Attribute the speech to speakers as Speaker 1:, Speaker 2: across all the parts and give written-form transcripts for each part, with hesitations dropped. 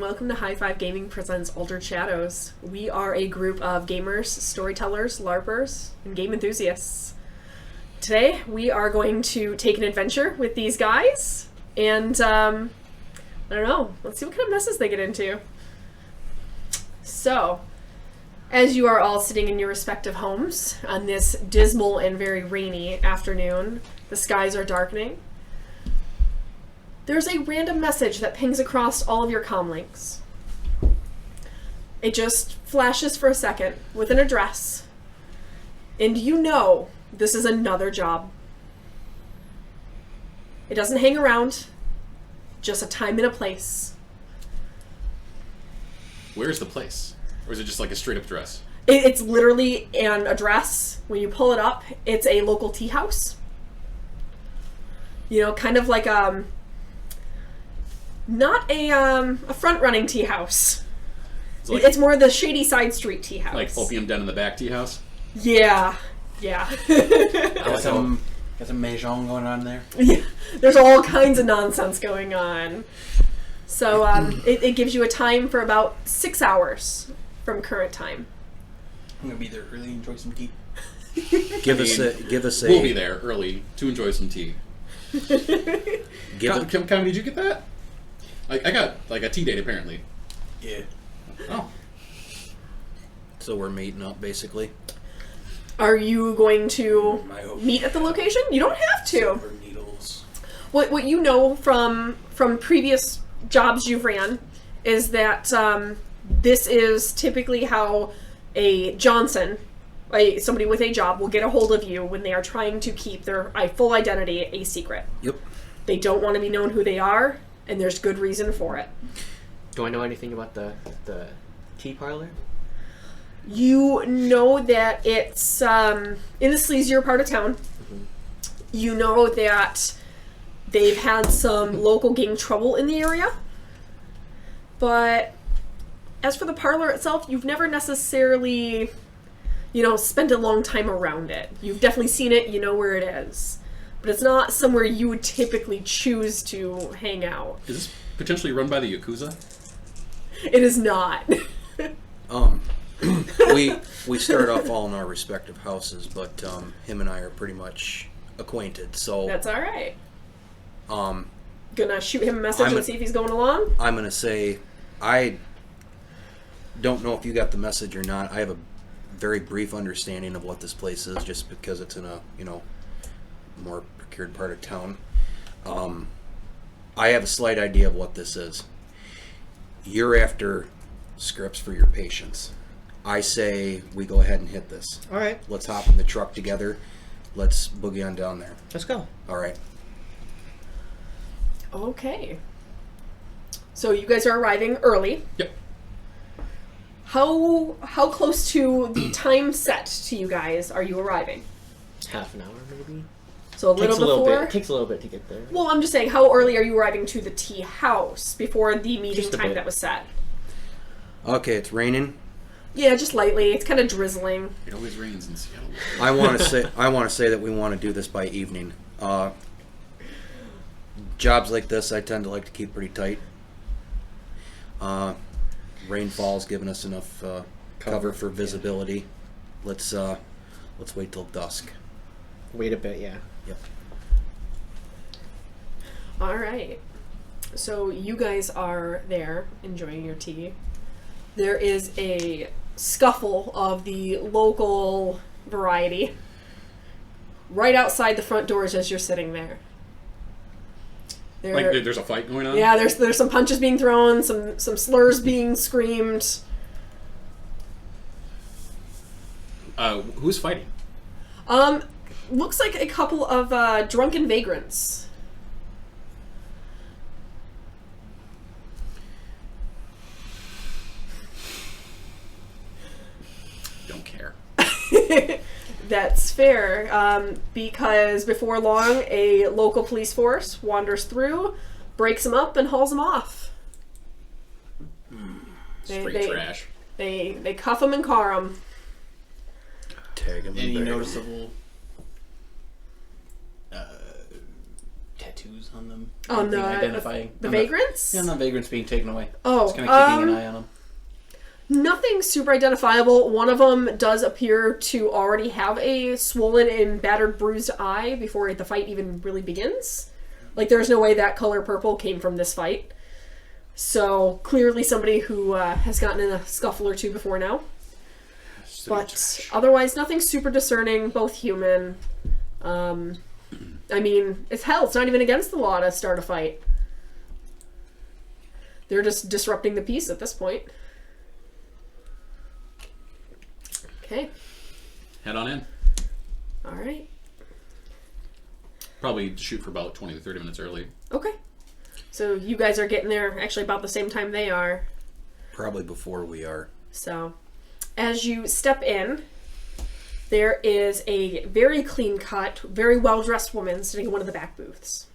Speaker 1: welcome to High Five Gaming Presents Altered Shadows. We are a group of gamers, storytellers, LARPers, and game enthusiasts. Today, we are going to take an adventure with these guys, and, I don't know, let's see what kind of messes they get into. So, as you are all sitting in your respective homes on this dismal and very rainy afternoon, the skies are darkening. There's a random message that pings across all of your comm links. It just flashes for a second with an address. And you know this is another job. It doesn't hang around, just a time and a place.
Speaker 2: Where's the place? Or is it just like a straight up address?
Speaker 1: It's literally an address. When you pull it up, it's a local tea house. You know, kind of like not a front-running tea house. It's more the shady side street tea house.
Speaker 2: Like opium den in the back tea house?
Speaker 1: Yeah.
Speaker 3: Got some mahjong going on there?
Speaker 1: Yeah. There's all kinds of nonsense going on. So it gives you a time for about 6 hours from current time.
Speaker 3: I'm going to be there early and enjoy some tea.
Speaker 4: Give us a.
Speaker 2: We'll be there early to enjoy some tea. Cam, did you get that? I got like a tea date apparently.
Speaker 3: Yeah.
Speaker 2: Oh.
Speaker 4: So we're meeting up basically.
Speaker 1: Are you going to meet at the location? You don't have to.
Speaker 3: Silver needles.
Speaker 1: What you know from previous jobs you've ran is that this is typically how a Johnson, somebody with a job, will get a hold of you when they are trying to keep their full identity a secret.
Speaker 4: Yep.
Speaker 1: They don't want to be known who they are, and there's good reason for it.
Speaker 5: Do I know anything about the tea parlor?
Speaker 1: You know that it's in the sleazier part of town. Mm-hmm. You know that they've had some local gang trouble in the area. But as for the parlor itself, you've never necessarily, spent a long time around it. You've definitely seen it, you know where it is. But it's not somewhere you would typically choose to hang out.
Speaker 2: Is this potentially run by the Yakuza?
Speaker 1: It is not.
Speaker 4: We started off all in our respective houses, but him and I are pretty much acquainted, so...
Speaker 1: That's alright. Gonna shoot him a message and see if he's going along?
Speaker 4: I'm gonna say, I don't know if you got the message or not. I have a very brief understanding of what this place is, just because it's in a, more procured part of town. I have a slight idea of what this is. You're after scripts for your patients. I say we go ahead and hit this.
Speaker 5: All right.
Speaker 4: Let's hop in the truck together. Let's boogie on down there.
Speaker 5: Let's go.
Speaker 4: All right.
Speaker 1: Okay. So you guys are arriving early.
Speaker 2: Yep.
Speaker 1: How close to the time set to you guys are you arriving?
Speaker 5: Half an hour, maybe.
Speaker 1: So a little before?
Speaker 5: It takes a little bit to get there.
Speaker 1: Well, I'm just saying, how early are you arriving to the tea house before the meeting
Speaker 5: Just a
Speaker 1: time
Speaker 5: bit.
Speaker 1: that was set?
Speaker 4: Okay, it's raining.
Speaker 1: Yeah, just lightly. It's kind of drizzling.
Speaker 2: It always rains in Seattle.
Speaker 4: I want to say that we want to do this by evening. Jobs like this, I tend to like to keep pretty tight. Rainfall's giving us enough cover for visibility. Let's wait till dusk.
Speaker 5: Wait a bit, yeah.
Speaker 4: Yep.
Speaker 1: All right. So you guys are there enjoying your tea. There is a scuffle of the local variety right outside the front doors as you're sitting there.
Speaker 2: Like there's a fight going on?
Speaker 1: Yeah, there's some punches being thrown, some slurs being screamed.
Speaker 2: Who's fighting?
Speaker 1: Looks like a couple of drunken vagrants.
Speaker 2: Don't care.
Speaker 1: That's fair, because before long, a local police force wanders through, breaks them up, and hauls them off.
Speaker 2: Straight trash.
Speaker 1: They cuff them and car them.
Speaker 4: Tag him.
Speaker 3: Any noticeable tattoos on them?
Speaker 1: On the
Speaker 3: identifying
Speaker 1: the vagrants?
Speaker 3: Yeah, on the vagrants being taken away.
Speaker 1: Oh,
Speaker 3: Just kind of keeping an eye on them.
Speaker 1: Nothing super identifiable. One of them does appear to already have a swollen and battered, bruised eye before the fight even really begins. Like, there's no way that color purple came from this fight. So, clearly somebody who has gotten in a scuffle or two before now. But otherwise, nothing super discerning, both human. I mean, it's hell. It's not even against the law to start a fight. They're just disrupting the peace at this point. Okay.
Speaker 2: Head on in.
Speaker 1: All right.
Speaker 2: Probably shoot for about 20 to 30 minutes early.
Speaker 1: Okay. So you guys are getting there actually about the same time they are.
Speaker 4: Probably before we are.
Speaker 1: So as you step in, there is a very clean-cut, very well-dressed woman sitting in one of the back booths.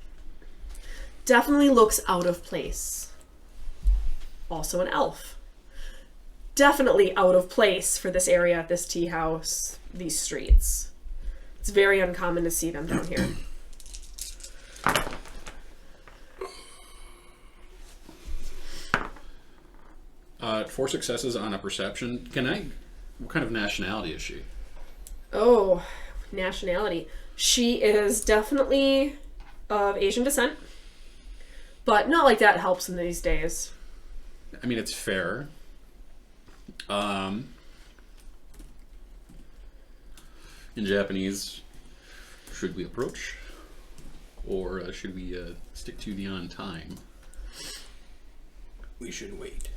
Speaker 1: Definitely looks out of place. Also an elf. Definitely out of place for this area, this tea house, these streets. It's very uncommon to see them down here.
Speaker 2: 4 successes on a perception. What kind of nationality is she?
Speaker 1: Oh, nationality. She is definitely of Asian descent, but not like that helps in these days.
Speaker 2: I mean, it's fair. In Japanese, should we approach? Or should we stick to the on time?
Speaker 3: We should wait.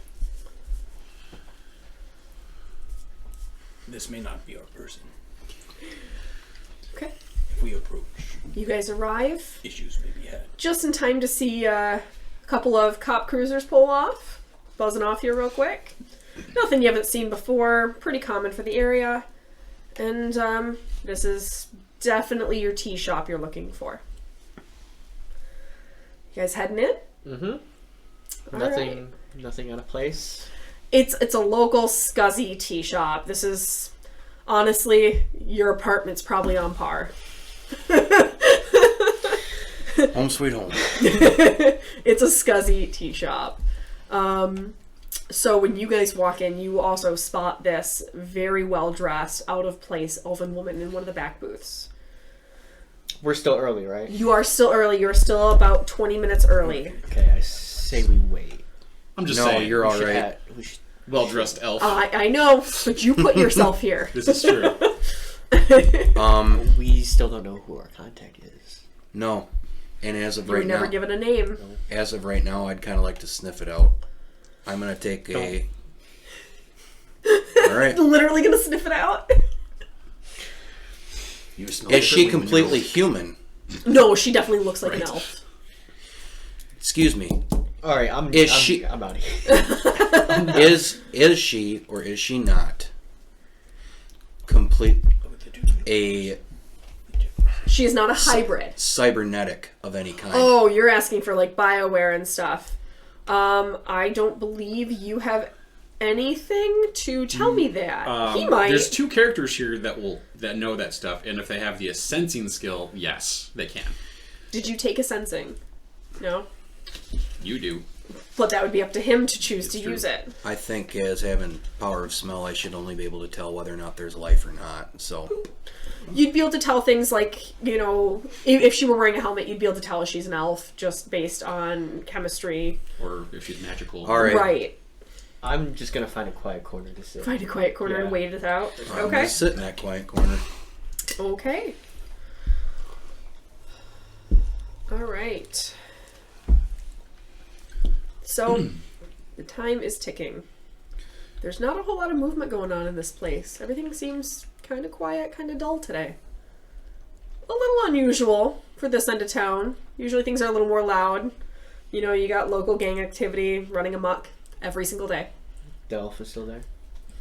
Speaker 3: This may not be our person.
Speaker 1: Okay.
Speaker 3: If we approach,
Speaker 1: You guys arrive
Speaker 3: issues may be had.
Speaker 1: just in time to see a couple of cop cruisers pull off, buzzing off here real quick. Nothing you haven't seen before, pretty common for the area. And this is definitely your tea shop you're looking for. You guys heading in?
Speaker 5: Mm-hmm.
Speaker 1: All
Speaker 5: Nothing out of place.
Speaker 1: It's a local scuzzy tea shop. This is, honestly, your apartment's probably on par.
Speaker 4: Home sweet home.
Speaker 1: It's a scuzzy tea shop. So when you guys walk in, you also spot this very well-dressed, out-of-place elven woman in one of the back booths.
Speaker 5: We're still early, right?
Speaker 1: You are still early. You're still about 20 minutes early.
Speaker 5: Okay, I say we wait.
Speaker 2: I'm just
Speaker 4: No,
Speaker 2: saying.
Speaker 4: you're all right.
Speaker 5: We should,
Speaker 2: Well-dressed elf.
Speaker 1: I know, but you put yourself here.
Speaker 2: This is true.
Speaker 5: we still don't know who our contact is.
Speaker 4: No. And as of
Speaker 1: You
Speaker 4: right
Speaker 1: were never
Speaker 4: now,
Speaker 1: given a name.
Speaker 4: as of right now, I'd kind of like to sniff it out. I'm gonna take a. All right.
Speaker 1: Literally gonna sniff it out.
Speaker 2: You smell
Speaker 4: Is she
Speaker 2: differently when
Speaker 4: completely
Speaker 2: you're-
Speaker 4: human?
Speaker 1: No, she definitely looks like an
Speaker 2: Right.
Speaker 1: elf.
Speaker 4: Excuse me.
Speaker 5: All right, I'm out of here.
Speaker 4: Is she or is she not complete a
Speaker 1: She is not a hybrid.
Speaker 4: cybernetic of any kind?
Speaker 1: Oh, you're asking for like BioWare and stuff. I don't believe you have anything to tell me that. He might.
Speaker 2: There's 2 characters here that know that stuff, and if they have the sensing skill, yes, they can.
Speaker 1: Did you take a sensing? No?
Speaker 2: You do.
Speaker 1: But that would be up to him to choose to
Speaker 2: true.
Speaker 1: use it.
Speaker 4: I think as having power of smell, I should only be able to tell whether or not there's life or not. So
Speaker 1: You'd be able to tell things like, you know, if she were wearing a helmet, you'd be able to tell if she's an elf just based on chemistry.
Speaker 2: Or if she's magical.
Speaker 4: All right.
Speaker 1: Right.
Speaker 5: I'm just gonna find a quiet corner to sit.
Speaker 1: Find a quiet corner and
Speaker 5: Yeah.
Speaker 1: wait it out.
Speaker 4: I'm
Speaker 1: Okay.
Speaker 4: gonna sit in that quiet corner.
Speaker 1: Okay. All right. So, the time is ticking. There's not a whole lot of movement going on in this place. Everything seems kind of quiet, kind of dull today. A little unusual for this end of town. Usually things are a little more loud. You know, you got local gang activity running amok every single day.
Speaker 5: The elf is still there.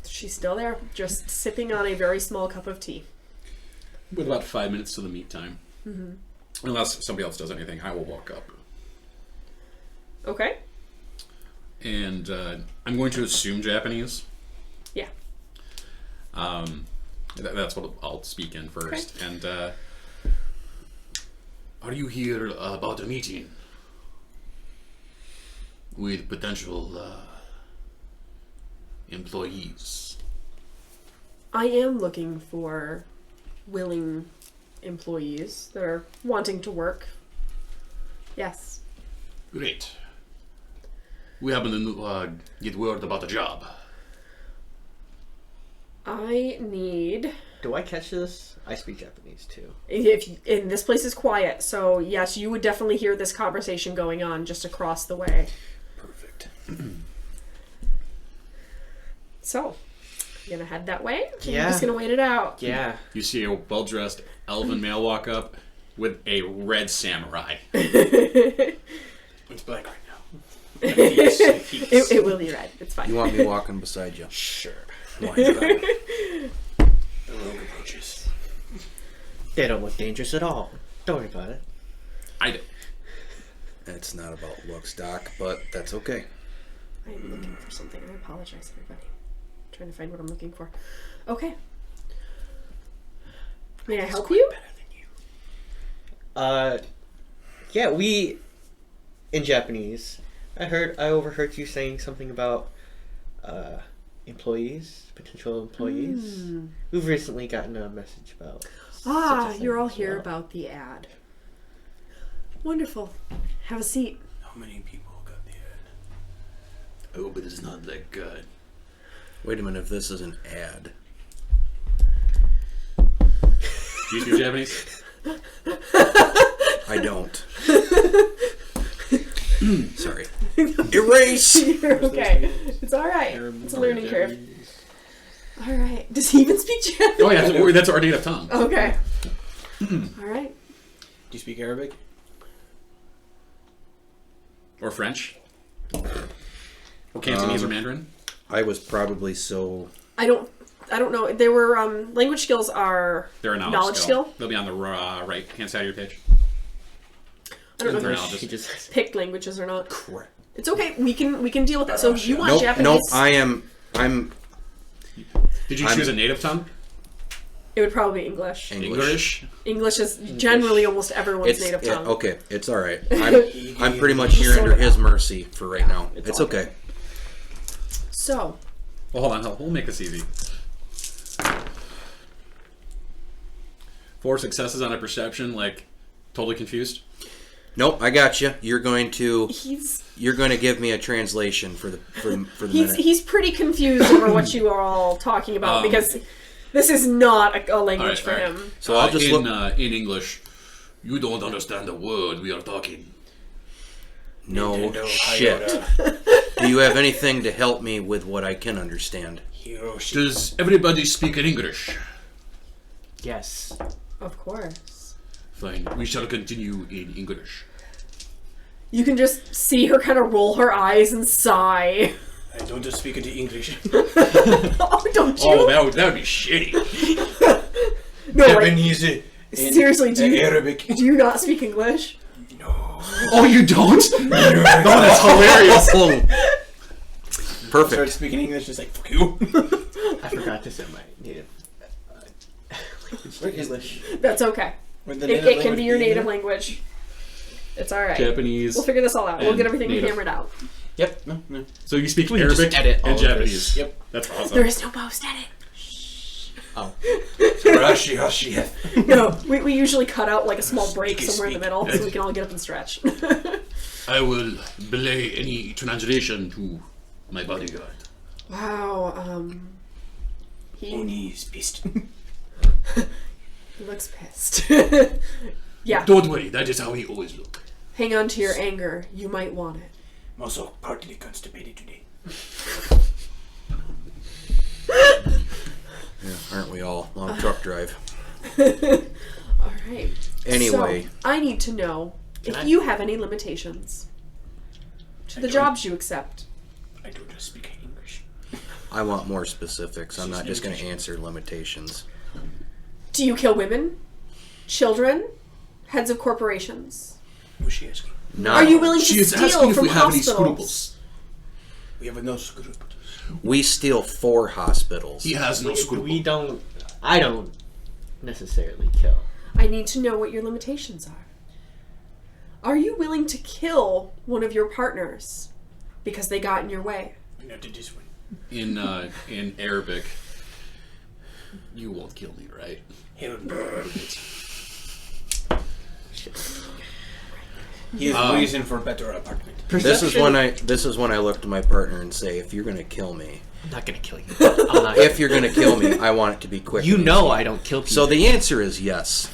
Speaker 1: She's still there, just sipping on a very small cup of tea.
Speaker 2: With about 5 minutes to the meet time. Mm-hmm. Unless somebody else does anything, I will walk up.
Speaker 1: Okay.
Speaker 2: And I'm going to assume Japanese.
Speaker 1: Yeah.
Speaker 2: That's what I'll speak in first.
Speaker 1: Okay.
Speaker 2: And Are you here about a meeting with potential employees?
Speaker 1: I am looking for willing employees that are wanting to work. Yes.
Speaker 2: Great. We happen to get word about the job.
Speaker 1: I need...
Speaker 5: Do I catch this? I speak Japanese too.
Speaker 1: And this place is quiet, so yes, you would definitely hear this conversation going on just across the way.
Speaker 4: Perfect.
Speaker 1: So, you gonna head that way? Or
Speaker 5: Yeah.
Speaker 1: You're just gonna wait it out.
Speaker 5: Yeah.
Speaker 2: You see a well-dressed elven male walk up with a red samurai.
Speaker 3: It's black right now.
Speaker 1: It will be red. It's fine.
Speaker 4: You want me walking beside you?
Speaker 3: Sure.
Speaker 4: Why not?
Speaker 3: The rogue approaches.
Speaker 5: They don't look dangerous at all. Don't worry about it.
Speaker 2: I do.
Speaker 4: It's not about looks, Doc, but that's okay.
Speaker 1: I am looking for something. I apologize, everybody. I'm trying to find what I'm looking for. Okay. May I help you?
Speaker 5: Yeah, we, in Japanese, I overheard you saying something about, potential employees. We've recently gotten a message about such a thing
Speaker 1: You're all
Speaker 5: as
Speaker 1: here
Speaker 5: well.
Speaker 1: about the ad. Wonderful. Have a seat.
Speaker 3: How many people got the ad?
Speaker 2: Oh, but it's not that good.
Speaker 4: Wait a minute, if this is an ad.
Speaker 2: Do you speak Japanese?
Speaker 4: I don't. Sorry. Erase!
Speaker 1: You're okay. It's alright. It's a learning curve. Alright. Does he even speak Japanese?
Speaker 2: Oh yeah, that's our native tongue.
Speaker 1: Okay. Alright.
Speaker 3: Do you speak Arabic?
Speaker 2: Or French. Or Cantonese or Mandarin.
Speaker 4: I was probably so...
Speaker 1: I don't know. There were language skills are
Speaker 2: They're a knowledge skill. They'll be on the right hand side of your page.
Speaker 1: I don't know
Speaker 2: They're
Speaker 1: if
Speaker 2: knowledge.
Speaker 5: He just
Speaker 1: picked languages or not.
Speaker 4: Crap.
Speaker 1: It's okay. We can deal with that. So you want
Speaker 4: Nope,
Speaker 1: Japanese?
Speaker 4: I'm
Speaker 2: Did you
Speaker 4: I'm-
Speaker 2: choose a native tongue?
Speaker 1: It would probably be English.
Speaker 2: English.
Speaker 1: English is generally almost everyone's native tongue.
Speaker 4: okay, it's alright. I'm pretty much here under his mercy for right now. It's okay.
Speaker 1: So,
Speaker 2: Well, hold on. We'll make this easy. 4 successes on a perception, like totally confused.
Speaker 4: Nope, I got you. You're going to
Speaker 1: he's
Speaker 4: give me a translation for the minute.
Speaker 1: he's pretty confused over what you are all talking about because this is not a language for him.
Speaker 4: So I'll just look.
Speaker 2: In English. You don't understand the word we are talking.
Speaker 4: No
Speaker 3: Nintendo,
Speaker 4: shit.
Speaker 3: Iota,
Speaker 4: Do you have anything to help me with what I can understand?
Speaker 3: Hiroshi.
Speaker 2: Does everybody speak in English?
Speaker 5: yes.
Speaker 1: Of course.
Speaker 2: Fine. We shall continue in English.
Speaker 1: You can just see her kind of roll her eyes and sigh.
Speaker 3: I don't just speak into English.
Speaker 1: Oh, don't you?
Speaker 2: Oh, that would be shitty.
Speaker 1: No, like,
Speaker 3: Japanese. and
Speaker 1: seriously, do you
Speaker 3: Arabic.
Speaker 1: do you not speak English?
Speaker 3: No.
Speaker 2: Oh, you don't? Oh, that's hilarious.
Speaker 3: Start
Speaker 4: Perfect.
Speaker 3: speaking English, just like, fuck you.
Speaker 5: I forgot to set my native
Speaker 3: What is
Speaker 5: English.
Speaker 1: That's okay.
Speaker 3: Would the
Speaker 1: It
Speaker 3: native
Speaker 1: can be your
Speaker 3: language
Speaker 1: native
Speaker 3: there?
Speaker 1: language. It's all right.
Speaker 2: Japanese.
Speaker 1: We'll figure this all out. We'll
Speaker 2: and
Speaker 1: get everything
Speaker 2: native.
Speaker 1: hammered out.
Speaker 3: Yep. No.
Speaker 2: So you speak
Speaker 5: We can just
Speaker 2: Arabic
Speaker 5: edit all
Speaker 2: and
Speaker 5: of
Speaker 2: Japanese.
Speaker 5: this.
Speaker 3: Yep.
Speaker 2: That's awesome.
Speaker 1: There is no post edit.
Speaker 5: Oh.
Speaker 3: Rashi, Hashi.
Speaker 1: No, we usually cut out like a small break
Speaker 3: Speak,
Speaker 1: somewhere in the
Speaker 3: speak.
Speaker 1: middle so we can all get up and stretch.
Speaker 2: I will belay any translation to my bodyguard.
Speaker 1: Wow, he
Speaker 3: Oni is pissed.
Speaker 1: looks pissed. Yeah,
Speaker 2: Don't worry, that is how he always look.
Speaker 1: hang on to your anger. You might want it.
Speaker 3: I'm also partly constipated today.
Speaker 4: Yeah, aren't we all? Long truck drive.
Speaker 1: All right.
Speaker 4: Anyway.
Speaker 1: So, I need to know if
Speaker 5: I-
Speaker 1: you have any limitations to the
Speaker 3: don't.
Speaker 1: jobs you accept.
Speaker 3: I don't just speak English.
Speaker 4: I want more specifics. I'm not just going to answer limitations.
Speaker 1: Do you kill women, children, heads of corporations?
Speaker 3: Who's she asking?
Speaker 4: Not,
Speaker 1: Are you willing
Speaker 2: She
Speaker 1: to
Speaker 2: is asking
Speaker 1: steal
Speaker 2: if
Speaker 1: from
Speaker 2: we have any
Speaker 1: hospitals?
Speaker 2: scruples.
Speaker 3: We have no scruples.
Speaker 4: We steal 4 hospitals.
Speaker 2: He has no scruples.
Speaker 5: I don't necessarily kill.
Speaker 1: I need to know what your limitations are. Are you willing to kill one of your partners because they got in your way?
Speaker 3: Not this one.
Speaker 2: In Arabic, you won't kill me, right?
Speaker 3: He is reason for better apartment.
Speaker 4: This is when I look to my partner and say, if you're gonna kill me,
Speaker 5: I'm not gonna kill you. I'm not
Speaker 4: if you're gonna kill me, I want it to be quick.
Speaker 5: You
Speaker 4: and
Speaker 5: know
Speaker 4: easy.
Speaker 5: I don't kill people.
Speaker 4: So the answer is yes.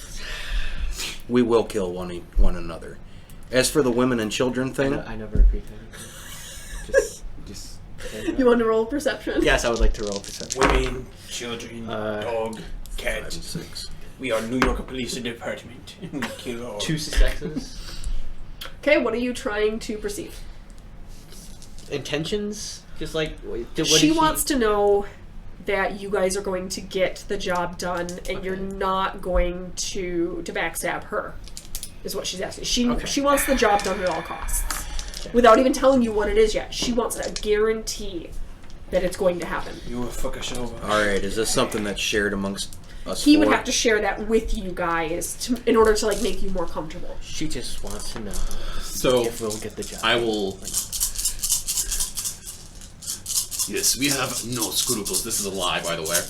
Speaker 4: We will kill one another. As for the women and children thing,
Speaker 5: I never agreed to anything. Just.
Speaker 1: You want to roll perception?
Speaker 5: Yes, I would like to roll perception.
Speaker 3: Women, children, dog,
Speaker 4: 5
Speaker 3: cat.
Speaker 4: and 6.
Speaker 3: We are New York Police Department. We kill all.
Speaker 5: 2 successes.
Speaker 1: Okay, what are you trying to perceive?
Speaker 5: Intentions? Just like
Speaker 1: She wants to know that you guys are going to get the job done and you're not going to backstab her, is what she's asking. She wants the job done at all costs. Without even telling you what it is yet. She wants a guarantee that it's going to happen.
Speaker 3: You will fuck us over.
Speaker 4: Alright, is this something that's shared amongst us
Speaker 1: He
Speaker 4: four?
Speaker 1: would have to share that with you guys in order to make you more comfortable.
Speaker 5: She just wants to know
Speaker 2: So
Speaker 5: if we'll get the job.
Speaker 2: I will. Yes, we have no scruples. This is a lie, by the way.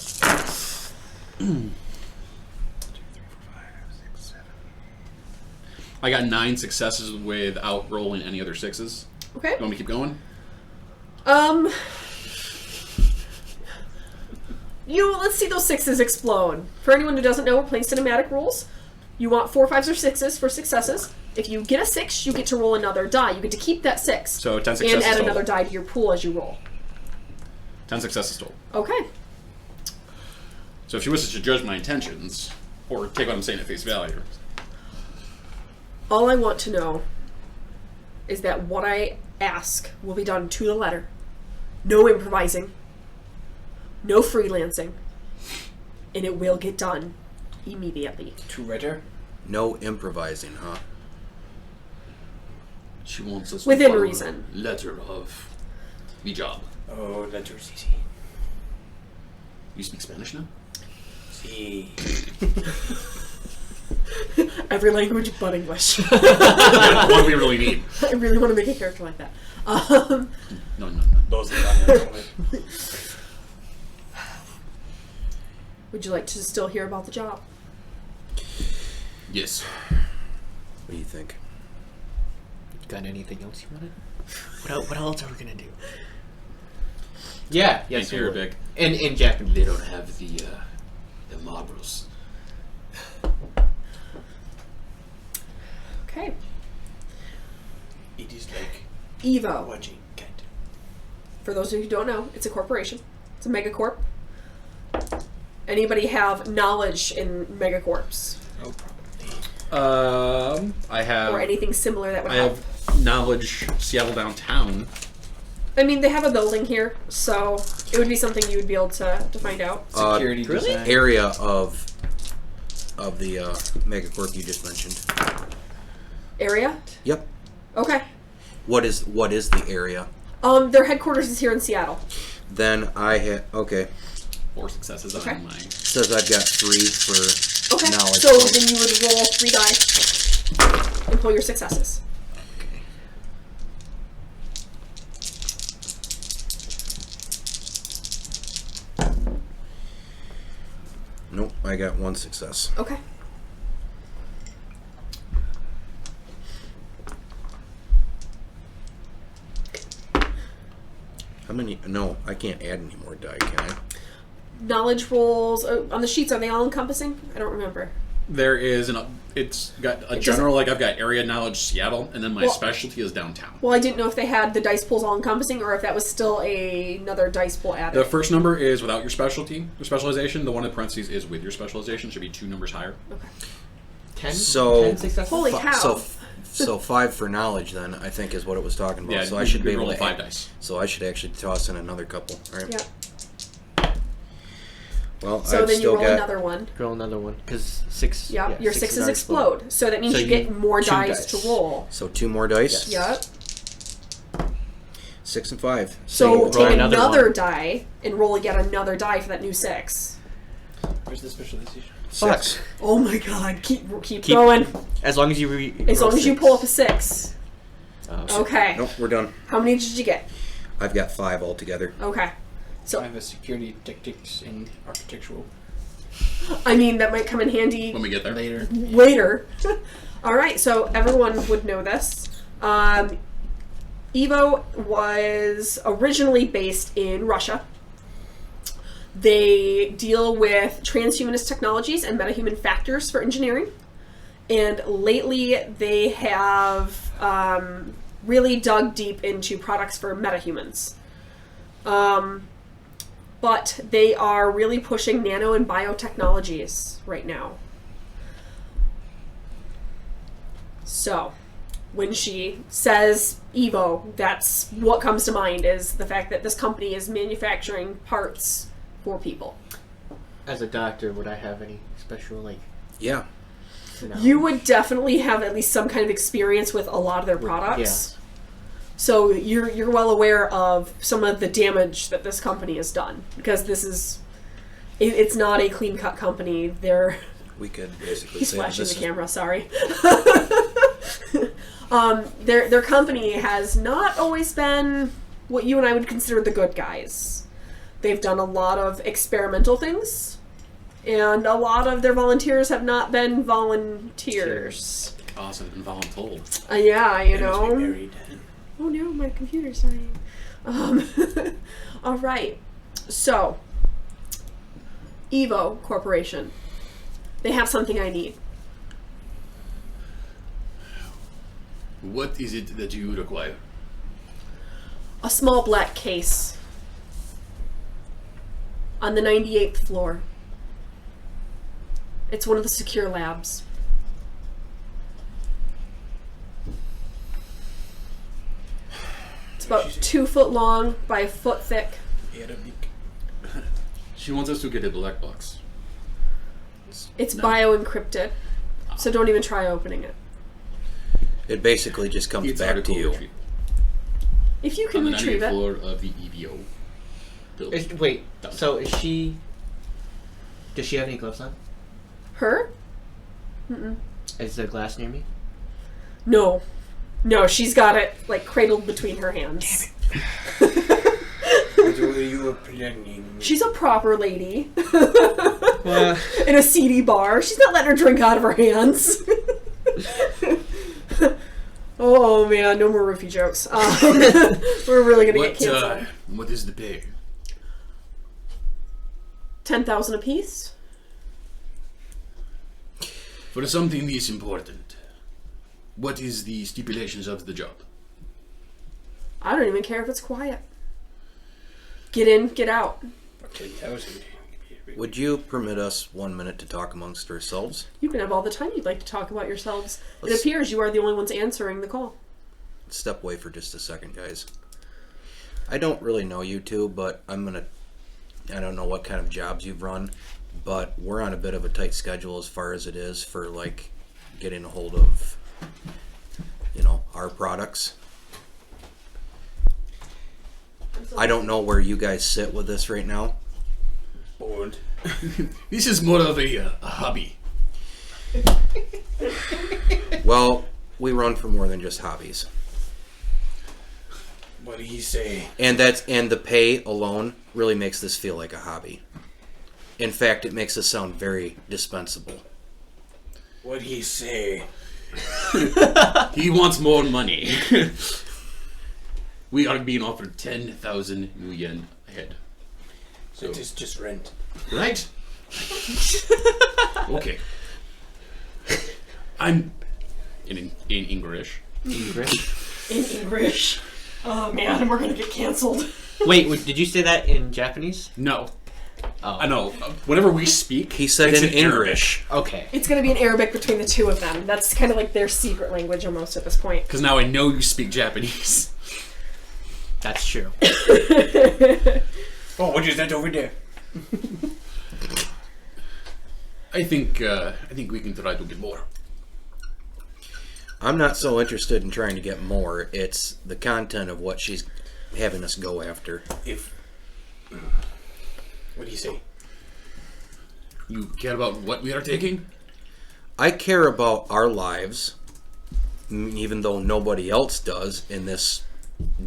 Speaker 2: I got 9 successes without rolling any other 6s.
Speaker 1: Okay.
Speaker 2: You want me to keep going?
Speaker 1: Let's see those 6s explode. For anyone who doesn't know, we're playing cinematic rules. You want 4, 5s, or 6s for successes. If you get a 6, you get to roll another die. You get to keep that 6.
Speaker 2: So 10 successes
Speaker 1: and add
Speaker 2: total.
Speaker 1: another die to your pool as you roll.
Speaker 2: 10 successes total.
Speaker 1: Okay.
Speaker 2: So if she wishes to judge my intentions, or take what I'm saying at face value,
Speaker 1: All I want to know is that what I ask will be done to the letter. No improvising. No freelancing. And it will get done immediately.
Speaker 3: To Ritter?
Speaker 4: No improvising, huh?
Speaker 2: she wants us
Speaker 1: Within
Speaker 2: to follow
Speaker 1: reason.
Speaker 2: a letter of the job.
Speaker 3: Oh, letters easy.
Speaker 2: You speak Spanish now?
Speaker 3: See.
Speaker 1: Every language but English.
Speaker 2: What do we really need?
Speaker 1: I really want to make a character like that.
Speaker 2: No.
Speaker 3: Those are
Speaker 1: Would you like to still hear about the job?
Speaker 2: Yes.
Speaker 4: What do you think?
Speaker 5: Got anything else you wanted? What else are we gonna do? Yeah, yes,
Speaker 2: In Arabic.
Speaker 5: In Japanese.
Speaker 2: They don't have the marbles.
Speaker 1: Okay.
Speaker 3: It is like
Speaker 1: Evo.
Speaker 3: watching cat.
Speaker 1: For those of you who don't know, it's a corporation. It's a megacorp. Anybody have knowledge in megacorps?
Speaker 3: Oh, probably.
Speaker 2: I have.
Speaker 1: Or anything similar that would
Speaker 2: I
Speaker 1: help?
Speaker 2: have knowledge Seattle downtown.
Speaker 1: I mean, they have a building here, so it would be something you would be able to find out.
Speaker 3: Security design.
Speaker 4: Area of the megacorp you just mentioned.
Speaker 1: Area?
Speaker 4: Yep.
Speaker 1: Okay.
Speaker 4: What is the area?
Speaker 1: Their headquarters is here in Seattle.
Speaker 4: Then I had
Speaker 2: 4 successes
Speaker 1: Okay.
Speaker 2: on my.
Speaker 4: says I've got 3 for
Speaker 1: Okay.
Speaker 4: knowledge.
Speaker 1: So then you would roll 3 die and pull your successes.
Speaker 4: Nope, I got 1 success.
Speaker 1: Okay.
Speaker 4: How many? No, I can't add any more die, can I?
Speaker 1: Knowledge rolls on the sheets, are they all encompassing? I don't remember.
Speaker 2: There is it's got a
Speaker 1: It
Speaker 2: general, like I've got area knowledge Seattle, and then my
Speaker 1: Well-
Speaker 2: specialty is downtown.
Speaker 1: Well, I didn't know if they had the dice pools all encompassing or if that was still another dice pool added.
Speaker 2: The first number is without your specialty, your specialization. The one in parentheses is with your specialization. Should be 2 numbers higher.
Speaker 1: Okay.
Speaker 5: 10?
Speaker 4: So-
Speaker 5: 10 successes?
Speaker 1: Holy
Speaker 4: Fi-
Speaker 1: cow.
Speaker 4: So 5 for knowledge then, I think is what it was talking about.
Speaker 2: Yeah,
Speaker 4: so I should be able
Speaker 2: roll
Speaker 4: to
Speaker 2: 5 dice.
Speaker 4: So I should actually toss in another couple. All right.
Speaker 1: Yeah.
Speaker 4: Well,
Speaker 1: So
Speaker 4: I've
Speaker 1: then you
Speaker 4: still
Speaker 1: roll
Speaker 4: got
Speaker 1: another one.
Speaker 5: Roll another one. Because 6...
Speaker 1: Yeah, your
Speaker 5: sixes
Speaker 1: sixes
Speaker 5: are
Speaker 1: explode. So that means
Speaker 5: So
Speaker 1: you
Speaker 5: you-
Speaker 1: get more
Speaker 5: 2
Speaker 1: dice
Speaker 5: dice.
Speaker 1: to roll.
Speaker 4: so 2 more dice.
Speaker 1: Yep.
Speaker 4: 6 and 5.
Speaker 1: So
Speaker 5: roll
Speaker 1: take
Speaker 5: another
Speaker 1: another
Speaker 5: one.
Speaker 1: die and roll yet another die for that new 6.
Speaker 3: Where's the specialization?
Speaker 4: 6.
Speaker 1: Oh my god, keep going.
Speaker 5: As long as you
Speaker 1: As long as you pull up a 6.
Speaker 5: Oh.
Speaker 1: Okay.
Speaker 4: Nope, we're done.
Speaker 1: How many did you get?
Speaker 4: I've got 5 altogether.
Speaker 1: Okay. So
Speaker 3: I have a security tactics in architectural
Speaker 1: I mean, that might come in handy
Speaker 2: When we get there.
Speaker 3: later.
Speaker 1: later. All right, so everyone would know this. Evo was originally based in Russia. They deal with transhumanist technologies and metahuman factors for engineering. And lately, they have really dug deep into products for metahumans. But they are really pushing nano and biotechnologies right now. So, when she says Evo, that's what comes to mind, is the fact that this company is manufacturing parts for people.
Speaker 5: As a doctor, would I have any special, like...
Speaker 4: Yeah.
Speaker 5: No.
Speaker 1: You would definitely have at least some kind of experience with a lot of their products. So you're well aware of some of the damage that this company has done, because this is it's not a clean cut company.
Speaker 4: We could basically
Speaker 1: He's
Speaker 4: say
Speaker 1: flashing
Speaker 4: this
Speaker 1: the
Speaker 4: is
Speaker 1: camera. Sorry. Their company has not always been what you and I would consider the good guys. They've done a lot of experimental things, and a lot of their volunteers have not been volunteers.
Speaker 2: Awesome and voluntold.
Speaker 1: Yeah, you
Speaker 3: They must be
Speaker 1: know.
Speaker 3: married.
Speaker 1: Oh no, my computer's dying. All right. So, Evo Corporation. They have something I need.
Speaker 2: What is it that you require?
Speaker 1: A small black case on the 98th floor. It's one of the secure labs. It's about 2 foot long by a foot thick.
Speaker 3: Arabic.
Speaker 2: She wants us to get a black box.
Speaker 1: It's
Speaker 2: No.
Speaker 1: bio-encrypted, so don't even try opening it.
Speaker 4: It basically just comes
Speaker 2: It's
Speaker 4: back to
Speaker 2: article
Speaker 4: you.
Speaker 2: retrieve.
Speaker 1: If you
Speaker 2: On
Speaker 1: can
Speaker 2: the
Speaker 1: retrieve
Speaker 2: 98th
Speaker 1: it.
Speaker 2: floor of the EVO building.
Speaker 5: Wait, so is she... Does she have any gloves on?
Speaker 1: Her? Mm-mm.
Speaker 5: Is there glass near me?
Speaker 1: No. No, she's got it, like, cradled between her hands.
Speaker 3: What were you planning?
Speaker 1: She's a proper lady.
Speaker 5: Well...
Speaker 1: In a seedy bar. She's not letting her drink out of her hands. Oh, man, no more roofie jokes. We're really going to get canceled.
Speaker 2: What is the pay?
Speaker 1: 10,000 apiece?
Speaker 2: For something this important, what is the stipulations of the job?
Speaker 1: I don't even care if it's quiet. Get in, get out.
Speaker 3: 10,000.
Speaker 4: Would you permit us 1 minute to talk amongst ourselves?
Speaker 1: You can have all the time you'd like to talk about yourselves. It
Speaker 4: Let's-
Speaker 1: appears you are the only ones answering the call.
Speaker 4: Step away for just a second, guys. I don't really know you two, but I don't know what kind of jobs you've run, but we're on a bit of a tight schedule as far as it is for, like, getting a hold of, our products. I don't know where you guys sit with this right now.
Speaker 3: Bored.
Speaker 2: This is more of a hobby.
Speaker 4: Well, we run for more than just hobbies.
Speaker 3: What did he say?
Speaker 4: And the pay alone really makes this feel like a hobby. In fact, it makes us sound very dispensable.
Speaker 3: What did he say?
Speaker 2: He wants more money. We are being offered 10,000 yen a head. So,
Speaker 3: It is just rent.
Speaker 2: right? Okay. I'm in English.
Speaker 5: English?
Speaker 1: In English. Oh, man, we're going to get canceled.
Speaker 5: Wait, did you say that in Japanese?
Speaker 2: No,
Speaker 5: Oh.
Speaker 2: I know. Whenever we speak,
Speaker 4: He said
Speaker 2: it's
Speaker 4: in
Speaker 2: Arabic.
Speaker 4: English.
Speaker 5: Okay.
Speaker 1: It's going to be in Arabic between the two of them. That's kind of like their secret language almost at this point.
Speaker 2: Because now I know you speak Japanese.
Speaker 5: That's true.
Speaker 3: Oh, what is that over there?
Speaker 2: I think we can try to get more.
Speaker 4: I'm not so interested in trying to get more. It's the content of what she's having us go after.
Speaker 3: What did he say?
Speaker 2: You care about what we are taking?
Speaker 4: I care about our lives, even though nobody else does in this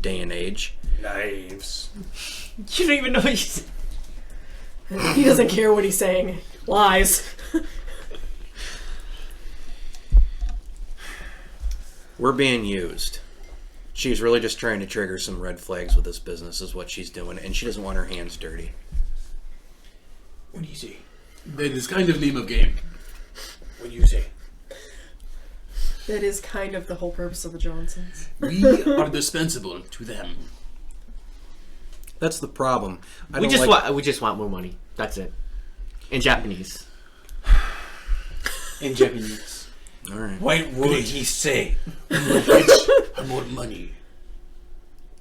Speaker 4: day and age.
Speaker 3: Lives.
Speaker 5: You don't even know what you said.
Speaker 1: He doesn't care what he's saying. Lies.
Speaker 4: We're being used. She's really just trying to trigger some red flags with this business is what she's doing, and she doesn't want her hands dirty.
Speaker 3: What do you say?
Speaker 2: That is kind of name of game.
Speaker 3: What do you say?
Speaker 1: That is kind of the whole purpose of the Johnsons.
Speaker 2: We are dispensable to them.
Speaker 4: That's the problem.
Speaker 5: We just want more money. That's it. In Japanese.
Speaker 3: In Japanese.
Speaker 4: All right.
Speaker 3: What would he say?
Speaker 2: I want money.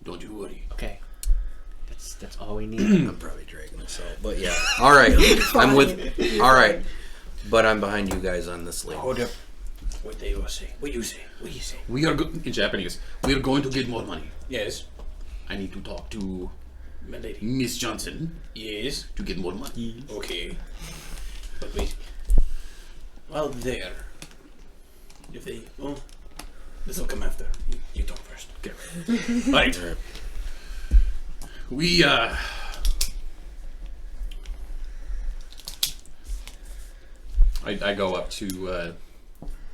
Speaker 2: Don't you worry.
Speaker 5: Okay. That's all we need.
Speaker 4: I'm probably dragging this out, but yeah. All right. I'm with. All right. But I'm behind you guys on this league.
Speaker 3: Hold up. What they will say? What you say? What you say?
Speaker 2: We are in Japanese. We are going to get more money.
Speaker 3: Yes.
Speaker 2: I need to talk to
Speaker 3: My lady.
Speaker 2: Miss Johnson
Speaker 3: Yes.
Speaker 2: to get more money.
Speaker 3: Okay. But wait. Well, there. If they... Well, this will come after. You talk first.
Speaker 2: Okay. Right. We I go up to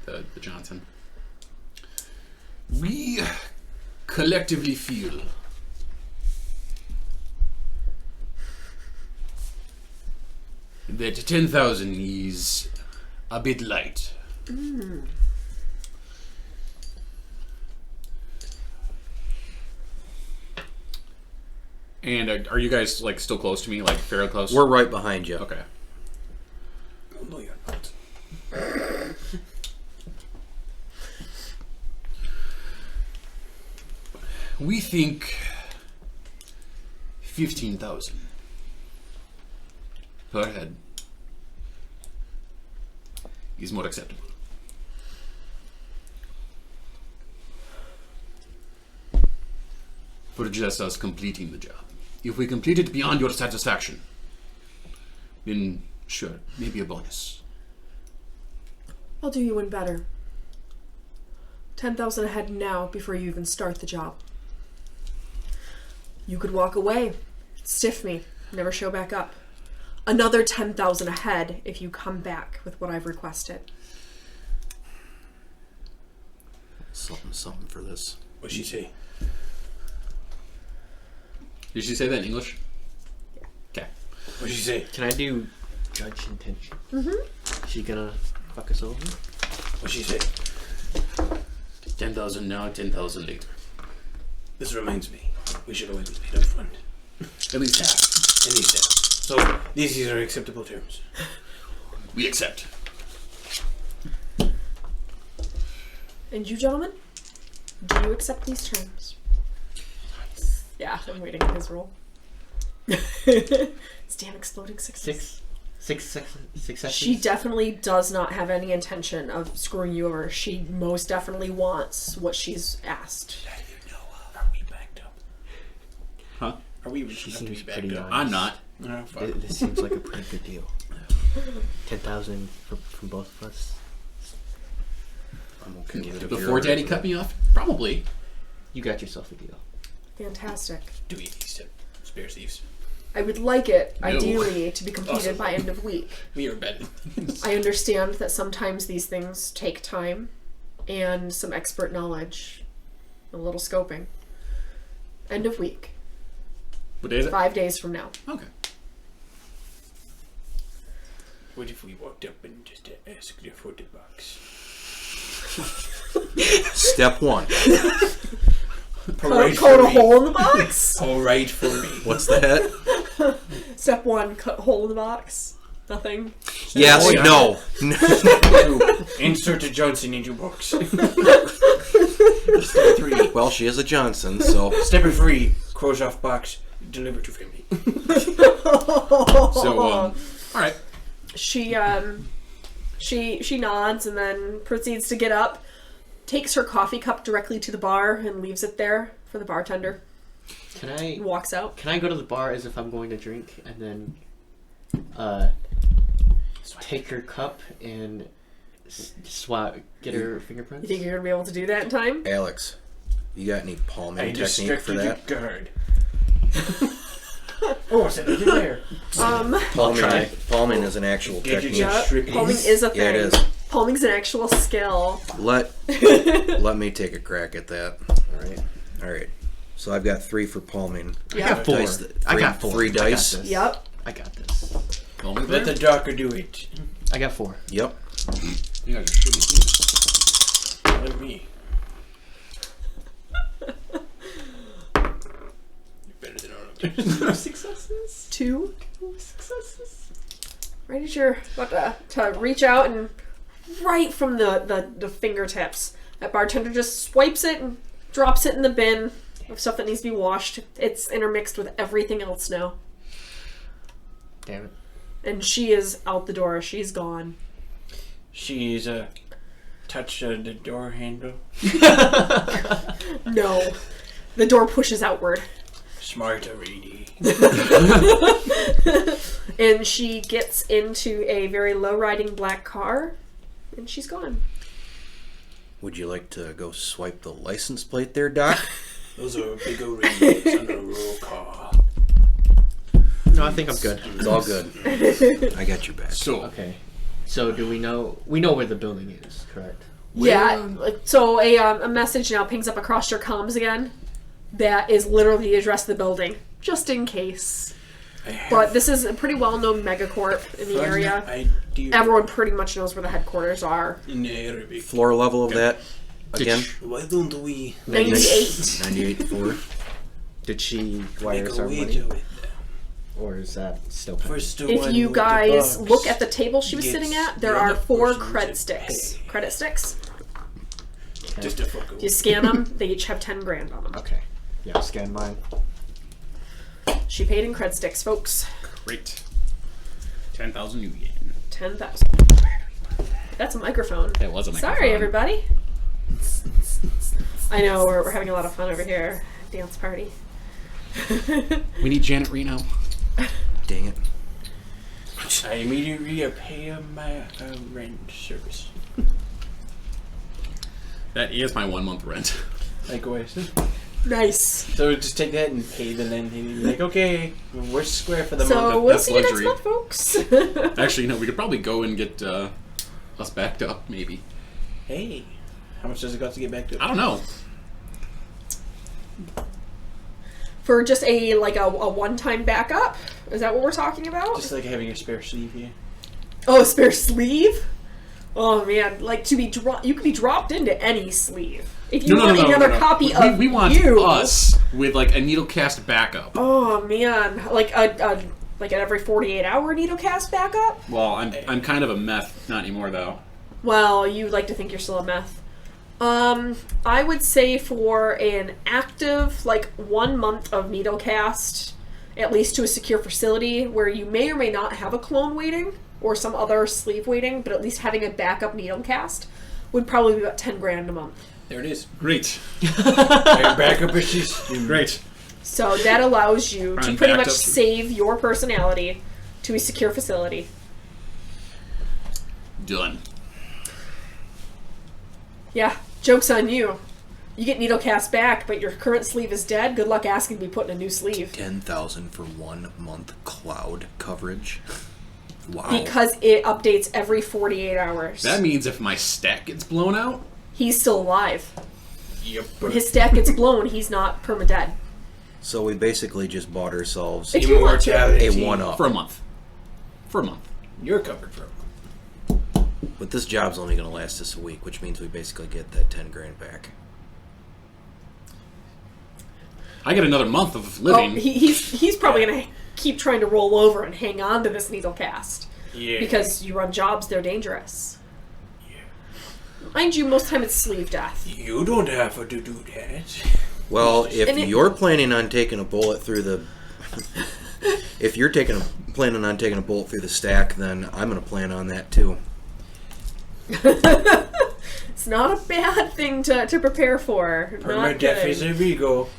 Speaker 2: the Johnson. We collectively feel that 10,000 is a bit light. And are you guys like still close to me, like fairly close?
Speaker 4: We're right behind you.
Speaker 2: Okay.
Speaker 3: Oh, no, you're not.
Speaker 2: We think 15,000 per head is more acceptable. For just us completing the job. If we complete it beyond your satisfaction, then sure, maybe a bonus.
Speaker 1: I'll do you one better. 10,000 ahead now before you even start the job. You could walk away, stiff me, never show back up. Another 10,000 ahead if you come back with what I've requested.
Speaker 4: Something for this.
Speaker 3: What'd she say?
Speaker 2: Did she say that in English? Okay.
Speaker 3: What'd she say?
Speaker 5: Can I do judge intention? Mm-hmm. She gonna fuck us over?
Speaker 3: What'd she say?
Speaker 2: 10,000 now, 10,000 later.
Speaker 3: This reminds me. We should always be paid up front.
Speaker 2: At least half.
Speaker 3: At least that. So, these are acceptable terms.
Speaker 2: We accept.
Speaker 1: And you gentlemen, do you accept these terms? Yeah, I'm waiting on his roll. Damn exploding sixes.
Speaker 5: Six successes.
Speaker 1: She definitely does not have any intention of screwing you over. She most definitely wants what she's asked.
Speaker 3: How do you know? Are we backed up?
Speaker 2: Huh?
Speaker 3: Are we
Speaker 5: She
Speaker 3: have to
Speaker 5: seems
Speaker 3: be backed
Speaker 5: pretty
Speaker 3: up?
Speaker 2: I'm not.
Speaker 3: No, fuck.
Speaker 5: This seems like a pretty good deal. 10,000 from both of us.
Speaker 4: I'm okay with it. if
Speaker 2: Before
Speaker 4: you're-
Speaker 2: Daddy cut me off? Probably.
Speaker 5: You got yourself a deal.
Speaker 1: Fantastic.
Speaker 3: Do we these spare thieves?
Speaker 1: I would like it,
Speaker 2: No.
Speaker 1: ideally, to be completed
Speaker 3: Awesome.
Speaker 1: by end of week.
Speaker 3: We are bad.
Speaker 1: I understand that sometimes these things take time and some expert knowledge, a little scoping. End of week.
Speaker 2: What day is it?
Speaker 1: 5 days from now.
Speaker 2: Okay.
Speaker 3: What if we walked up and just asked you for the box?
Speaker 4: Step one.
Speaker 3: Parade
Speaker 1: Cut
Speaker 3: for
Speaker 1: a
Speaker 3: me.
Speaker 1: hole in the box.
Speaker 3: Parade for me.
Speaker 4: What's the hit?
Speaker 1: Step 1, cut hole in the box. Nothing.
Speaker 4: Yes.
Speaker 3: Oh, yeah.
Speaker 4: No.
Speaker 3: Two, insert a Johnson in your box. Step 3.
Speaker 4: Well, she is a Johnson, so
Speaker 3: Step 3. Close off box. Deliver to family.
Speaker 2: So, all right.
Speaker 1: She nods and then proceeds to get up, takes her coffee cup directly to the bar and leaves it there for the bartender.
Speaker 5: Can I
Speaker 1: Walks out.
Speaker 5: go to the bar as if I'm going to drink and then take her cup and swap, get her
Speaker 1: You
Speaker 5: fingerprints?
Speaker 1: think you're gonna be able to do that in time?
Speaker 4: Alex, you got any palming
Speaker 3: I just
Speaker 4: technique for that?
Speaker 3: guard. Oh, it's another there.
Speaker 4: Palming is an actual
Speaker 3: Get your
Speaker 4: technique.
Speaker 1: Yeah,
Speaker 3: Strictly.
Speaker 1: palming is a thing.
Speaker 4: Yeah, it is.
Speaker 1: Palming's an actual skill.
Speaker 4: Let me take a crack at that. All right. So I've got 3 for palming.
Speaker 5: I
Speaker 1: Yeah.
Speaker 5: got 4.
Speaker 4: Dice-
Speaker 5: I got 4.
Speaker 4: 3
Speaker 5: I got
Speaker 4: dice.
Speaker 5: this.
Speaker 1: Yep.
Speaker 5: I got this.
Speaker 2: Only
Speaker 3: Let the doctor do it.
Speaker 5: I got 4.
Speaker 4: Yep.
Speaker 2: You guys are shitty.
Speaker 3: Let me. You're better than all of them.
Speaker 5: 2 successes.
Speaker 1: 2.
Speaker 5: 2 successes.
Speaker 1: Right as you're about to reach out and right from the fingertips, that bartender just swipes it and drops it in the bin of stuff that needs to be washed. It's intermixed with everything else now.
Speaker 5: Damn it.
Speaker 1: And she is out the door. She's gone.
Speaker 3: She's touched the door handle.
Speaker 1: No. The door pushes outward.
Speaker 3: Smart already.
Speaker 1: And she gets into a very low-riding black car, and she's gone.
Speaker 4: Would you like to go swipe the license plate there, Doc?
Speaker 3: Those are big old rings on a roll car.
Speaker 5: No, I think I'm good.
Speaker 4: It's all good. I got your back.
Speaker 2: So,
Speaker 5: Okay. So do we know where the building is, correct?
Speaker 1: Yeah, so a message now pings up across your comms again. That is literally the address of the building, just in case. But this is a pretty well-known megacorp in the area. Everyone pretty much knows where the headquarters are.
Speaker 3: in the area.
Speaker 4: Floor level of that again?
Speaker 3: Why don't we
Speaker 1: 98.
Speaker 4: 98 floor.
Speaker 5: Did she
Speaker 3: make
Speaker 5: wire us
Speaker 3: a
Speaker 5: our
Speaker 3: wager
Speaker 5: money?
Speaker 3: with them?
Speaker 5: Or is that still pending?
Speaker 3: First the
Speaker 1: If
Speaker 3: one
Speaker 1: you
Speaker 3: with the
Speaker 1: guys
Speaker 3: box
Speaker 1: look at the table she was
Speaker 3: gets
Speaker 1: sitting at,
Speaker 3: the
Speaker 1: there are
Speaker 3: other
Speaker 1: 4
Speaker 3: person
Speaker 1: cred
Speaker 3: to
Speaker 1: sticks.
Speaker 3: pay.
Speaker 1: Credit sticks.
Speaker 3: Just to fuck
Speaker 1: You scan them, they each have 10 grand on them.
Speaker 5: Okay. Yeah, scan mine.
Speaker 1: She paid in cred sticks, folks.
Speaker 2: great. 10,000 new yen.
Speaker 1: 10,000. That's a microphone.
Speaker 2: That was a microphone.
Speaker 1: Sorry, everybody. I know, we're having a lot of fun over here. Dance party.
Speaker 2: We need Janet Reno.
Speaker 4: Dang it.
Speaker 3: I immediately pay my rent service.
Speaker 2: That is my 1 month rent.
Speaker 3: Likewise.
Speaker 1: Nice.
Speaker 3: So just take that and pay the rent, and you're like, okay, we're square for the
Speaker 1: So
Speaker 3: month.
Speaker 1: we'll
Speaker 2: that's
Speaker 1: see you
Speaker 2: luxury.
Speaker 1: next month, folks.
Speaker 2: Actually, no, we could probably go and get us backed up, maybe.
Speaker 3: Hey, how much does it cost to get back to?
Speaker 2: I don't know.
Speaker 1: For just a one-time backup? Is that what we're talking about?
Speaker 3: Just like having a spare sleeve here.
Speaker 1: Oh, a spare sleeve? Oh man, like to be you could be dropped into any sleeve. If you want another copy of
Speaker 2: we want
Speaker 1: you,
Speaker 2: us with like a needle cast backup.
Speaker 1: Oh man, like an every 48-hour needle cast backup.
Speaker 2: Well, I'm kind of a meth, not anymore though.
Speaker 1: Well, you like to think you're still a meth. I would say for an active 1 month of needle cast, at least to a secure facility where you may or may not have a clone waiting or some other sleeve waiting, but at least having a backup needle cast would probably be about 10 grand a month.
Speaker 3: There it is.
Speaker 2: Great,
Speaker 3: Backup issues.
Speaker 2: great.
Speaker 1: So that allows you to
Speaker 2: I'm
Speaker 1: pretty
Speaker 2: backed
Speaker 1: much
Speaker 2: up.
Speaker 1: save your personality to a secure facility.
Speaker 2: Done.
Speaker 1: Yeah, joke's on you. You get needle cast back, but your current sleeve is dead. Good luck asking to be put in a new sleeve.
Speaker 4: 10,000 for 1 month cloud coverage. Wow.
Speaker 1: Because it updates every 48 hours.
Speaker 2: That means if my stack gets blown out,
Speaker 1: He's still alive.
Speaker 3: Yep.
Speaker 1: When his stack gets blown, he's not perma-dead.
Speaker 4: So we basically just bought ourselves
Speaker 1: If you want to.
Speaker 3: Immortality.
Speaker 4: a 1-up.
Speaker 2: for a month. For a month.
Speaker 3: You're covered for a month.
Speaker 4: But this job's only going to last us a week, which means we basically get that 10 grand back.
Speaker 2: I get another month of
Speaker 1: Well,
Speaker 2: living.
Speaker 1: he's probably going to keep trying to roll over and hang on to this needle cast.
Speaker 3: Yeah.
Speaker 1: Because you run jobs, they're dangerous. Mind you, most time it's sleeve death.
Speaker 3: You don't have to do that.
Speaker 4: Well, if
Speaker 1: And
Speaker 4: you're planning on taking a bullet through the... if you're planning on taking a bullet through the stack, then I'm going to plan on that too.
Speaker 1: It's not a bad thing to prepare for. Not
Speaker 3: Permadeath is
Speaker 1: good.
Speaker 3: illegal,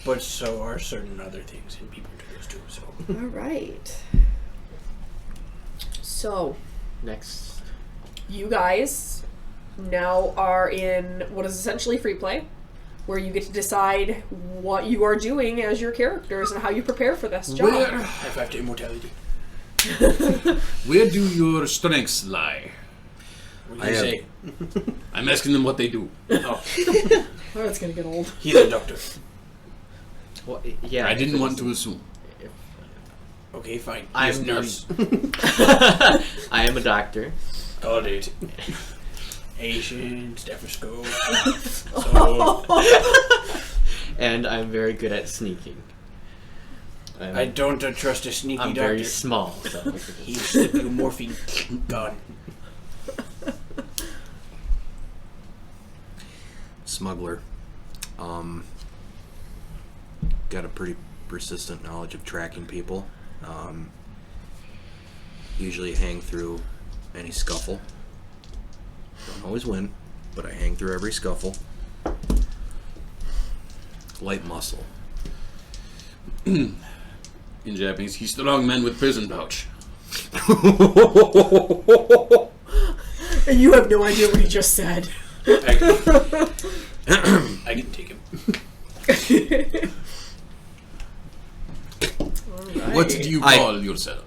Speaker 3: but so are certain other things, and people do this too. So
Speaker 1: All right. So,
Speaker 5: next?
Speaker 1: You guys now are in what is essentially free play, where you get to decide what you are doing as your characters and how you prepare for this job.
Speaker 2: Where,
Speaker 3: High five to immortality.
Speaker 2: where do your strengths lie?
Speaker 3: What do
Speaker 4: I
Speaker 3: you
Speaker 4: have-
Speaker 3: say?
Speaker 2: I'm asking them what they do.
Speaker 3: Oh,
Speaker 1: Oh, it's gonna get old.
Speaker 3: he's a doctor.
Speaker 5: Well, yeah.
Speaker 2: I didn't
Speaker 5: if
Speaker 2: want
Speaker 5: it's-
Speaker 2: to assume.
Speaker 3: Okay, fine.
Speaker 5: I'm
Speaker 3: He's nurse.
Speaker 5: I am a doctor.
Speaker 3: Got it. Asian stethoscope. So
Speaker 5: And I'm very good at sneaking.
Speaker 3: I don't trust a sneaky
Speaker 5: I'm
Speaker 3: doctor.
Speaker 5: very small. So
Speaker 3: He's slipping morphine. Gone.
Speaker 4: Smuggler. Got a pretty persistent knowledge of tracking people. Usually hang through any scuffle. Don't always win, but I hang through every scuffle. Light muscle.
Speaker 2: In Japanese, he's strong man with prison pouch.
Speaker 1: And you have no idea what he just said.
Speaker 3: I can take him.
Speaker 2: What do you call yourself?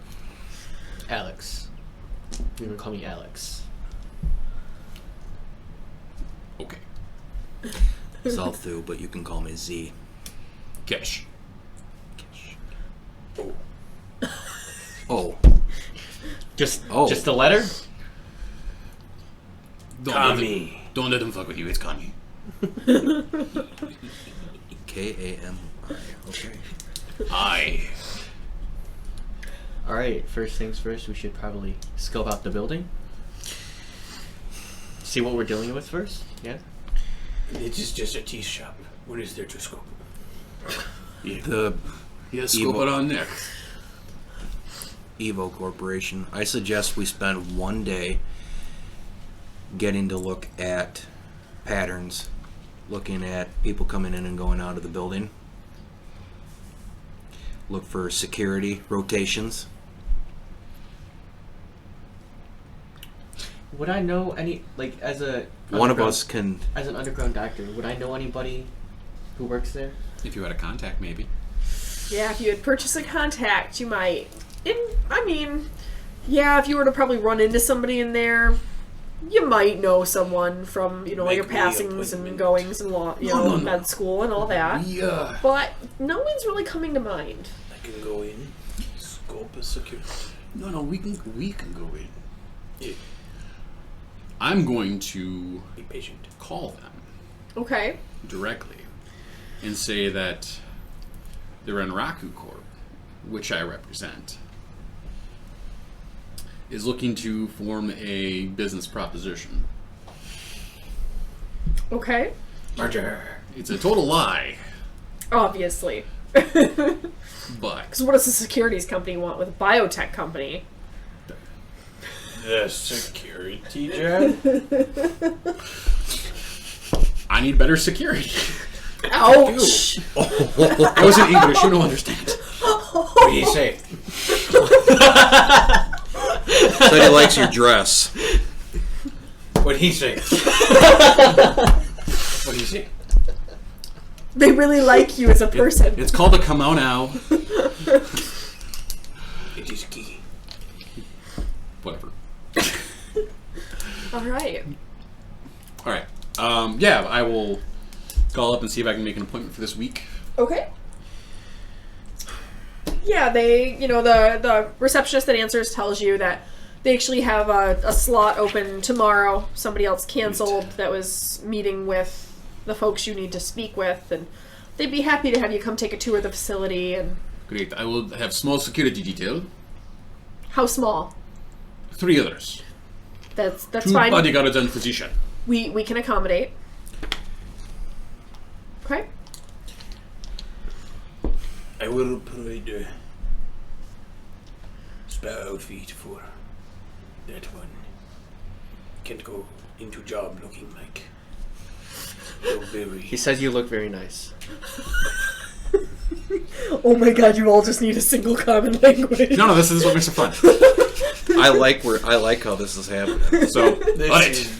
Speaker 5: Alex. You can call me Alex.
Speaker 2: Okay.
Speaker 4: Zalthu, but you can call me Z.
Speaker 2: Kesh.
Speaker 4: Oh.
Speaker 5: Just
Speaker 4: Oh.
Speaker 5: the letter?
Speaker 3: Kami.
Speaker 2: Don't let him fuck with you. It's Kami.
Speaker 4: K-A-M-I. Okay.
Speaker 2: I.
Speaker 5: Alright, first things first, we should probably scope out the building. See what we're dealing with first? Yeah?
Speaker 3: It is just a tea shop. What is there to scope?
Speaker 2: The scope it on there.
Speaker 4: Evo Corporation. I suggest we spend one day getting to look at patterns, looking at people coming in and going out of the building. Look for security rotations.
Speaker 5: Would I know any, like, as a...
Speaker 4: One of
Speaker 5: underground-
Speaker 4: us can.
Speaker 5: As an underground doctor, would I know anybody who works there?
Speaker 2: If you had a contact, maybe.
Speaker 1: Yeah, if you had purchased a contact, you might. Yeah, if you were to probably run into somebody in there, you might know someone from, your
Speaker 3: Make me
Speaker 1: passings and
Speaker 3: appointment.
Speaker 1: goings and law,
Speaker 2: No.
Speaker 1: med school and all that.
Speaker 2: Yeah.
Speaker 1: But no one's really coming to mind.
Speaker 3: I can go in. Scope is secure.
Speaker 2: No, we can go in.
Speaker 3: Yeah.
Speaker 2: I'm going to
Speaker 3: Be patient.
Speaker 2: call them
Speaker 1: Okay.
Speaker 2: directly and say that the Renraku Corp, which I represent, is looking to form a business proposition.
Speaker 1: Okay.
Speaker 3: Merger.
Speaker 2: It's a total lie,
Speaker 1: Obviously.
Speaker 2: but
Speaker 1: Because what does a securities company want with a biotech company?
Speaker 3: The security job?
Speaker 2: I need better security.
Speaker 1: Ouch!
Speaker 2: I was in English, you don't understand.
Speaker 3: What do you say?
Speaker 4: Said he likes your dress.
Speaker 3: What'd he say? What'd he say?
Speaker 1: They really like you as a person.
Speaker 2: It's called a come out now.
Speaker 3: It is key.
Speaker 2: Whatever.
Speaker 1: Alright.
Speaker 2: Alright. Yeah, I will call up and see if I can make an appointment for this week.
Speaker 1: Okay. Yeah, they, the receptionist that answers tells you that they actually have a slot open tomorrow. Somebody else canceled that was meeting with the folks you need to speak with, and they'd be happy to have you come take a tour of the facility. And
Speaker 2: Great. I will have small security detail.
Speaker 1: how small?
Speaker 2: 3 others.
Speaker 1: That's
Speaker 2: 2
Speaker 1: fine.
Speaker 2: bodyguards and physician.
Speaker 1: We can accommodate. Okay.
Speaker 3: I will provide spare outfit for that one. Can't go into job looking like so very.
Speaker 5: He says you look very nice.
Speaker 1: Oh my god, you all just need a single common language.
Speaker 2: No, this is what makes it fun.
Speaker 4: I like how this is happening.
Speaker 2: So,
Speaker 3: This
Speaker 2: alright.
Speaker 3: is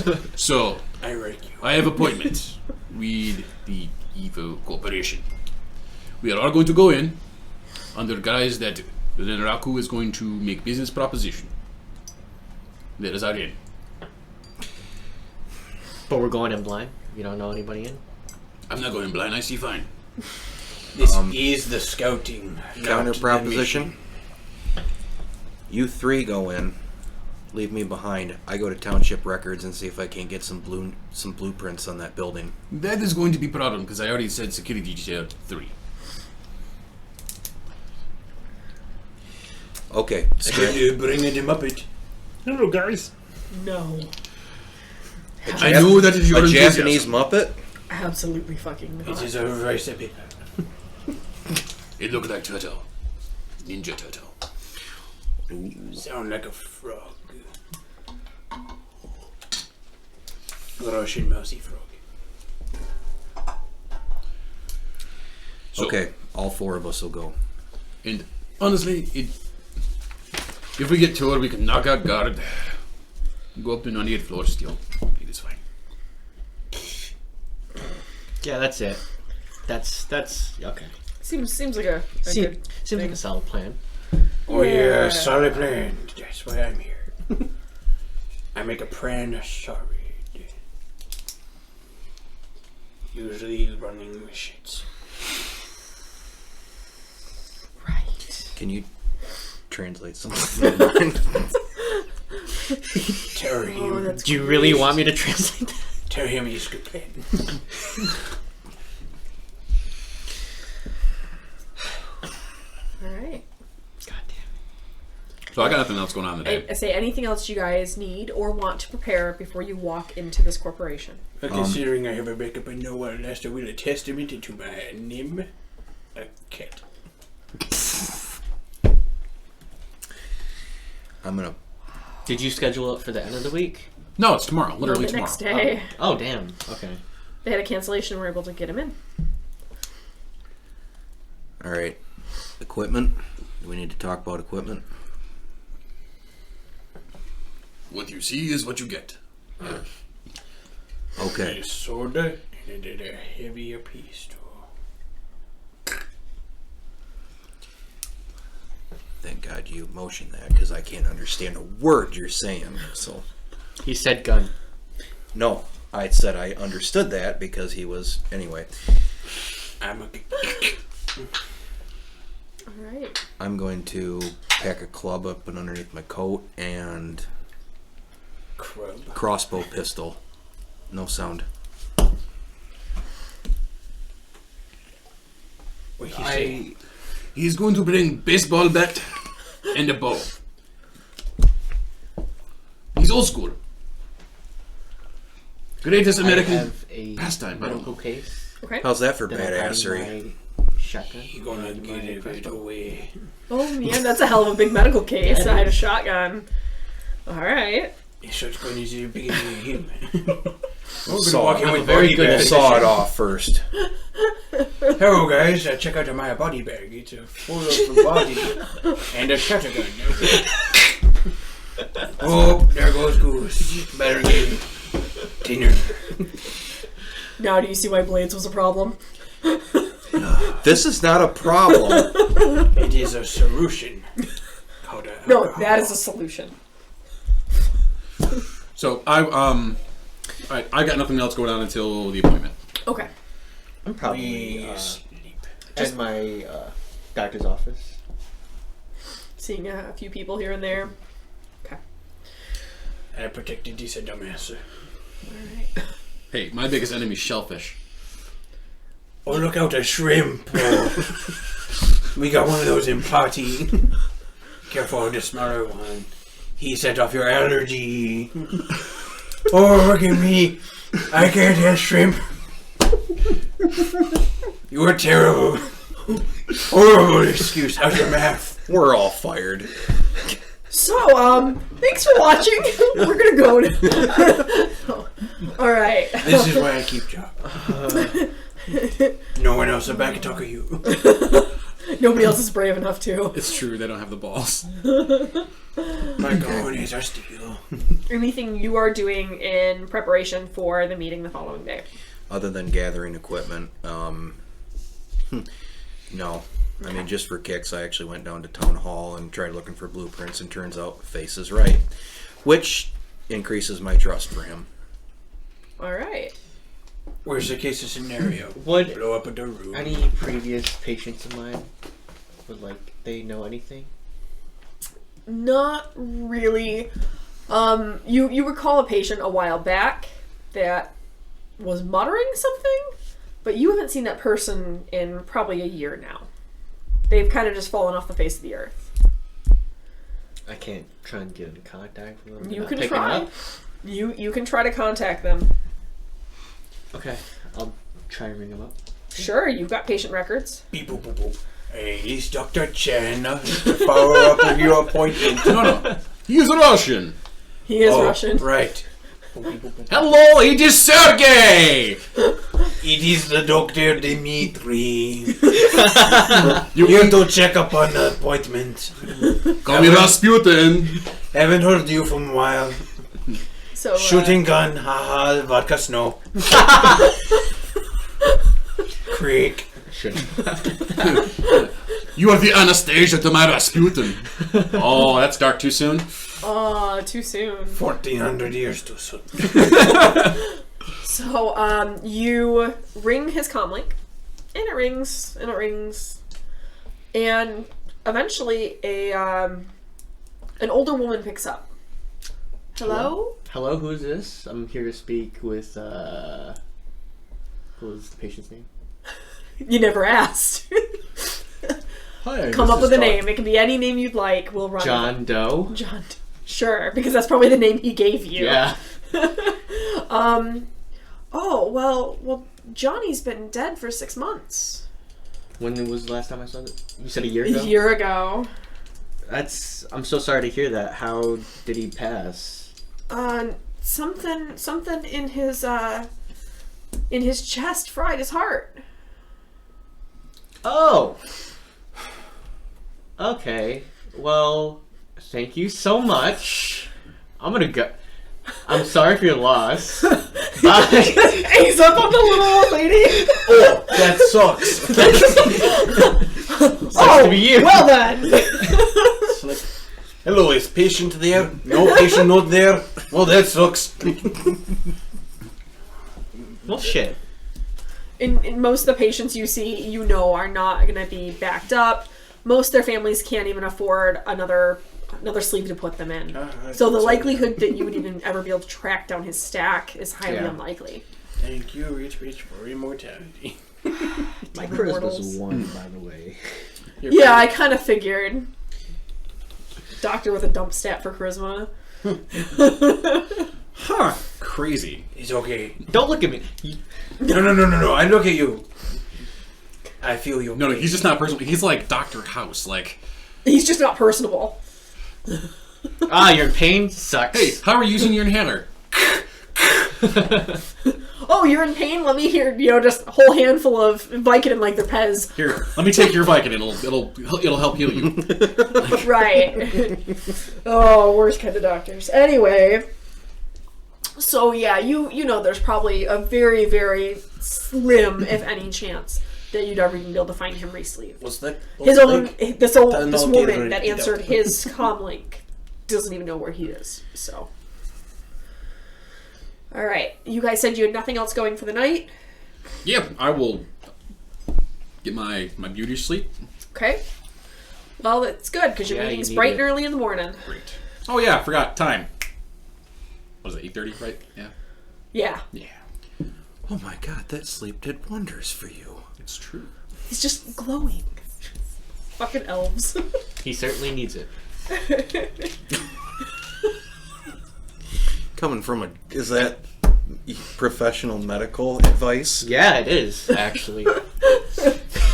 Speaker 3: this.
Speaker 2: So,
Speaker 3: I like you.
Speaker 2: I have appointments with the evil corporation. We are all going to go in under guise that the Naraku is going to make business proposition. That is our in.
Speaker 5: But we're going in blind. You don't know anybody in.
Speaker 2: I'm not going blind. I see fine.
Speaker 3: This is the scouting.
Speaker 4: Counter
Speaker 3: not the
Speaker 4: proposition. You three go in. Leave me behind. I go to Township Records and see if I can get some blueprints on that building.
Speaker 2: That is going to be a problem because I already said security detail 3.
Speaker 4: Okay.
Speaker 3: mission. You bring the Muppet.
Speaker 6: Hello, guys.
Speaker 1: No.
Speaker 2: I know that is your
Speaker 4: A
Speaker 2: enthusiasm.
Speaker 4: Japanese Muppet?
Speaker 1: Absolutely fucking
Speaker 3: It
Speaker 1: not.
Speaker 3: is a recipe.
Speaker 2: It looked like turtle. Ninja turtle.
Speaker 3: Sound like a frog. Russian mousy frog.
Speaker 2: So,
Speaker 4: Okay, all 4 of us will go.
Speaker 2: And honestly, if we get to it, we can knock out guard. Go up to 98th floor still. It is fine.
Speaker 5: Yeah, that's it. That's okay.
Speaker 1: Seems like a
Speaker 5: Seems
Speaker 1: good
Speaker 5: like a solid plan.
Speaker 3: Oh yeah,
Speaker 1: Yeah.
Speaker 3: solid plan. That's why I'm here. I make a plan solid. Usually running missions.
Speaker 1: right.
Speaker 4: Can you translate something?
Speaker 3: Tell him.
Speaker 1: Oh, that's
Speaker 5: Do you really want me to translate that?
Speaker 3: Tell him he's good plan.
Speaker 1: all right.
Speaker 5: God damn
Speaker 2: So I got nothing else going on today.
Speaker 1: I say anything else you guys need or want to prepare before you walk into this corporation.
Speaker 3: But considering I have a backup and no one last will a testament to my name, a cat.
Speaker 4: I'm gonna.
Speaker 5: it. Did you schedule it for the end of the week?
Speaker 2: No, it's tomorrow.
Speaker 1: No,
Speaker 2: Literally
Speaker 1: the
Speaker 2: tomorrow.
Speaker 1: next day.
Speaker 5: Oh damn. Okay.
Speaker 1: They had a cancellation and were able to get him in.
Speaker 4: All right. Equipment. Do we need to talk about equipment?
Speaker 2: What you see is what you get.
Speaker 4: Okay.
Speaker 3: A soda and a heavier piece too.
Speaker 4: Thank God you motioned that because I can't understand a word you're saying. So
Speaker 5: He said gun.
Speaker 4: no, I said I understood that because he was anyway.
Speaker 3: I'm a
Speaker 1: All right.
Speaker 4: I'm going to pack a club up and underneath my coat and
Speaker 3: crub.
Speaker 4: crossbow pistol. No sound.
Speaker 3: What he say?
Speaker 2: He's going to bring baseball bat and a bow. He's old school. Greatest
Speaker 5: I
Speaker 2: American
Speaker 5: have a
Speaker 2: pastime. I don't
Speaker 5: medical
Speaker 2: know.
Speaker 5: case.
Speaker 1: Okay.
Speaker 4: How's that for
Speaker 5: Then I'm adding
Speaker 4: badassery?
Speaker 5: my shotgun.
Speaker 3: He gonna
Speaker 5: and
Speaker 3: get
Speaker 5: my
Speaker 3: it
Speaker 5: crossbow.
Speaker 3: away.
Speaker 1: Oh man, that's a hell of a big medical case. I had a shotgun. All right.
Speaker 3: Shotgun is bigger than him. We're
Speaker 4: Saw
Speaker 3: walk in
Speaker 4: it.
Speaker 3: with
Speaker 5: very
Speaker 3: body
Speaker 5: good
Speaker 3: bags.
Speaker 4: Saw it off first.
Speaker 3: Hello guys, check out my body bag. It's full of body and a shotgun. Oh, there goes Goose. Better get dinner.
Speaker 1: Now do you see why Blades was a problem?
Speaker 4: This is not a problem.
Speaker 3: It is a solution.
Speaker 1: No, that is a solution.
Speaker 2: So alright, I got nothing else going on until the appointment.
Speaker 1: Okay.
Speaker 5: I'm probably
Speaker 3: We sleep.
Speaker 5: at my doctor's office.
Speaker 1: Seeing a few people here and there. Okay.
Speaker 3: I protected this dumbass.
Speaker 1: All right.
Speaker 2: Hey, my biggest enemy is shellfish.
Speaker 3: Oh, look out, a shrimp. We got one of those in party. Careful, the smaller one. He set off your allergy. Oh, look at me. I can't have shrimp. You are terrible. Horrible excuse. How's your math?
Speaker 4: We're all fired.
Speaker 1: So, thanks for watching. We're gonna go now. All right.
Speaker 3: This is why I keep job. No one else will back talk of you.
Speaker 1: Nobody else is brave enough to.
Speaker 2: It's true, they don't have the balls.
Speaker 3: My cojones are steel.
Speaker 1: Anything you are doing in preparation for the meeting the following day?
Speaker 4: Other than gathering equipment, no. I mean, just for kicks, I actually went down to Town Hall and tried looking for blueprints, and turns out Face is right, which increases my trust for him.
Speaker 1: All right.
Speaker 3: Worst case scenario.
Speaker 5: Would
Speaker 3: Blow up the room.
Speaker 5: any previous patients of mine they know anything?
Speaker 1: Not really. You recall a patient a while back that was muttering something, but you haven't seen that person in probably a year now. They've kind of just fallen off the face of the earth.
Speaker 5: I can't try and get in contact with them.
Speaker 1: You
Speaker 5: Not
Speaker 1: can
Speaker 5: picking
Speaker 1: try.
Speaker 5: up?
Speaker 1: You can try to contact them.
Speaker 5: Okay, I'll try and ring them up.
Speaker 1: Sure, you've got patient records.
Speaker 3: Beep, boop, boop, boop. Hey, it's Dr. Chen. To follow up with your appointment.
Speaker 2: No. He's Russian.
Speaker 1: He is
Speaker 3: Oh,
Speaker 1: Russian.
Speaker 3: Right.
Speaker 2: Hello, it is Sergey!
Speaker 3: It is the Dr. Dmitri. Here to check up on the appointment.
Speaker 2: Call me Rasputin.
Speaker 3: Haven't heard you from a while.
Speaker 1: So
Speaker 3: Shooting gun, haha, vodka snow. Creek.
Speaker 2: You are the Anastasia to my Rasputin. Oh, that's dark too soon.
Speaker 1: too soon.
Speaker 3: 1400 years too soon.
Speaker 1: So, you ring his comm link, and it rings, and it rings, and eventually an older woman picks up. Hello?
Speaker 5: Hello, who's this? I'm here to speak with, who's the patient's name?
Speaker 1: You never asked.
Speaker 2: Hi,
Speaker 1: Come up with a name. It can be any name you'd like. We'll run
Speaker 5: John Doe?
Speaker 1: it. John. Sure, because that's probably the name he gave you.
Speaker 5: Yeah.
Speaker 1: Oh, well, Johnny's been dead for 6 months.
Speaker 5: When was the last time I saw it? You said a year
Speaker 1: A
Speaker 5: ago?
Speaker 1: year ago.
Speaker 5: I'm so sorry to hear that. How did he pass?
Speaker 1: Something in his chest fried his heart.
Speaker 5: Oh! Okay. Well, thank you so much. I'm gonna go. I'm sorry for your loss. Bye.
Speaker 1: He's up on the little old lady.
Speaker 3: Oh, that sucks.
Speaker 5: Sucks to be you.
Speaker 1: Well then.
Speaker 3: Hello, is patient there? No patient not there? Well, that sucks.
Speaker 5: Well, shit.
Speaker 1: In most of the patients you see, are not going to be backed up. Most of their families can't even afford another sleeve to put them in. So the likelihood that you would even ever be able to track down his stack is highly unlikely.
Speaker 3: Thank you, Rich, for immortality.
Speaker 5: My
Speaker 1: Immortals.
Speaker 5: charisma's 1, by the way.
Speaker 1: Yeah, I kind of figured. Doctor with a dump stat for charisma.
Speaker 2: Huh. Crazy.
Speaker 3: It's okay.
Speaker 5: Don't look at me.
Speaker 3: No. I look at you. I feel you.
Speaker 2: No, he's just not personal. He's like Dr. House. Like,
Speaker 1: He's just not personable.
Speaker 5: You're in pain? Sucks.
Speaker 2: hey, how are you using your inhaler?
Speaker 1: Oh, you're in pain? Let me hear, just a whole handful of Vicodin like their Pez.
Speaker 2: Here, let me take your Vicodin. It'll help heal you.
Speaker 1: Right. Oh, worst kind of doctors. Anyway, so yeah, you know there's probably a very, very slim, if any, chance that you'd ever even be able to find him re-sleeve.
Speaker 3: What's that?
Speaker 1: This woman that answered his comm link doesn't even know where he is. So, all right, you guys said you had nothing else going for the night.
Speaker 2: Yeah, I will get my beauty sleep.
Speaker 1: Okay. Well, that's good because your
Speaker 5: Yeah,
Speaker 1: meeting's
Speaker 5: you need
Speaker 1: bright
Speaker 5: it.
Speaker 1: and early in the morning.
Speaker 2: Great. Oh yeah, I forgot time. What is it? 8:30, right? Yeah.
Speaker 1: Yeah,
Speaker 2: Yeah.
Speaker 4: Oh my god, that sleep did wonders for you.
Speaker 2: It's true.
Speaker 1: he's just glowing. Fucking elves.
Speaker 5: He certainly needs it.
Speaker 4: Coming from is that professional medical advice?
Speaker 5: Yeah, it is, actually.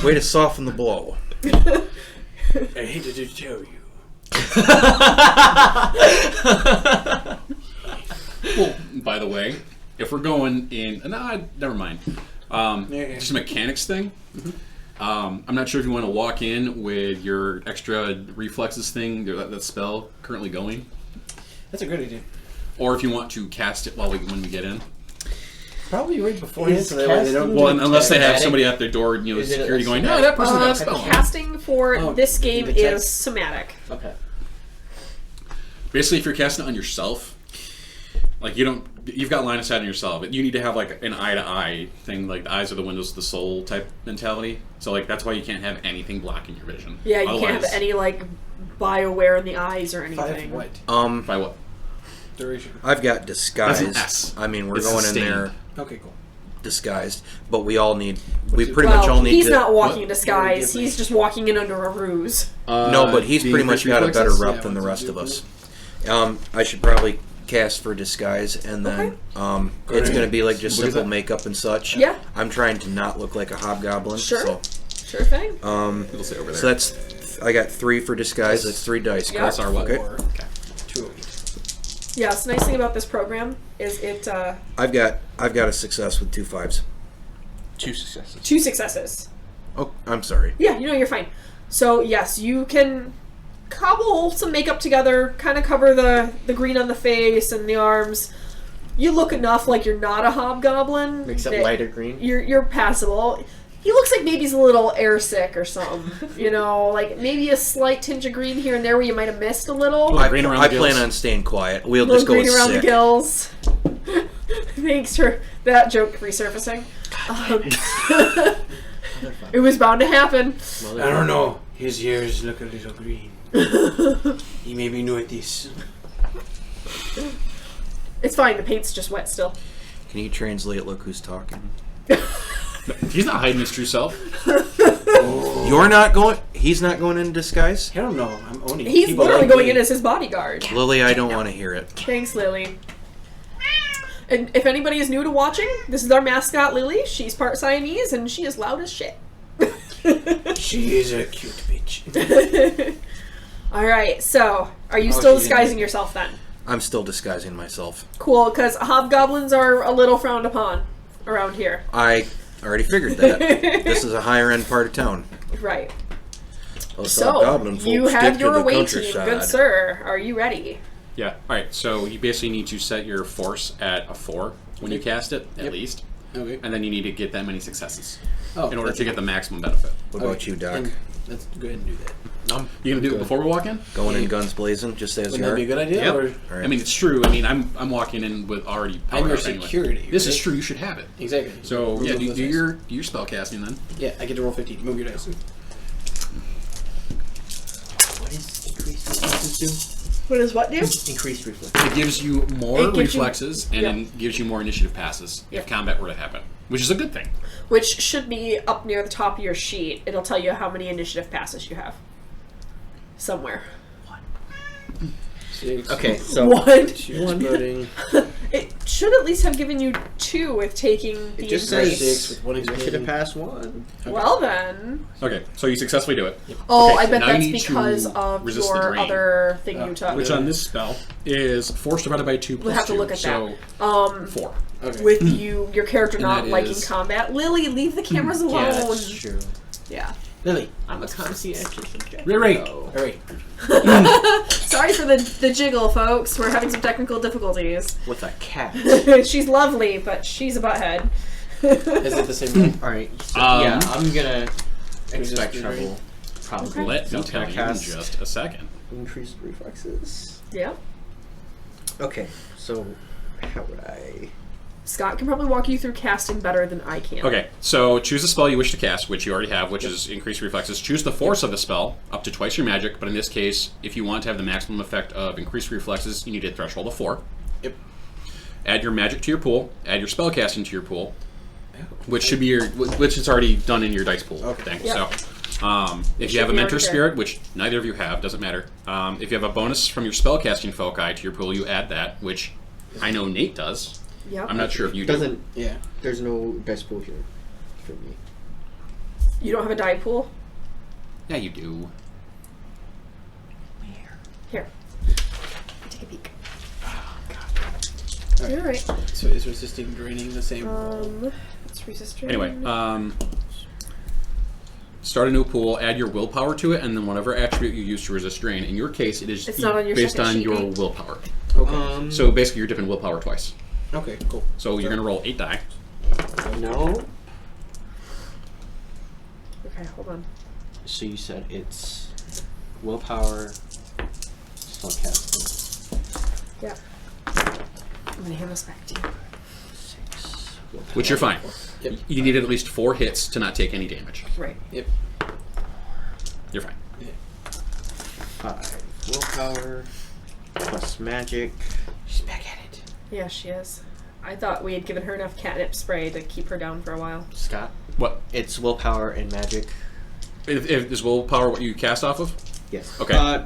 Speaker 4: Way to soften the blow.
Speaker 3: I hated to tell you.
Speaker 2: Well, by the way, if we're going in, never mind. Just a mechanics thing. I'm not sure if you want to walk in with your extra reflexes thing, that spell currently going,
Speaker 3: That's a good idea.
Speaker 2: or if you want to cast it when we get in.
Speaker 3: Probably right beforehand,
Speaker 5: Is
Speaker 3: so that way they don't.
Speaker 5: casting-
Speaker 2: Well, unless they have
Speaker 5: Somatic?
Speaker 2: somebody at their door,
Speaker 5: Is it
Speaker 2: security
Speaker 5: a
Speaker 2: going, no,
Speaker 5: somatic?
Speaker 2: that person got a spell.
Speaker 1: Casting for
Speaker 3: Oh,
Speaker 1: this game
Speaker 3: the text?
Speaker 1: is somatic.
Speaker 5: Okay.
Speaker 2: Basically, if you're casting it on yourself, like you've got line of sight on yourself, but you need to have like an eye to eye thing, like the eyes are the windows of the soul type mentality. So like that's why you can't have anything blocking your vision.
Speaker 1: Yeah, you can't have
Speaker 2: Otherwise-
Speaker 1: any like BioWare in the eyes or
Speaker 3: 5
Speaker 1: anything.
Speaker 3: what?
Speaker 2: By what?
Speaker 3: Duration.
Speaker 4: I've got disguise.
Speaker 2: That's an S.
Speaker 4: I mean, we're
Speaker 2: It's
Speaker 4: going in
Speaker 2: sustained.
Speaker 4: there
Speaker 3: Okay, cool.
Speaker 4: disguised, but we all need. We
Speaker 3: What's it-
Speaker 4: pretty much all
Speaker 1: Well,
Speaker 4: need
Speaker 1: he's
Speaker 4: to.
Speaker 1: not walking
Speaker 2: what?
Speaker 1: in disguise.
Speaker 3: Yeah,
Speaker 1: He's just walking in under a ruse.
Speaker 4: No, but he's
Speaker 2: the
Speaker 4: pretty much
Speaker 2: increased
Speaker 4: got a better
Speaker 2: reflexes?
Speaker 4: rep
Speaker 3: Yeah,
Speaker 4: than the
Speaker 3: what's
Speaker 4: rest
Speaker 3: he
Speaker 4: of
Speaker 3: do?
Speaker 4: us. I should probably cast for disguise, and then it's going to be like just
Speaker 2: What is
Speaker 4: simple
Speaker 2: that?
Speaker 4: makeup and such.
Speaker 1: Yeah.
Speaker 4: I'm trying to not look like a hobgoblin.
Speaker 1: Sure.
Speaker 4: So,
Speaker 1: Sure thing.
Speaker 2: It'll say over there.
Speaker 4: so that's. I got 3 for disguise. That's 3 dice.
Speaker 1: Yeah.
Speaker 4: correct?
Speaker 2: That's our what?
Speaker 4: Okay.
Speaker 3: Or
Speaker 2: Okay.
Speaker 3: 2 of each.
Speaker 1: Yeah, it's the nice thing about this program is it
Speaker 4: I've got a success with 2 5s.
Speaker 5: 2 successes.
Speaker 1: 2 successes.
Speaker 4: Oh, I'm sorry.
Speaker 1: Yeah, you're fine. So yes, you can cobble some makeup together, kind of cover the green on the face and the arms. You look enough like you're not a hobgoblin.
Speaker 5: Makes it
Speaker 1: that
Speaker 5: lighter green.
Speaker 1: You're passable. He looks like maybe he's a little airsick or something. You know, like maybe a slight tinge of green here and there where you might have missed a little.
Speaker 2: Well, green around
Speaker 4: I
Speaker 2: the
Speaker 4: plan
Speaker 2: gills.
Speaker 4: on staying quiet. We'll
Speaker 1: little
Speaker 4: just go
Speaker 1: green
Speaker 4: with
Speaker 1: around
Speaker 4: sick.
Speaker 1: the gills. Thanks for that joke resurfacing. It was bound to happen.
Speaker 3: I don't know. His ears look a little green. He may be new at this.
Speaker 1: It's fine. The paint's just wet still.
Speaker 4: Can you translate? Look who's talking.
Speaker 2: He's not hiding his true self.
Speaker 4: You're not going. He's not going in disguise.
Speaker 3: Hell no, I'm owning it.
Speaker 1: He's
Speaker 3: People
Speaker 1: literally
Speaker 3: like
Speaker 1: going
Speaker 3: me.
Speaker 1: in as his bodyguard.
Speaker 4: Lily, I don't want to hear it.
Speaker 1: Thanks, Lily. And if anybody is new to watching, this is our mascot, Lily. She's part Siamese, and she is loud as shit.
Speaker 3: She is a cute bitch.
Speaker 1: All right, so are you
Speaker 3: Oh,
Speaker 1: still
Speaker 3: she didn't
Speaker 1: disguising
Speaker 3: make-
Speaker 1: yourself then?
Speaker 4: I'm still disguising myself.
Speaker 1: Cool, because hobgoblins are a little frowned upon around here.
Speaker 4: I already figured that. This is a higher end part of town.
Speaker 1: Right.
Speaker 4: Those
Speaker 1: So,
Speaker 4: hobgoblin folks
Speaker 1: you
Speaker 4: stick
Speaker 1: have
Speaker 4: to
Speaker 1: your
Speaker 4: the
Speaker 1: away team,
Speaker 4: countryside.
Speaker 1: good sir. Are you ready?
Speaker 2: Yeah. All right. So you basically need to set your force at a 4 when you cast it, at
Speaker 3: Yep.
Speaker 2: least,
Speaker 3: Okay.
Speaker 2: and then you need to get that many successes
Speaker 3: Oh,
Speaker 2: in order
Speaker 3: that's
Speaker 2: to get the maximum benefit.
Speaker 4: What about you, Doc?
Speaker 3: And let's go ahead and do that.
Speaker 2: You gonna do it before we walk in?
Speaker 4: Going in guns blazing, just as
Speaker 3: Wouldn't
Speaker 4: you
Speaker 3: that
Speaker 4: are.
Speaker 3: be a good idea?
Speaker 2: Yep.
Speaker 3: Or
Speaker 4: All right.
Speaker 2: I mean, it's true. I mean, I'm walking in with already
Speaker 3: I'm
Speaker 2: powered
Speaker 3: your
Speaker 2: up anyway.
Speaker 3: security.
Speaker 2: This is
Speaker 3: right?
Speaker 2: true. You should have it.
Speaker 3: Exactly.
Speaker 2: So
Speaker 3: Roll
Speaker 2: yeah,
Speaker 3: those
Speaker 2: do
Speaker 3: dice.
Speaker 2: your spell casting then.
Speaker 3: Yeah, I get to roll 15. Move your dice. What is increased reflexes do?
Speaker 1: What does what do?
Speaker 3: Increased reflexes.
Speaker 2: It gives you more
Speaker 1: It gives you-
Speaker 2: reflexes and
Speaker 1: yeah.
Speaker 2: then gives you more initiative passes
Speaker 1: Yeah.
Speaker 2: if combat were to happen, which is a good thing.
Speaker 1: Which should be up near the top of your sheet. It'll tell you how many initiative passes you have. Somewhere.
Speaker 3: 6.
Speaker 5: Okay, so
Speaker 1: One.
Speaker 3: Two exploding.
Speaker 1: It should at least have given you 2 with taking the
Speaker 5: it just
Speaker 3: Or
Speaker 5: says
Speaker 1: increase.
Speaker 3: 6 with 1
Speaker 5: I should have
Speaker 3: exploding.
Speaker 5: passed 1.
Speaker 1: Well then.
Speaker 2: Okay, so you successfully do it.
Speaker 1: Oh,
Speaker 2: Okay,
Speaker 1: I bet
Speaker 2: now you
Speaker 1: that's
Speaker 2: need
Speaker 1: because
Speaker 2: to
Speaker 1: of
Speaker 2: resist the
Speaker 1: your
Speaker 2: drain.
Speaker 1: other thing you took.
Speaker 2: Which on this spell is force divided by 2 plus
Speaker 1: We'll have to
Speaker 2: 2,
Speaker 1: look at
Speaker 2: so
Speaker 1: that.
Speaker 2: 4.
Speaker 3: Okay.
Speaker 1: With your character
Speaker 2: And
Speaker 1: not
Speaker 2: that
Speaker 1: liking
Speaker 2: is-
Speaker 1: combat. Lily, leave the cameras alone.
Speaker 3: Yeah, that's true.
Speaker 1: Yeah.
Speaker 3: Lily.
Speaker 5: I'm a conscientious objector.
Speaker 2: Ray.
Speaker 3: Alright.
Speaker 1: Sorry for the jiggle, folks. We're having some technical difficulties.
Speaker 5: With a cat.
Speaker 1: She's lovely, but she's a butthead.
Speaker 3: Is it the same thing?
Speaker 5: Alright, so
Speaker 2: Um,
Speaker 5: yeah, I'm gonna expect
Speaker 3: Resist
Speaker 5: trouble. Probably.
Speaker 2: Let me
Speaker 5: So
Speaker 2: tell
Speaker 5: can I
Speaker 2: you in
Speaker 5: cast
Speaker 2: just a second.
Speaker 5: increased reflexes.
Speaker 1: Yeah.
Speaker 5: Okay, so how would I...
Speaker 1: Scott can probably walk you through casting better than I can.
Speaker 2: Okay, so choose the spell you wish to cast, which you already have, which is increased reflexes. Choose the force of the spell, up to twice your magic, but in this case, if you want to have the maximum effect of increased reflexes, you need a threshold of 4.
Speaker 3: Yep.
Speaker 2: Add your magic to your pool, add your spell casting to your pool, which should be which is already done in your dice pool thing.
Speaker 1: Yeah.
Speaker 2: So, if you have a
Speaker 1: should be
Speaker 2: mentor
Speaker 1: already there.
Speaker 2: spirit, which neither of you have, doesn't matter. If you have a bonus from your spell casting foci to your pool, you add that, which I know Nate does.
Speaker 1: Yep.
Speaker 2: I'm not sure if you do.
Speaker 5: Doesn't...
Speaker 3: Yeah.
Speaker 5: There's no dice pool here for me.
Speaker 1: You don't have a die pool?
Speaker 2: Yeah, you do.
Speaker 1: Here. Take a peek.
Speaker 3: Alright.
Speaker 1: Alright.
Speaker 3: So is resisting draining the same?
Speaker 1: Let's resist drain.
Speaker 2: Anyway, start a new pool, add your willpower to it, and then whatever attribute you use to resist drain. In your case, it is
Speaker 1: It's not on your
Speaker 2: based
Speaker 1: second
Speaker 2: on
Speaker 1: sheet,
Speaker 2: your
Speaker 1: Nate.
Speaker 2: willpower.
Speaker 4: Okay.
Speaker 2: So basically, you're dipping willpower twice.
Speaker 4: Okay, cool.
Speaker 2: So you're going to roll 8 die.
Speaker 5: No.
Speaker 1: Okay, hold on.
Speaker 5: So you said it's willpower, spellcasting.
Speaker 1: Yeah. I'm gonna hand this back to you.
Speaker 5: 6. Willpower.
Speaker 2: Which you're fine.
Speaker 3: Yep.
Speaker 2: You needed at least 4 hits to not take any damage.
Speaker 1: Right.
Speaker 3: Yep.
Speaker 2: You're fine.
Speaker 5: 5 willpower plus magic. She's back at it.
Speaker 1: Yeah, she is. I thought we had given her enough catnip spray to keep her down for a while.
Speaker 5: Scott,
Speaker 2: What?
Speaker 5: it's willpower and magic.
Speaker 2: If is willpower what you cast off of?
Speaker 5: Yes.
Speaker 2: Okay.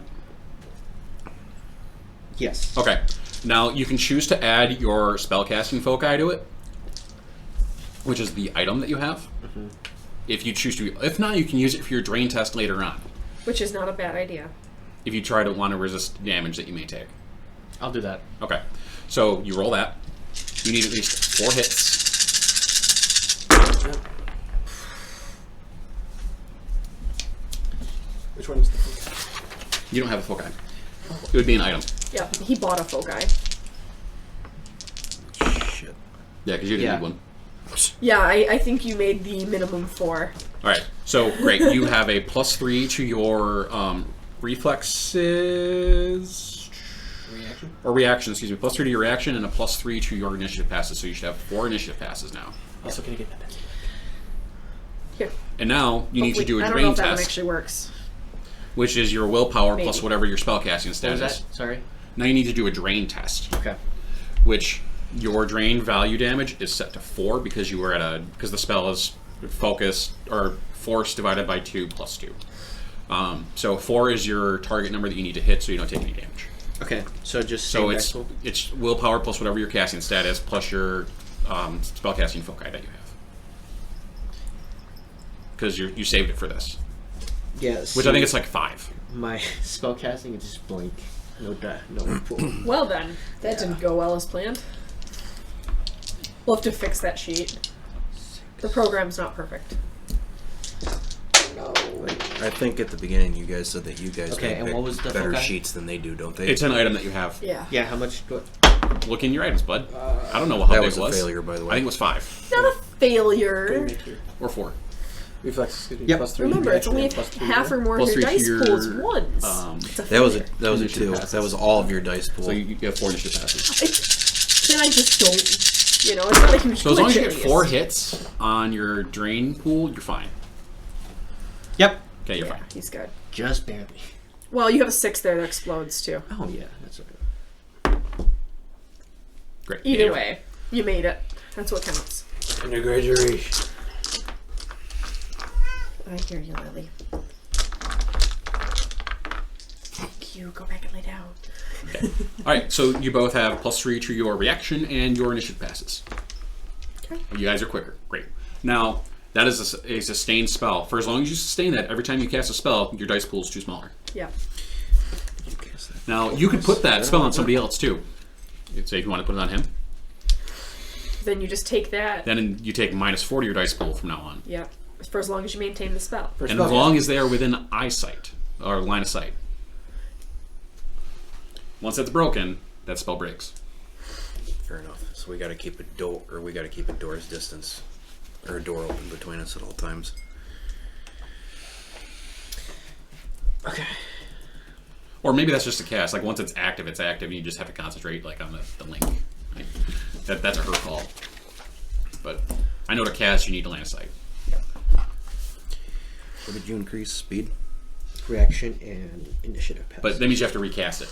Speaker 5: Yes.
Speaker 2: Okay. Now you can choose to add your spellcasting foci to it, which is the item that you have. If you choose to. If not, you can use it for your drain test later on.
Speaker 1: Which is not a bad idea.
Speaker 2: If you try to want to resist damage that you may take.
Speaker 5: I'll do that.
Speaker 2: Okay. So you roll that. You need at least 4 hits.
Speaker 3: Which one is the foci?
Speaker 2: You don't have a foci. It would be an item.
Speaker 1: Yep, he bought a foci.
Speaker 4: Shit.
Speaker 2: Yeah, because you didn't
Speaker 5: Yeah.
Speaker 2: need one.
Speaker 1: Yeah, I think you made the minimum 4.
Speaker 2: All right. So great. You have a +3 to your reflexes
Speaker 3: Reaction?
Speaker 2: or reaction. Excuse me. +3 to your reaction and a +3 to your initiative passes. So you should have 4 initiative passes now.
Speaker 3: Also, can I get that pencil?
Speaker 1: Here.
Speaker 2: And now you need to do a
Speaker 1: I don't know
Speaker 2: drain
Speaker 1: if that one
Speaker 2: test,
Speaker 1: actually works.
Speaker 2: which is your willpower plus
Speaker 1: Maybe.
Speaker 2: whatever your spellcasting
Speaker 5: What
Speaker 2: stat
Speaker 5: was
Speaker 2: is.
Speaker 5: that? Sorry.
Speaker 2: Now you need to do a drain test,
Speaker 5: Okay.
Speaker 2: which your drain value damage is set to 4 because you were at because the spell is focus or force divided by 2 plus 2. So 4 is your target number that you need to hit so you don't take any damage.
Speaker 5: Okay. So just
Speaker 2: So
Speaker 5: same
Speaker 2: it's
Speaker 5: dice roll?
Speaker 2: it's willpower plus whatever your casting stat is plus your spellcasting foci that you have. Because you saved it for this,
Speaker 5: Yeah.
Speaker 2: which I think it's like 5.
Speaker 5: my spellcasting is just blink. No die. No pool.
Speaker 1: Well then, that didn't go well as planned. We'll have to fix that sheet. The program's not perfect.
Speaker 5: No.
Speaker 4: I think at the beginning you guys said that you guys
Speaker 5: Okay, and
Speaker 4: pick
Speaker 5: what was the
Speaker 4: better
Speaker 5: foci?
Speaker 4: sheets than they do, don't they?
Speaker 2: It's an item that you have.
Speaker 1: Yeah.
Speaker 5: Yeah. How much? Do
Speaker 2: Look in your items, bud. I don't know how
Speaker 4: that
Speaker 2: big
Speaker 4: was
Speaker 2: it
Speaker 4: a
Speaker 2: was.
Speaker 4: failure, by the way.
Speaker 2: I think it was 5
Speaker 1: Not a failure.
Speaker 2: or 4.
Speaker 3: Reflex, excuse me,
Speaker 5: Yep.
Speaker 3: +3.
Speaker 1: Remember, it's
Speaker 3: reaction,
Speaker 1: only
Speaker 3: and +3
Speaker 1: half or more
Speaker 2: Plus
Speaker 1: of your
Speaker 2: 3 to
Speaker 1: dice
Speaker 2: your,
Speaker 1: pools ones. It's a
Speaker 4: that was a
Speaker 1: failure.
Speaker 4: that was a
Speaker 2: Initiative
Speaker 4: 2.
Speaker 2: passes.
Speaker 4: That was all of your dice pool.
Speaker 2: So you have 4 initiative passes.
Speaker 1: Then I just don't. You know, it's not a huge
Speaker 2: So as long as you
Speaker 1: glitch
Speaker 2: get
Speaker 1: at
Speaker 2: 4
Speaker 1: least.
Speaker 2: hits on your drain pool, you're fine.
Speaker 5: Yep.
Speaker 2: Okay, you're
Speaker 1: Yeah,
Speaker 2: fine.
Speaker 1: he's good.
Speaker 5: Just barely.
Speaker 1: Well, you have a 6 there that explodes too.
Speaker 5: Oh yeah. That's okay.
Speaker 2: Great.
Speaker 1: Either
Speaker 2: Yeah,
Speaker 1: way, you made it. That's what counts.
Speaker 3: And a graduation.
Speaker 1: I hear you, Lily. Thank you. Go back and lay down.
Speaker 2: All right, so you both have +3 to your reaction and your initiative passes.
Speaker 1: Okay.
Speaker 2: You guys are quicker. Great. Now, that is a sustained spell. For as long as you sustain that, every time you cast a spell, your dice pool is too smaller.
Speaker 1: Yeah.
Speaker 2: Now, you could put that spell on somebody else, too. You'd say if you want to put it on him.
Speaker 1: Then you just take that.
Speaker 2: Then you take -4 to your dice pool from now on.
Speaker 1: Yeah. For as long as you maintain the spell.
Speaker 3: For
Speaker 2: And as long as they are within eyesight, or line of sight. Once that's broken, that spell breaks.
Speaker 4: Fair enough. So we got to keep a door, or we got to keep a door's distance, or a door open between us at all times.
Speaker 5: Okay.
Speaker 2: Or maybe that's just a cast. Like once it's active, and you just have to concentrate like on the link. Like, that's a her call. But I know to cast, you need to line of sight.
Speaker 4: What did you increase speed?
Speaker 5: Reaction and initiative pass.
Speaker 2: But that means you have to recast it.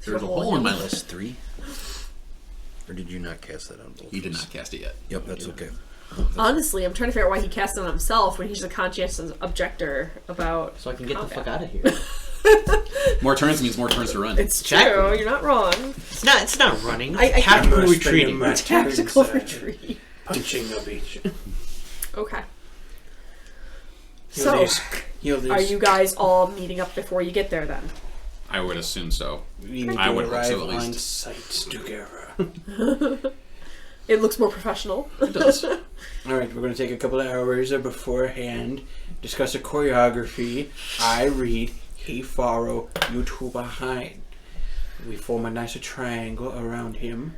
Speaker 2: There's a hole in my list.
Speaker 4: +3? Or did you not cast that on both?
Speaker 2: He did
Speaker 4: of us?
Speaker 2: not cast it yet.
Speaker 4: Yep, that's okay.
Speaker 1: Honestly, I'm trying to figure out why he cast it on himself when he's a conscientious objector about.
Speaker 5: so I can get the
Speaker 1: combat.
Speaker 5: fuck out of here.
Speaker 2: More turns means more turns to run.
Speaker 1: It's true.
Speaker 5: Exactly.
Speaker 1: You're not wrong.
Speaker 5: It's not running.
Speaker 1: I
Speaker 5: Tactical
Speaker 3: can't-
Speaker 5: retreating.
Speaker 3: My
Speaker 1: Tactical
Speaker 3: turns,
Speaker 1: retreat.
Speaker 3: Punching a beach.
Speaker 1: Okay.
Speaker 3: Heal
Speaker 1: So,
Speaker 3: these. Heal these.
Speaker 1: are you guys all meeting up before you get there then?
Speaker 2: I would assume so.
Speaker 3: We need
Speaker 2: I
Speaker 3: to
Speaker 2: would hope
Speaker 3: arrive
Speaker 2: so, at
Speaker 3: on
Speaker 2: least.
Speaker 3: site together.
Speaker 1: It looks more professional.
Speaker 2: It does.
Speaker 3: All right, we're going to take a couple of hours beforehand, discuss the choreography. I read, he follow, you two behind. We form a nice triangle around him.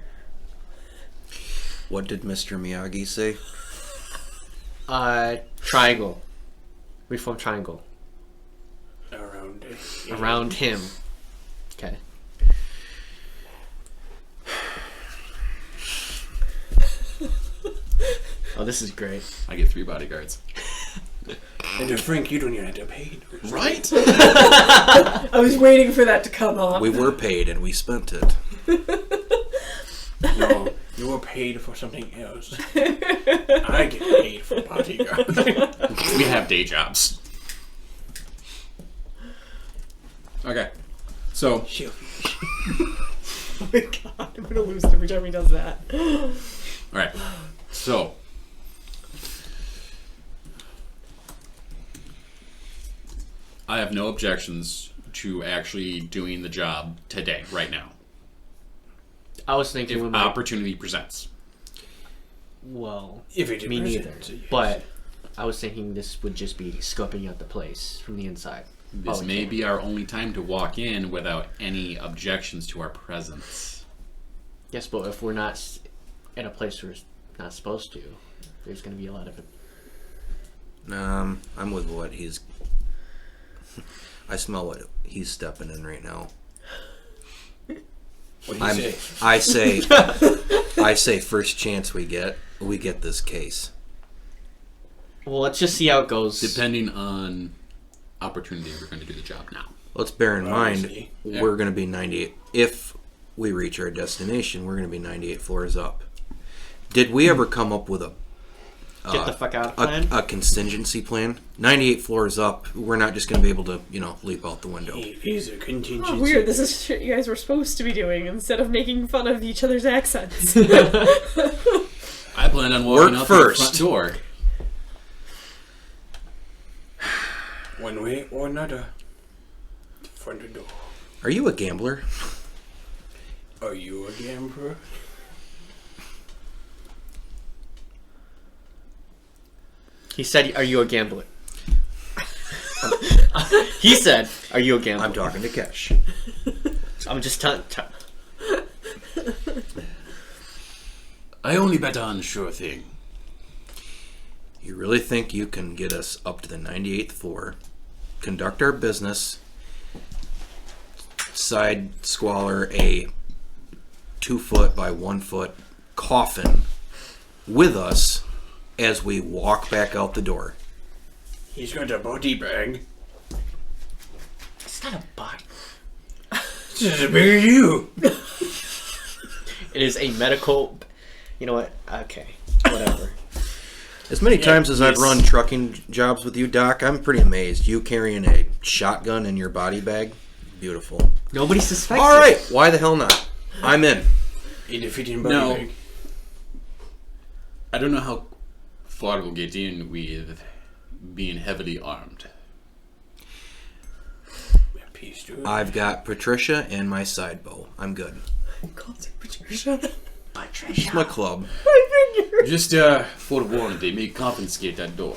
Speaker 4: What did Mr. Miyagi say?
Speaker 5: Triangle. We form triangle.
Speaker 3: Around it.
Speaker 5: Around him. Okay. Oh, this is great.
Speaker 2: I get 3 bodyguards.
Speaker 3: And Frank, you don't even have to pay.
Speaker 2: Right?
Speaker 1: I was waiting for that to come up.
Speaker 4: We were paid and we spent it.
Speaker 3: No, you were paid for something else. I get paid for bodyguard.
Speaker 2: We have day jobs. Okay. So,
Speaker 1: Oh my god, I'm gonna lose it every time he does that.
Speaker 2: alright. So, I have no objections to actually doing the job today, right now.
Speaker 5: I was thinking we
Speaker 2: If
Speaker 5: might.
Speaker 2: opportunity presents.
Speaker 5: Well,
Speaker 3: If it
Speaker 5: me neither.
Speaker 3: presents, yes.
Speaker 5: But I was thinking this would just be scoping out the place from the inside.
Speaker 2: This
Speaker 5: Oh,
Speaker 2: may
Speaker 5: okay.
Speaker 2: be our only time to walk in without any objections to our presence.
Speaker 5: Yes, but if we're not in a place we're not supposed to, there's going to be a lot of it.
Speaker 4: I'm with what he's. I smell what he's stepping in right now.
Speaker 3: What do you say?
Speaker 4: I say first chance we get this case.
Speaker 5: Well, let's just see how it goes.
Speaker 2: Depending on opportunity, we're going to do the job now.
Speaker 4: Let's bear in mind
Speaker 3: Obviously.
Speaker 2: Yeah.
Speaker 4: we're going to be 98. If we reach our destination, we're going to be 98 floors up. Did we ever come up with
Speaker 5: Get the fuck out plan.
Speaker 4: a contingency plan? 98 floors up, we're not just going to be able to, leap out the window.
Speaker 3: It is a contingency.
Speaker 1: Oh, weird. This is shit you guys were supposed to be doing instead of making fun of each other's accents.
Speaker 2: I plan on walking
Speaker 4: Work
Speaker 2: out
Speaker 4: first.
Speaker 2: the front door.
Speaker 3: One way or another. Front door.
Speaker 4: Are you a gambler?
Speaker 3: Are you a gambler?
Speaker 5: He said, "Are you a gambler?" He said, "Are you a gambler?"
Speaker 4: I'm talking to Kesh.
Speaker 5: I'm just telling.
Speaker 2: I only bet on sure thing.
Speaker 4: You really think you can get us up to the 98th floor, conduct our business, side squalor a 2 foot by 1 foot coffin with us as we walk back out the door?
Speaker 3: He's got a body bag.
Speaker 5: It's not a body.
Speaker 3: This is a bigger you.
Speaker 5: It is a medical. You know what? Okay, whatever.
Speaker 4: As many times as I've
Speaker 2: yes.
Speaker 4: run trucking jobs with you, Doc, I'm pretty amazed. You carrying a shotgun in your body bag? Beautiful.
Speaker 5: Nobody suspects.
Speaker 4: All
Speaker 5: it.
Speaker 4: right, why the hell not? I'm in.
Speaker 3: A defeating body
Speaker 2: No.
Speaker 3: bag.
Speaker 2: I don't know how far we'll get in with being heavily armed.
Speaker 3: Peace to it.
Speaker 4: I've got Patricia and my side bow. I'm good.
Speaker 1: I'm called Patricia.
Speaker 4: It's my club.
Speaker 2: Just forewarned, they may confiscate that door.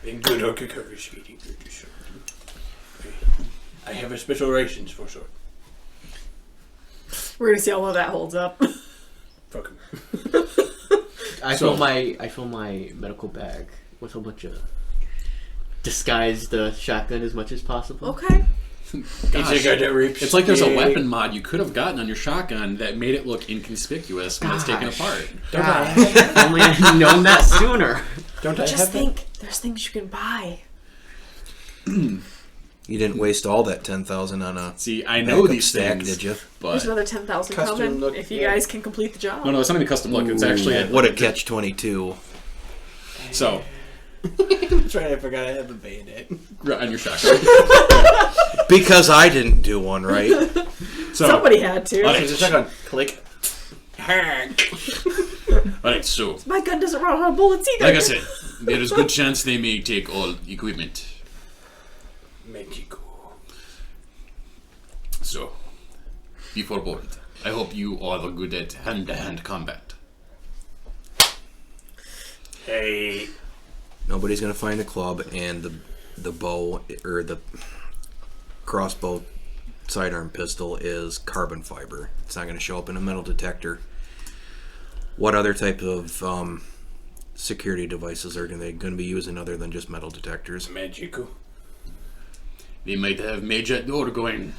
Speaker 3: In good cover sheeting. I have a special rations for sure.
Speaker 1: We're gonna see how well that holds up.
Speaker 3: Fuck him.
Speaker 5: I
Speaker 2: So-
Speaker 5: fill my medical bag with a bunch of disguise the shotgun as much as possible.
Speaker 1: Okay.
Speaker 2: Gosh,
Speaker 3: It's got a rip
Speaker 2: it's like there's a
Speaker 3: stick.
Speaker 2: weapon mod you could have gotten on your shotgun that made it look inconspicuous when it's taken
Speaker 5: Gosh.
Speaker 2: apart.
Speaker 5: If only I'd known that sooner.
Speaker 3: Don't I
Speaker 1: Just
Speaker 3: have that?
Speaker 1: think, there's things you can buy.
Speaker 4: You didn't waste all that 10,000 on a
Speaker 2: See, I know
Speaker 4: backup
Speaker 2: these
Speaker 4: stack,
Speaker 2: things,
Speaker 4: did you?
Speaker 2: but
Speaker 1: There's another 10,000
Speaker 3: Custom
Speaker 1: coming
Speaker 3: look,
Speaker 1: if you
Speaker 3: yeah.
Speaker 1: guys can complete the job.
Speaker 2: no, it's not even custom look. It's actually
Speaker 4: What a catch-22.
Speaker 2: So
Speaker 3: That's right, I forgot I had the bayonet.
Speaker 2: on your shotgun.
Speaker 4: Because I didn't do one, right?
Speaker 2: So
Speaker 1: Somebody had to.
Speaker 2: Alright.
Speaker 3: There's a second. Click.
Speaker 2: alright, so
Speaker 1: My gun doesn't run out of bullets either.
Speaker 2: like I said, there is good chance they may take all equipment.
Speaker 3: Mexico.
Speaker 2: So be forewarned. I hope you all are good at hand-to-hand combat.
Speaker 3: Hey,
Speaker 4: Nobody's gonna find the club and the bow or the crossbow sidearm pistol is carbon fiber. It's not gonna show up in a metal detector. What other type of security devices are they going to be using other than just metal detectors?
Speaker 3: magical.
Speaker 2: They might have made that door going.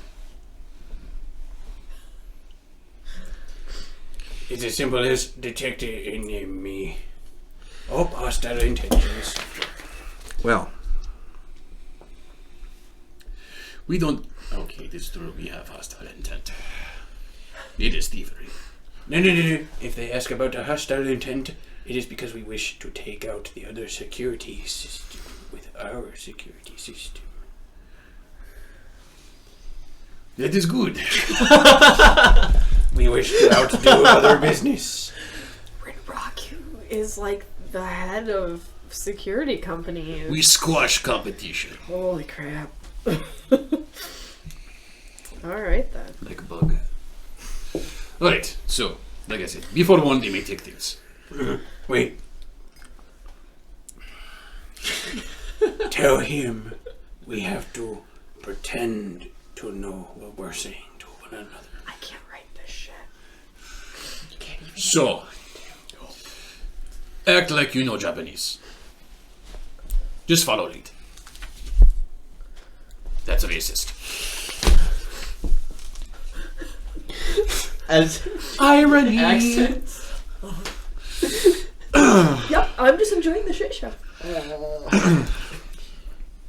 Speaker 3: It's as simple as detect an enemy. Oh, hostile intentions.
Speaker 4: Well,
Speaker 2: We don't. Okay, this is true. We have hostile intent. It is thievery.
Speaker 3: No. If they ask about a hostile intent, it is because we wish to take out the other security system with our security system.
Speaker 2: That is good.
Speaker 3: We wish to outdo other business.
Speaker 1: Raku is like the head of security companies.
Speaker 2: We squash competition.
Speaker 1: Holy crap. Alright then.
Speaker 2: Like a bug. Alright, so, like I said, before one they may take things.
Speaker 3: Wait. Tell him we have to pretend to know what we're saying to one another.
Speaker 1: I can't write this shit. You can't even.
Speaker 2: So, act like you know Japanese. Just follow lead. That's racist.
Speaker 5: As
Speaker 2: Irony.
Speaker 5: accents.
Speaker 1: Yep, I'm just enjoying the shit show.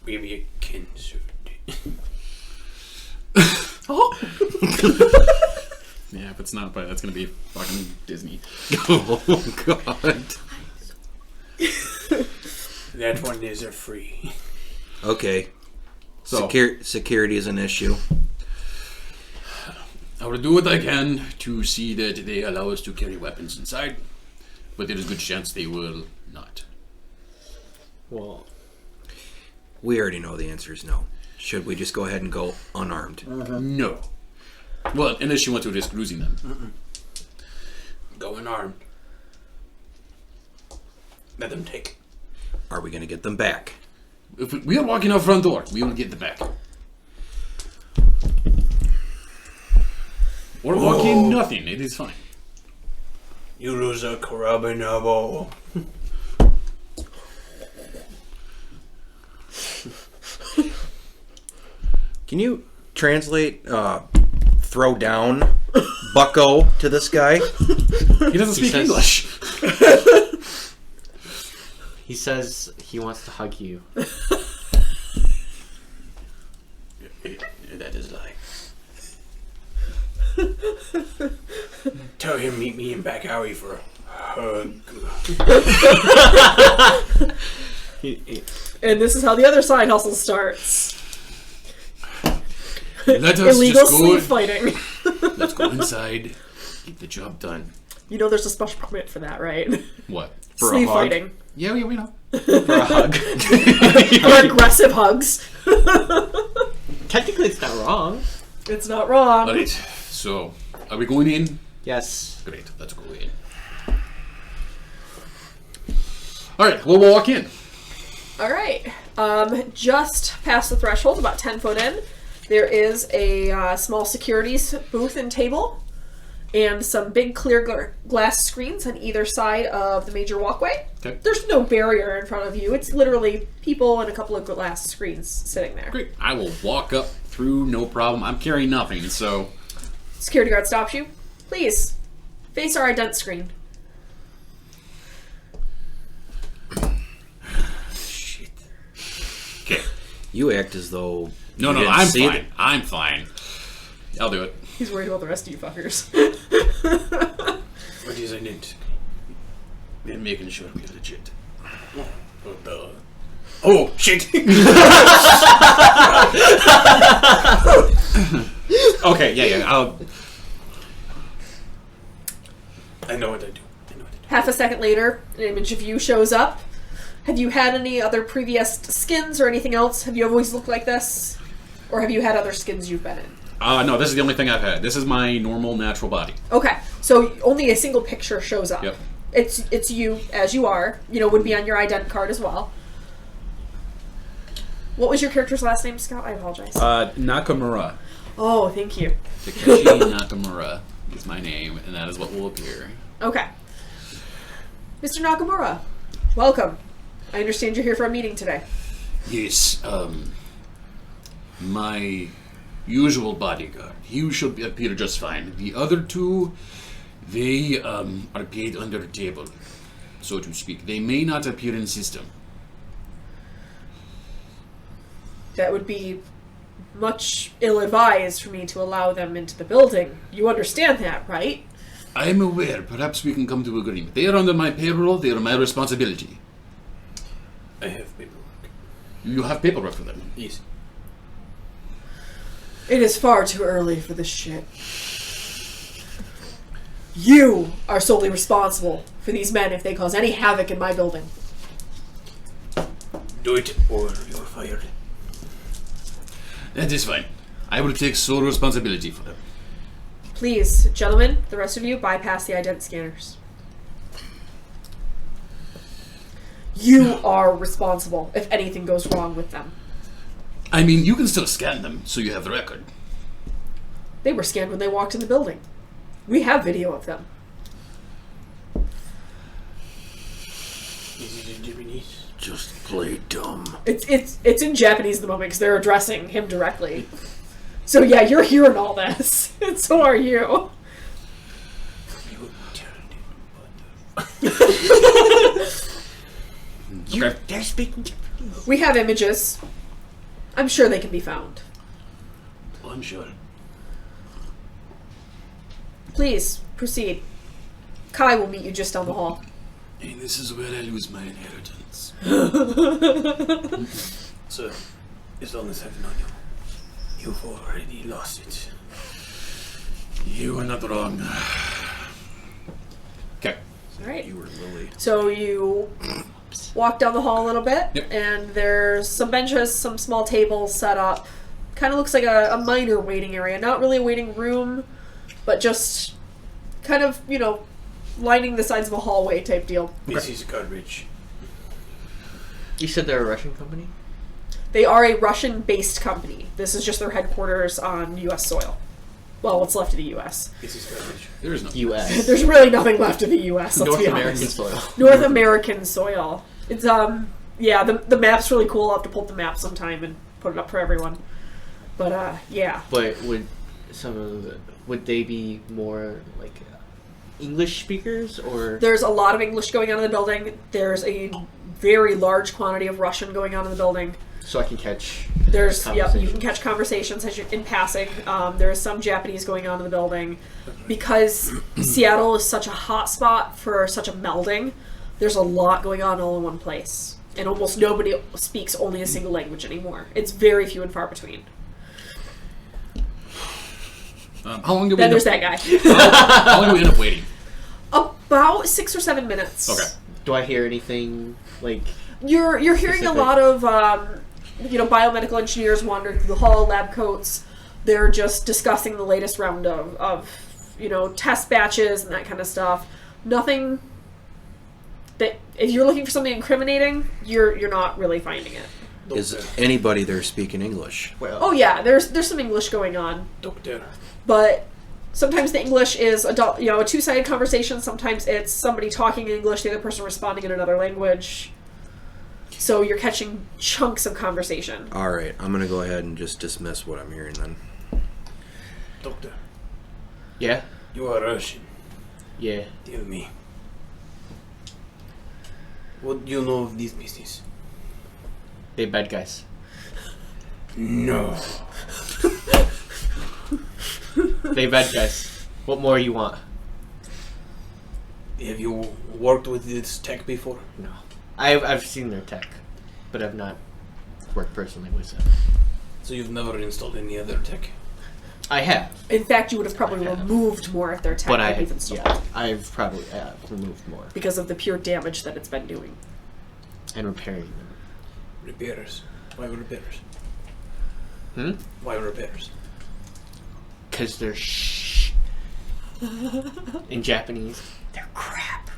Speaker 3: Maybe a cancer.
Speaker 1: Oh!
Speaker 2: Yeah, if it's not, but that's gonna be fucking Disney.
Speaker 4: oh god.
Speaker 3: That one is a free.
Speaker 4: Okay.
Speaker 2: So,
Speaker 4: Security is an issue.
Speaker 2: I will do what I can to see that they allow us to carry weapons inside, but there is a good chance they will not.
Speaker 5: Well,
Speaker 4: We already know the answer is no. Should we just go ahead and go unarmed?
Speaker 2: No. Well, unless you want to risk losing them.
Speaker 3: Going armed. Let them take.
Speaker 4: Are we going to get them back?
Speaker 2: If we are walking out front door, we will get them back. Or walking nothing, it is fine.
Speaker 3: You lose a carabinable.
Speaker 4: Can you translate throw down bucko to this guy?
Speaker 2: He doesn't speak
Speaker 5: says-
Speaker 2: English.
Speaker 5: he says he wants to hug you.
Speaker 2: That is a lie.
Speaker 3: Tell him meet me in back alley for a hug.
Speaker 1: And this is how the other side hustle starts.
Speaker 2: Let us
Speaker 1: Illegal
Speaker 2: just go.
Speaker 1: sleeve fighting.
Speaker 2: Let's go inside, get the job done.
Speaker 1: You know there's a special permit for that, right?
Speaker 2: What?
Speaker 4: For a
Speaker 1: Sleeve
Speaker 4: hug?
Speaker 1: fighting.
Speaker 2: Yeah, we know.
Speaker 5: For a hug.
Speaker 1: Or aggressive hugs.
Speaker 5: Technically, it's not wrong.
Speaker 1: It's not wrong.
Speaker 2: Alright, so, are we going in?
Speaker 5: Yes.
Speaker 2: Great, let's go in. Alright, we'll walk in.
Speaker 1: Alright. Just past the threshold, about 10 foot in, there is a small securities booth and table, and some big clear glass screens on either side of the major walkway.
Speaker 2: Okay.
Speaker 1: There's no barrier in front of you. It's literally people and a couple of glass screens sitting there.
Speaker 2: Great. I will walk up through, no problem. I'm carrying nothing, so...
Speaker 1: Security guard stops you. Please, face our ident screen.
Speaker 2: Shit. Okay.
Speaker 4: You act as though
Speaker 2: No,
Speaker 4: you didn't
Speaker 2: I'm
Speaker 4: see
Speaker 2: fine. I'm fine. I'll do it.
Speaker 1: He's worried about the rest of you fuckers.
Speaker 3: What is an int?
Speaker 2: We're making sure we're legit.
Speaker 3: Oh, shit!
Speaker 2: Okay, yeah, I'll...
Speaker 3: I know what I do.
Speaker 1: Half a second later, an image of you shows up. Have you had any other previous skins or anything else? Have you always looked like this? Or have you had other skins you've been in?
Speaker 2: No, this is the only thing I've had. This is my normal, natural body.
Speaker 1: Okay, so only a single picture shows up.
Speaker 2: Yep.
Speaker 1: It's you as you are. You know, would be on your ident card as well. What was your character's last name, Scout? I apologize.
Speaker 2: Nakamura.
Speaker 1: Oh, thank you.
Speaker 2: Takeshi Nakamura is my name, and that is what will appear.
Speaker 1: Okay. Mr. Nakamura, welcome. I understand you're here for a meeting today.
Speaker 2: Yes, my usual bodyguard. He should appear just fine. The other two, they are paid under the table, so to speak. They may not appear in system.
Speaker 1: That would be much ill-advised for me to allow them into the building. You understand that, right?
Speaker 2: I am aware. Perhaps we can come to agreement. They are under my payroll. They are my responsibility.
Speaker 3: I have paperwork.
Speaker 2: You have paperwork for them.
Speaker 3: Yes.
Speaker 1: It is far too early for this shit. You are solely responsible for these men if they cause any havoc in my building.
Speaker 3: Do it or you're fired.
Speaker 2: That is fine. I will take sole responsibility for them.
Speaker 1: Please, gentlemen, the rest of you, bypass the ident scanners. You are responsible if anything goes wrong with them.
Speaker 2: I mean, you can still scan them, so you have the record.
Speaker 1: They were scanned when they walked in the building. We have video of them.
Speaker 3: Is it in Japanese?
Speaker 4: Just play dumb.
Speaker 1: It's in Japanese at the moment because they're addressing him directly. So yeah, you're hearing all this, and so are you.
Speaker 3: You turned it.
Speaker 2: Okay.
Speaker 3: They're speaking Japanese.
Speaker 1: We have images. I'm sure they can be found.
Speaker 2: Oh, I'm sure.
Speaker 1: Please, proceed. Kai will meet you just down the hall.
Speaker 2: And this is where I lose my inheritance.
Speaker 3: Sir, as long as I've known you, you've already lost it.
Speaker 2: You are not wrong. Okay.
Speaker 1: Alright.
Speaker 4: You were Lily.
Speaker 1: So you walk down the hall a little bit,
Speaker 2: Yep.
Speaker 1: and there's some benches, some small tables set up. Kind of looks like a minor waiting area. Not really a waiting room, but just kind of, you know, lining the sides of a hallway type deal.
Speaker 3: This is garbage.
Speaker 5: You said they're a Russian company?
Speaker 1: They are a Russian-based company. This is just their headquarters on U.S. soil. Well, what's left of the U.S.
Speaker 3: This is garbage.
Speaker 2: There is no.
Speaker 5: U.S.
Speaker 1: There's really nothing left of the U.S. Let's
Speaker 5: North
Speaker 1: be
Speaker 5: American
Speaker 1: honest.
Speaker 5: soil.
Speaker 1: North American soil. It's yeah, the map's really cool. I'll have to pull up the map sometime and put it up for everyone. But yeah.
Speaker 5: But would they be more like English speakers or?
Speaker 1: There's a lot of English going on in the building. There's a very large quantity of Russian going on in the building.
Speaker 5: So I can catch.
Speaker 1: There's you
Speaker 5: conversations.
Speaker 1: can catch conversations as you're in passing. There's some Japanese going on in the building because Seattle is such a hot spot for such a melding. There's a lot going on all in one place, and almost nobody speaks only a single language anymore. It's very few and far between.
Speaker 2: How long do we?
Speaker 1: Then
Speaker 2: end
Speaker 1: there's
Speaker 2: up,
Speaker 1: that guy.
Speaker 2: How long do we end up waiting?
Speaker 1: About 6 or 7 minutes.
Speaker 2: Okay.
Speaker 5: Do I hear anything like?
Speaker 1: You're hearing a
Speaker 5: Specific.
Speaker 1: lot of biomedical engineers wandering through the hall, lab coats. They're just discussing the latest round of test batches and that kind of stuff. Nothing that if you're looking for something incriminating, you're not really finding it.
Speaker 4: Is anybody there speaking English?
Speaker 5: Well,
Speaker 1: Oh yeah, there's some English going on,
Speaker 3: Doctor.
Speaker 1: but sometimes the English is a two-sided conversation. Sometimes it's somebody talking in English, the other person responding in another language. So you're catching chunks of conversation.
Speaker 4: All right, I'm gonna go ahead and just dismiss what I'm hearing then.
Speaker 3: Doctor.
Speaker 5: yeah,
Speaker 3: You are Russian.
Speaker 5: yeah.
Speaker 3: Tell me. What do you know of this business?
Speaker 5: They bad guys.
Speaker 3: No.
Speaker 5: They bad guys. What more you want?
Speaker 3: Have you worked with this tech before?
Speaker 5: No. I've seen their tech, but I've not worked personally with them.
Speaker 3: So you've never installed any other tech?
Speaker 5: I have,
Speaker 1: In fact, you would have probably
Speaker 5: I have.
Speaker 1: removed more of their tech
Speaker 5: but
Speaker 1: than you've installed
Speaker 5: I've probably removed more
Speaker 1: because of the pure damage that it's been doing.
Speaker 5: and repairing them.
Speaker 3: Repairs. Why repairs?
Speaker 5: Hmm?
Speaker 3: Why repairs?
Speaker 5: Because they're in Japanese. They're crap.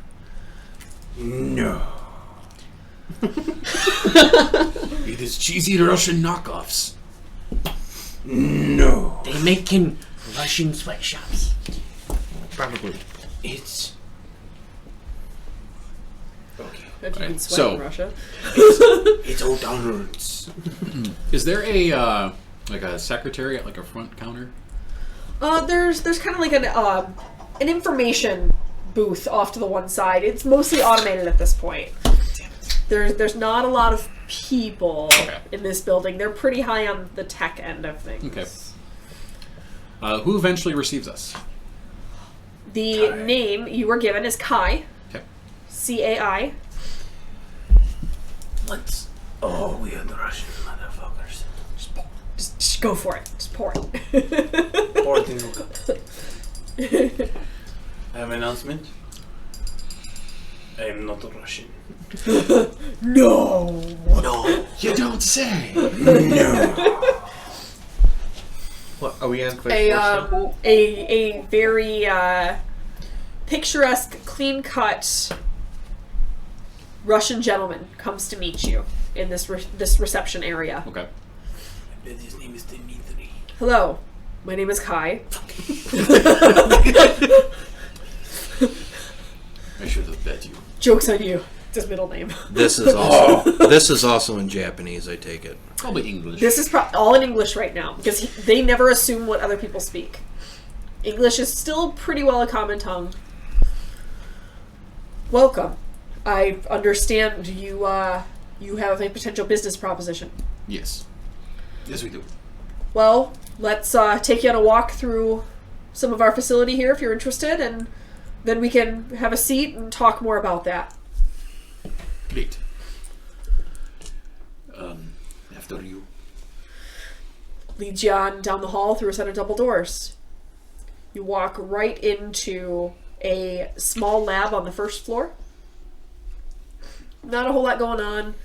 Speaker 3: No.
Speaker 2: It is cheesy Russian knockoffs.
Speaker 3: No.
Speaker 5: They make in Russian sweatshops. Probably.
Speaker 3: It's... Okay.
Speaker 1: If you can
Speaker 2: Right,
Speaker 1: sweat
Speaker 2: so-
Speaker 1: in Russia.
Speaker 3: It's all downwards.
Speaker 2: Is there a like a secretary at like a front counter?
Speaker 1: There's kind of like an information booth off to the one side. It's mostly automated at this point. There's not a lot of people
Speaker 2: Okay.
Speaker 1: in this building. They're pretty high on the tech end of things.
Speaker 2: Okay. Who eventually receives us?
Speaker 1: The
Speaker 3: Kai.
Speaker 1: name you were given is Kai.
Speaker 2: Okay.
Speaker 1: CAI.
Speaker 3: Let's... Oh, we are the Russian motherfuckers.
Speaker 1: Just go for it. Just pour it.
Speaker 3: Poor thing. I have an announcement. I am not a Russian.
Speaker 1: No.
Speaker 3: No.
Speaker 2: You don't say.
Speaker 3: No.
Speaker 5: What are we on for?
Speaker 1: A very picturesque, clean-cut Russian gentleman comes to meet you in this this reception area.
Speaker 2: Okay.
Speaker 3: I bet his name is Dmitri.
Speaker 1: Hello, my name is Kai.
Speaker 2: I should have bet you.
Speaker 1: Joke's on you. It's his middle name.
Speaker 4: This is also in Japanese, I take it.
Speaker 2: Probably English.
Speaker 1: This is all in English right now because they never assume what other people speak. English is still pretty well a common tongue. Welcome. I understand you have a potential business proposition.
Speaker 2: Yes. Yes, we do.
Speaker 1: Well, let's take you on a walk through some of our facility here if you're interested, and then we can have a seat and talk more about that.
Speaker 2: Great. After you.
Speaker 1: Leads you on down the hall through a set of double doors. You walk right into a small lab on the first floor. Not a whole lot going on.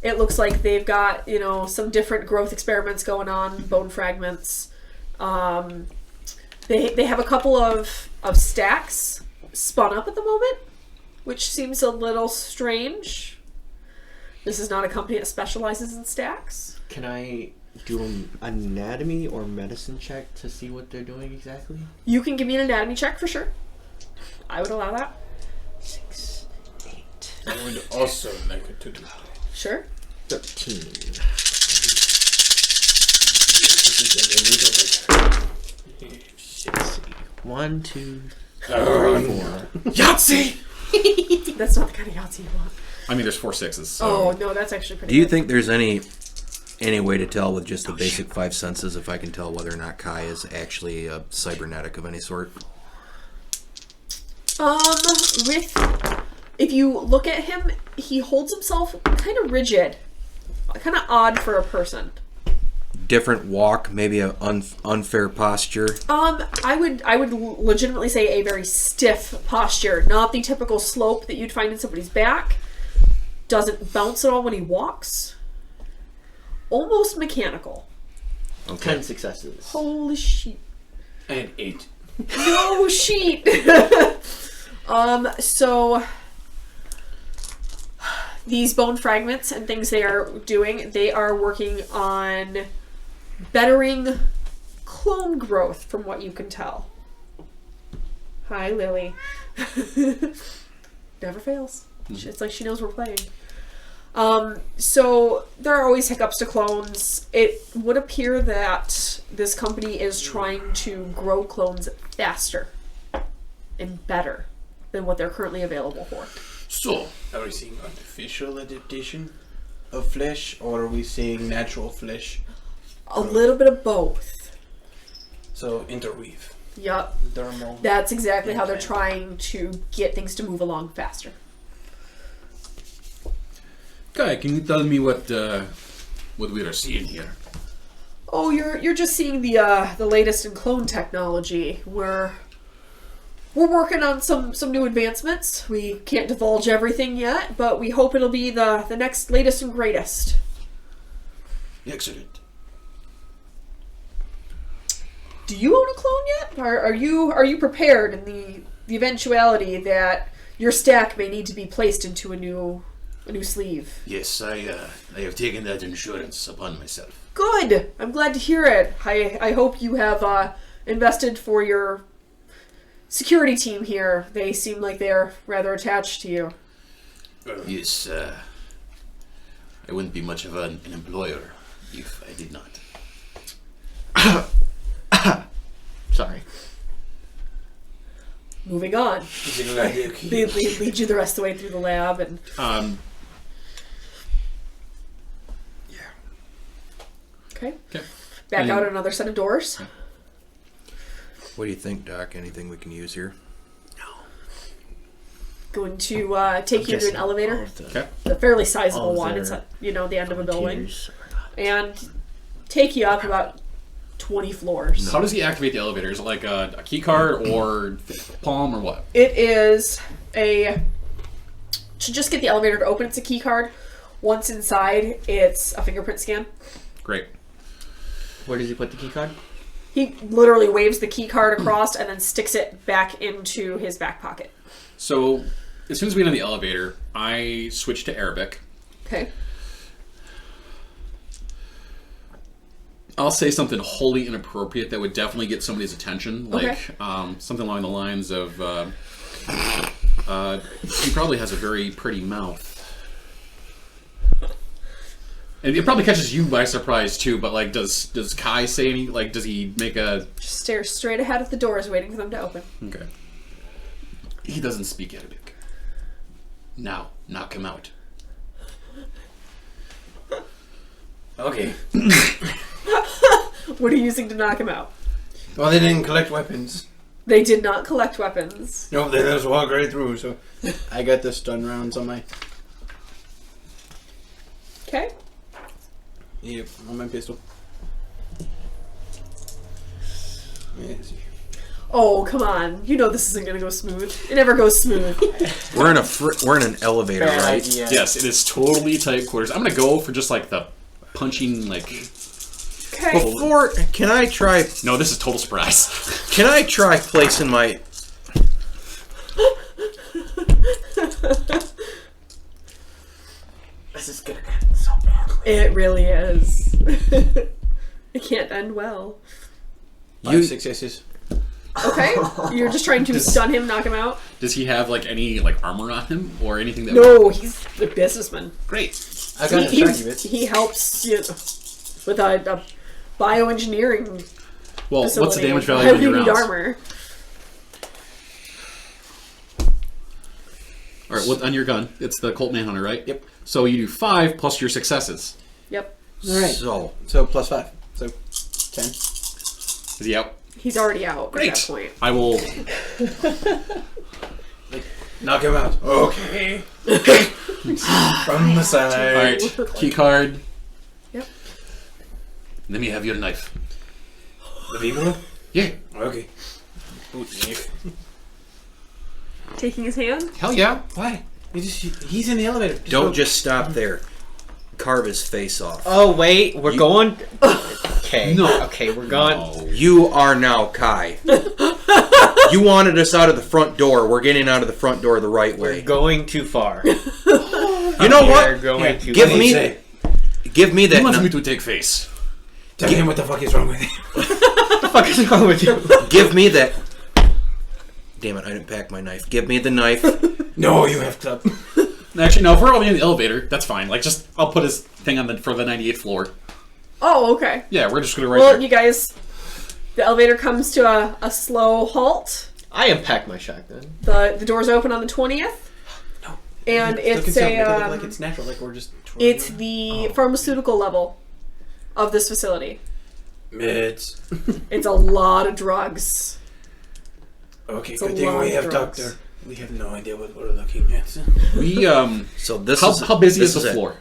Speaker 1: It looks like they've got, some different growth experiments going on, bone fragments. They have a couple of stacks spun up at the moment, which seems a little strange. This is not a company that specializes in stacks.
Speaker 5: Can I do an anatomy or medicine check to see what they're doing exactly?
Speaker 1: You can give me an anatomy check for sure. I would allow that.
Speaker 5: 6, 8,
Speaker 3: I would also like it to do that.
Speaker 1: Sure.
Speaker 5: 13.
Speaker 3: Shit.
Speaker 5: 1, 2, 3, 4.
Speaker 2: Yahtzee!
Speaker 1: That's not the kind of Yahtzee you want.
Speaker 2: I mean, there's 4 sixes. So.
Speaker 1: Oh, no, that's actually pretty
Speaker 4: Do you
Speaker 1: good.
Speaker 4: think there's any way to tell with just the basic 5 senses if I can tell whether or not Kai is actually a cybernetic of any sort?
Speaker 1: If you look at him, he holds himself kind of rigid. Kind of odd for a person.
Speaker 4: Different walk, maybe an unfair posture.
Speaker 1: I would legitimately say a very stiff posture. Not the typical slope that you'd find in somebody's back. Doesn't bounce at all when he walks. Almost mechanical.
Speaker 5: 10 successes.
Speaker 1: Holy shit.
Speaker 3: I had 8.
Speaker 1: No sheet. So these bone fragments and things they are doing, they are working on bettering clone growth from what you can tell. Hi, Lily. Never fails. It's like she knows we're playing. So there are always hiccups to clones. It would appear that this company is trying to grow clones faster and better than what they're currently available for.
Speaker 2: So,
Speaker 3: Are we seeing artificial adaptation of flesh, or are we seeing natural flesh?
Speaker 1: A little bit of both.
Speaker 3: So interweave.
Speaker 1: Yup.
Speaker 3: Dermal.
Speaker 1: That's exactly how they're
Speaker 3: Okay.
Speaker 1: trying to get things to move along faster.
Speaker 2: Kai, can you tell me what we are seeing here?
Speaker 1: Oh, you're just seeing the latest in clone technology. We're working on some new advancements. We can't divulge everything yet, but we hope it'll be the next latest and greatest.
Speaker 2: Excellent.
Speaker 1: Do you own a clone yet? Are you prepared in the eventuality that your stack may need to be placed into a new sleeve?
Speaker 2: Yes, I have taken that insurance upon myself.
Speaker 1: Good. I'm glad to hear it. I hope you have invested for your security team here. They seem like they're rather attached to you.
Speaker 2: Yes, I wouldn't be much of an employer if I did not.
Speaker 5: Sorry.
Speaker 1: Moving on. They lead you the rest of the way through the lab and Okay. Back out another set of doors.
Speaker 4: What do you think, Doc? Anything we can use here?
Speaker 1: Going to take you to an elevator.
Speaker 2: Okay.
Speaker 1: A fairly sizable
Speaker 5: all
Speaker 1: one.
Speaker 5: their
Speaker 1: It's at the end of a building.
Speaker 5: volunteers
Speaker 1: And take you up about 20 floors.
Speaker 2: How does he activate the elevator? Is it like a key card or palm or what?
Speaker 1: It is to just get the elevator to open, it's a key card. Once inside, it's a fingerprint scan.
Speaker 2: Great.
Speaker 5: Where does he put the key card?
Speaker 1: He literally waves the key card across and then sticks it back into his back pocket.
Speaker 2: So, as soon as we get in the elevator, I switch to Arabic.
Speaker 1: Okay.
Speaker 2: I'll say something wholly inappropriate that would definitely get somebody's attention, like something along the lines of, he probably has a very pretty mouth. And it probably catches you by surprise too, but like, does Kai say any, like, does he make a...
Speaker 1: Just stare straight ahead at the doors, waiting for them to open.
Speaker 2: Okay. He doesn't speak Arabic. Now, knock him out.
Speaker 3: Okay.
Speaker 1: What are you using to knock him out?
Speaker 3: Well, they didn't collect weapons.
Speaker 1: They did not collect weapons.
Speaker 3: No, they just walk right through, so I got the stun rounds on my...
Speaker 1: Okay.
Speaker 3: Yep, on my pistol. Yes.
Speaker 1: Oh, come on. You know this isn't going to go smooth. It never goes smooth.
Speaker 4: We're in an elevator,
Speaker 5: Bad
Speaker 4: right?
Speaker 5: idea.
Speaker 2: Yes, it is totally tight quarters. I'm gonna go for just like the punching, like...
Speaker 1: Okay.
Speaker 4: Before, can I try
Speaker 2: No, this is total surprise.
Speaker 4: placing my...
Speaker 5: This is gonna end so badly.
Speaker 1: It really is. It can't end well.
Speaker 3: 5 successes.
Speaker 1: Okay. You're just trying to stun him, knock him out?
Speaker 2: Does he have like any like armor on him or anything that...
Speaker 1: No, he's a businessman.
Speaker 2: Great.
Speaker 3: I got
Speaker 1: He,
Speaker 3: a tracky bit.
Speaker 1: he helps you with a bioengineering
Speaker 2: Well, what's the
Speaker 1: facility.
Speaker 2: damage
Speaker 1: Why
Speaker 2: value of
Speaker 1: do you
Speaker 2: your
Speaker 1: need
Speaker 2: rounds?
Speaker 1: armor?
Speaker 2: All right, what on your gun? It's the Colt Manhunter, right?
Speaker 3: Yep.
Speaker 2: So you do 5 plus your successes.
Speaker 1: Yep.
Speaker 3: Alright.
Speaker 4: So,
Speaker 3: plus 5. So 10.
Speaker 2: Is he out?
Speaker 1: He's already out
Speaker 2: Great.
Speaker 1: at that point.
Speaker 2: I will.
Speaker 3: Knock him out. Okay. From the side.
Speaker 2: All right, key card.
Speaker 1: Yep.
Speaker 2: Let me have your knife.
Speaker 3: The people?
Speaker 2: Yeah.
Speaker 3: Okay. Boot knife.
Speaker 1: Taking his hand?
Speaker 2: Hell yeah.
Speaker 3: Why? He's in the elevator.
Speaker 4: don't just stop there. Carve his face off.
Speaker 5: Oh wait, we're going. Okay.
Speaker 2: No.
Speaker 5: Okay, we're going.
Speaker 2: Oh.
Speaker 4: You are now Kai. You wanted us out of the front door. We're getting out of the front door the right
Speaker 5: We're
Speaker 4: way.
Speaker 5: going too far.
Speaker 4: You know
Speaker 5: We're
Speaker 4: what?
Speaker 5: going too
Speaker 4: Give
Speaker 5: far.
Speaker 4: me- Give me
Speaker 2: He
Speaker 4: that.
Speaker 2: wants
Speaker 4: kni-
Speaker 2: me to take face.
Speaker 3: Tell him what the fuck is wrong with him.
Speaker 5: What the fuck is wrong with you?
Speaker 4: Give me that. Damn it! I didn't pack my knife. Give me the knife.
Speaker 3: No, you have club.
Speaker 2: Actually, no. If we're already in the elevator, that's fine. Like, just I'll put his thing on for the 98th floor.
Speaker 1: Oh, okay.
Speaker 2: Yeah, we're just gonna right
Speaker 1: Well,
Speaker 2: there.
Speaker 1: you guys, the elevator comes to a slow halt.
Speaker 5: I unpacked my shotgun.
Speaker 1: The doors open on the 20th.
Speaker 3: No.
Speaker 1: And
Speaker 3: Look
Speaker 1: it's
Speaker 3: at it
Speaker 1: a
Speaker 3: like it's natural, like we're just twirling
Speaker 1: it's
Speaker 3: around.
Speaker 1: the pharmaceutical level of this facility.
Speaker 3: Meds.
Speaker 1: It's a lot of drugs.
Speaker 3: Okay,
Speaker 1: It's a
Speaker 3: good thing
Speaker 1: lot
Speaker 3: we
Speaker 1: of
Speaker 3: have
Speaker 1: drugs.
Speaker 3: doctor. We have no idea what we're looking at.
Speaker 2: We
Speaker 4: So this
Speaker 2: how,
Speaker 4: is
Speaker 2: how busy
Speaker 4: this
Speaker 2: is the
Speaker 4: it.
Speaker 2: floor?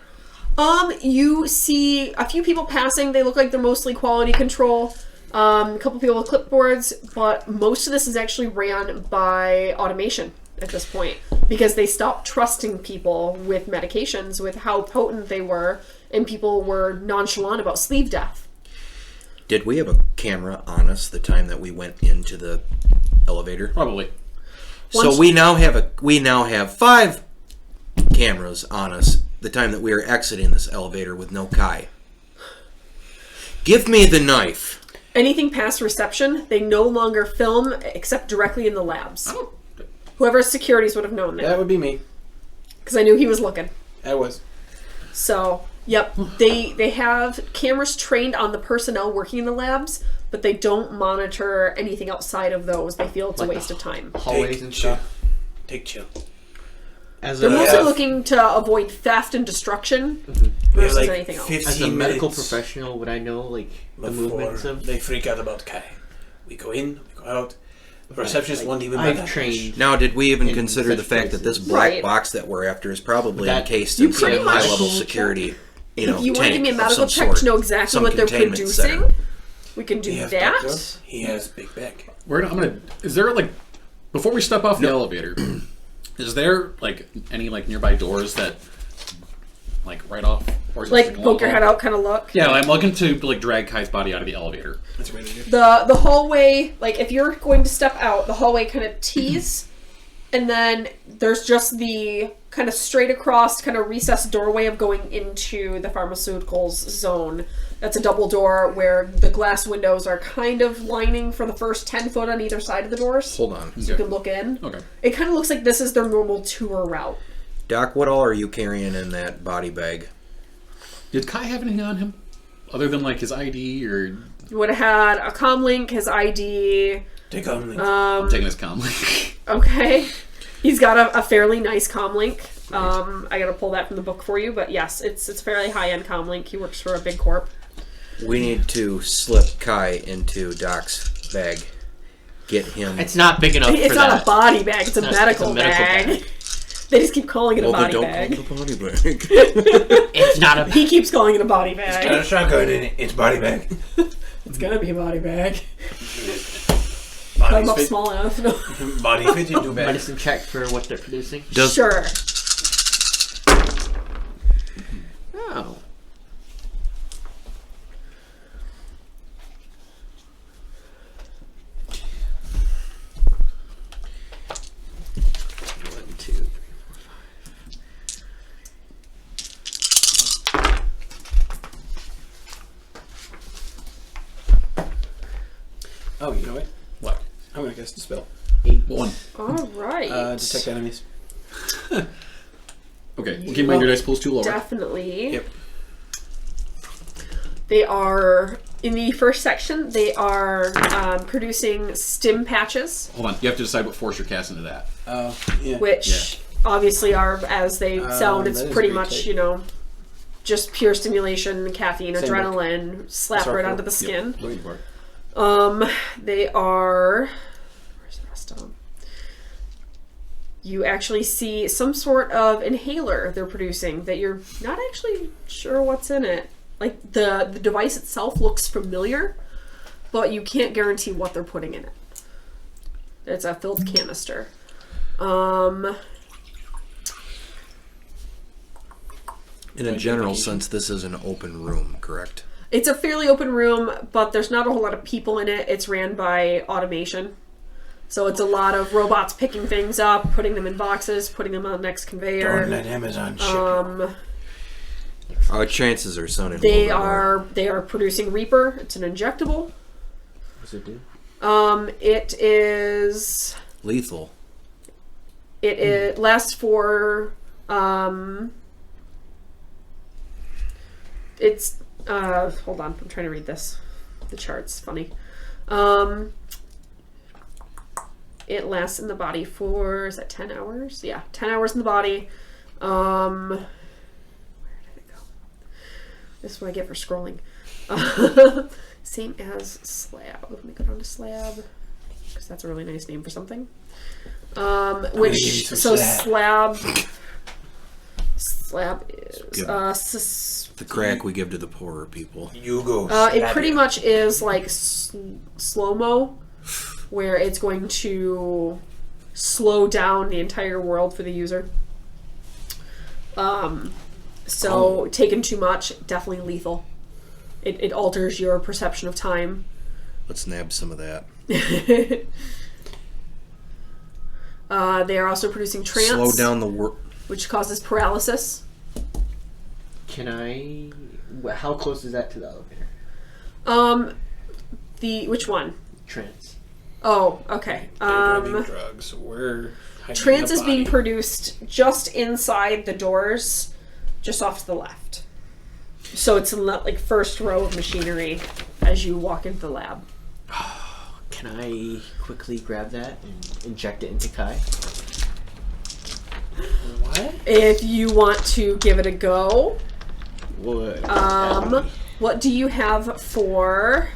Speaker 1: You see a few people passing. They look like they're mostly quality control. A couple people with clipboards, but most of this is actually ran by automation at this point because they stopped trusting people with medications with how potent they were, and people were nonchalant about sleeve death.
Speaker 4: Did we have a camera on us the time that we went into the elevator?
Speaker 2: Probably.
Speaker 4: So we now have 5 cameras on us the time that we were exiting this elevator with no Kai. Give me the knife.
Speaker 1: Anything past reception, they no longer film except directly in the labs.
Speaker 2: Oh.
Speaker 1: Whoever's securities would have known
Speaker 3: That
Speaker 1: that.
Speaker 3: would be me.
Speaker 1: Because I knew he was looking.
Speaker 3: I was.
Speaker 1: So, yep. They have cameras trained on the personnel working in the labs, but they don't monitor anything outside of those. They feel it's a waste of time.
Speaker 5: Hallways and stuff.
Speaker 3: Take chill.
Speaker 5: As
Speaker 1: They're
Speaker 5: a,
Speaker 1: mostly looking to avoid theft and destruction
Speaker 3: We have
Speaker 1: versus
Speaker 3: like
Speaker 1: anything else.
Speaker 3: 15
Speaker 5: as a medical
Speaker 3: minutes
Speaker 5: professional, would I know like the
Speaker 3: before
Speaker 5: movements of?
Speaker 3: they freak out about Kai. We go in, we go out. The receptionist won't even
Speaker 5: I've
Speaker 3: bet that
Speaker 5: trained.
Speaker 4: Now, did we even
Speaker 5: In
Speaker 4: consider the
Speaker 5: such
Speaker 4: fact that this
Speaker 5: places.
Speaker 4: black
Speaker 1: Right.
Speaker 4: box that we're after is probably
Speaker 5: That-
Speaker 4: encased
Speaker 1: You
Speaker 4: in
Speaker 1: pretty
Speaker 4: some
Speaker 1: much-
Speaker 4: high-level security,
Speaker 1: If you want to
Speaker 4: tank
Speaker 1: give me a
Speaker 4: of
Speaker 1: medical
Speaker 4: some
Speaker 1: check to
Speaker 4: sort,
Speaker 1: know exactly
Speaker 4: some
Speaker 1: what they're
Speaker 4: containment
Speaker 1: producing,
Speaker 4: center.
Speaker 1: we can do
Speaker 3: He has
Speaker 1: that.
Speaker 3: doctor, he has big bag.
Speaker 2: Is there like, before we step off the elevator, is there like any like nearby doors that like right off? Or is it
Speaker 1: Like
Speaker 2: just a
Speaker 1: poke your
Speaker 2: long
Speaker 1: head
Speaker 2: hall?
Speaker 1: out kind of look.
Speaker 2: Yeah, I'm looking to like drag Kai's body out of the elevator.
Speaker 3: That's a great idea.
Speaker 1: The hallway, like if you're going to step out, the hallway kind of tees, and then there's just the kind of straight across, kind of recessed doorway of going into the pharmaceuticals zone. That's a double door where the glass windows are kind of lining for the first 10 foot on either side of the doors.
Speaker 4: Hold on.
Speaker 1: So you can look in.
Speaker 2: Okay.
Speaker 1: It kind of looks like this is their normal tour route.
Speaker 4: Doc, what all are you carrying in that body bag?
Speaker 2: Did Kai have anything on him other than like his ID or?
Speaker 1: You would have had a comlink, his ID.
Speaker 3: Take on
Speaker 2: I'm taking his comlink.
Speaker 1: Okay. He's got a fairly nice comlink. I gotta pull that from the book for you, but yes, it's fairly high-end comlink. He works for a big corp.
Speaker 4: We need to slip Kai into Doc's bag. Get him.
Speaker 5: It's not big enough
Speaker 1: It's
Speaker 5: for
Speaker 1: not
Speaker 5: that.
Speaker 1: a body bag, it's a
Speaker 5: No,
Speaker 1: medical,
Speaker 5: it's a medical
Speaker 1: bag.
Speaker 5: bag.
Speaker 1: They just keep calling it a
Speaker 4: well,
Speaker 1: body
Speaker 4: then don't
Speaker 1: bag.
Speaker 4: call it a body bag.
Speaker 5: It's not a.
Speaker 1: He keeps calling it a body
Speaker 3: Got
Speaker 1: bag.
Speaker 3: a shotgun in it. It's body bag.
Speaker 1: It's gonna be a body bag. I'm
Speaker 3: Body's
Speaker 1: up
Speaker 3: fit,
Speaker 1: small enough. No.
Speaker 3: body fit into bag.
Speaker 5: Medicine check for what they're producing.
Speaker 4: Does
Speaker 1: Sure.
Speaker 2: Oh.
Speaker 5: One, two, three,
Speaker 3: Oh, you know what?
Speaker 2: What?
Speaker 3: I'm gonna cast a spell.
Speaker 5: 8.
Speaker 2: 1.
Speaker 1: All right.
Speaker 3: Detect enemies.
Speaker 2: Okay. We'll keep in mind your dice pulls 2 lower.
Speaker 1: Definitely.
Speaker 3: Yep.
Speaker 1: They are in the first section. They are producing stim patches,
Speaker 2: Hold on. You have to decide what force you're casting to that.
Speaker 3: Oh, yeah.
Speaker 1: which obviously are, as they sound, it's
Speaker 3: that is
Speaker 1: pretty
Speaker 3: very
Speaker 1: much
Speaker 3: tight.
Speaker 1: just pure stimulation, caffeine,
Speaker 3: Same
Speaker 1: adrenaline, slap
Speaker 3: That's our
Speaker 1: right
Speaker 3: fault.
Speaker 1: onto the skin.
Speaker 2: Looking for it.
Speaker 1: They are. Where's the rest of them? You actually see some sort of inhaler they're producing that you're not actually sure what's in it. Like the device itself looks familiar, but you can't guarantee what they're putting in it. It's a filled canister.
Speaker 4: in a general sense, this is an open room, correct?
Speaker 1: It's a fairly open room, but there's not a whole lot of people in it. It's ran by automation. So it's a lot of robots picking things up, putting them in boxes, putting them on the next
Speaker 3: Don't
Speaker 1: conveyor.
Speaker 3: let Amazon ship you.
Speaker 4: Our chances are sounding.
Speaker 1: They
Speaker 4: a little bit more.
Speaker 1: are producing Reaper. It's an injectable.
Speaker 5: What's it do?
Speaker 1: It is
Speaker 4: lethal.
Speaker 1: it lasts for it's hold on, I'm trying to read this. The chart's funny. It lasts in the body for, is that 10 hours? Yeah, 10 hours in the body. Where did it go? This is what I get for scrolling. Same as slab. Let me go down to slab, because that's a really nice name for something. Which, so slab is
Speaker 4: The crack we give to the poorer people.
Speaker 3: You go.
Speaker 1: it
Speaker 3: slap
Speaker 1: pretty
Speaker 3: it.
Speaker 1: much is like slow-mo, where it's going to slow down the entire world for the user. So taken too much, definitely lethal. it alters your perception of time.
Speaker 4: Let's nab some of that.
Speaker 1: They are also producing trance,
Speaker 4: Slow down the work.
Speaker 1: which causes paralysis.
Speaker 5: Can I? How close is that to the elevator?
Speaker 1: Which one?
Speaker 5: Trance.
Speaker 1: Oh, okay.
Speaker 3: Grabbing drugs. We're hiding
Speaker 1: Trance
Speaker 3: the
Speaker 1: is being
Speaker 3: body.
Speaker 1: produced just inside the doors, just off to the left. So it's in that like first row of machinery as you walk into the lab.
Speaker 5: Can I quickly grab that and inject it into Kai?
Speaker 3: What?
Speaker 1: If you want to give it a go,
Speaker 5: What?
Speaker 1: what do you have for?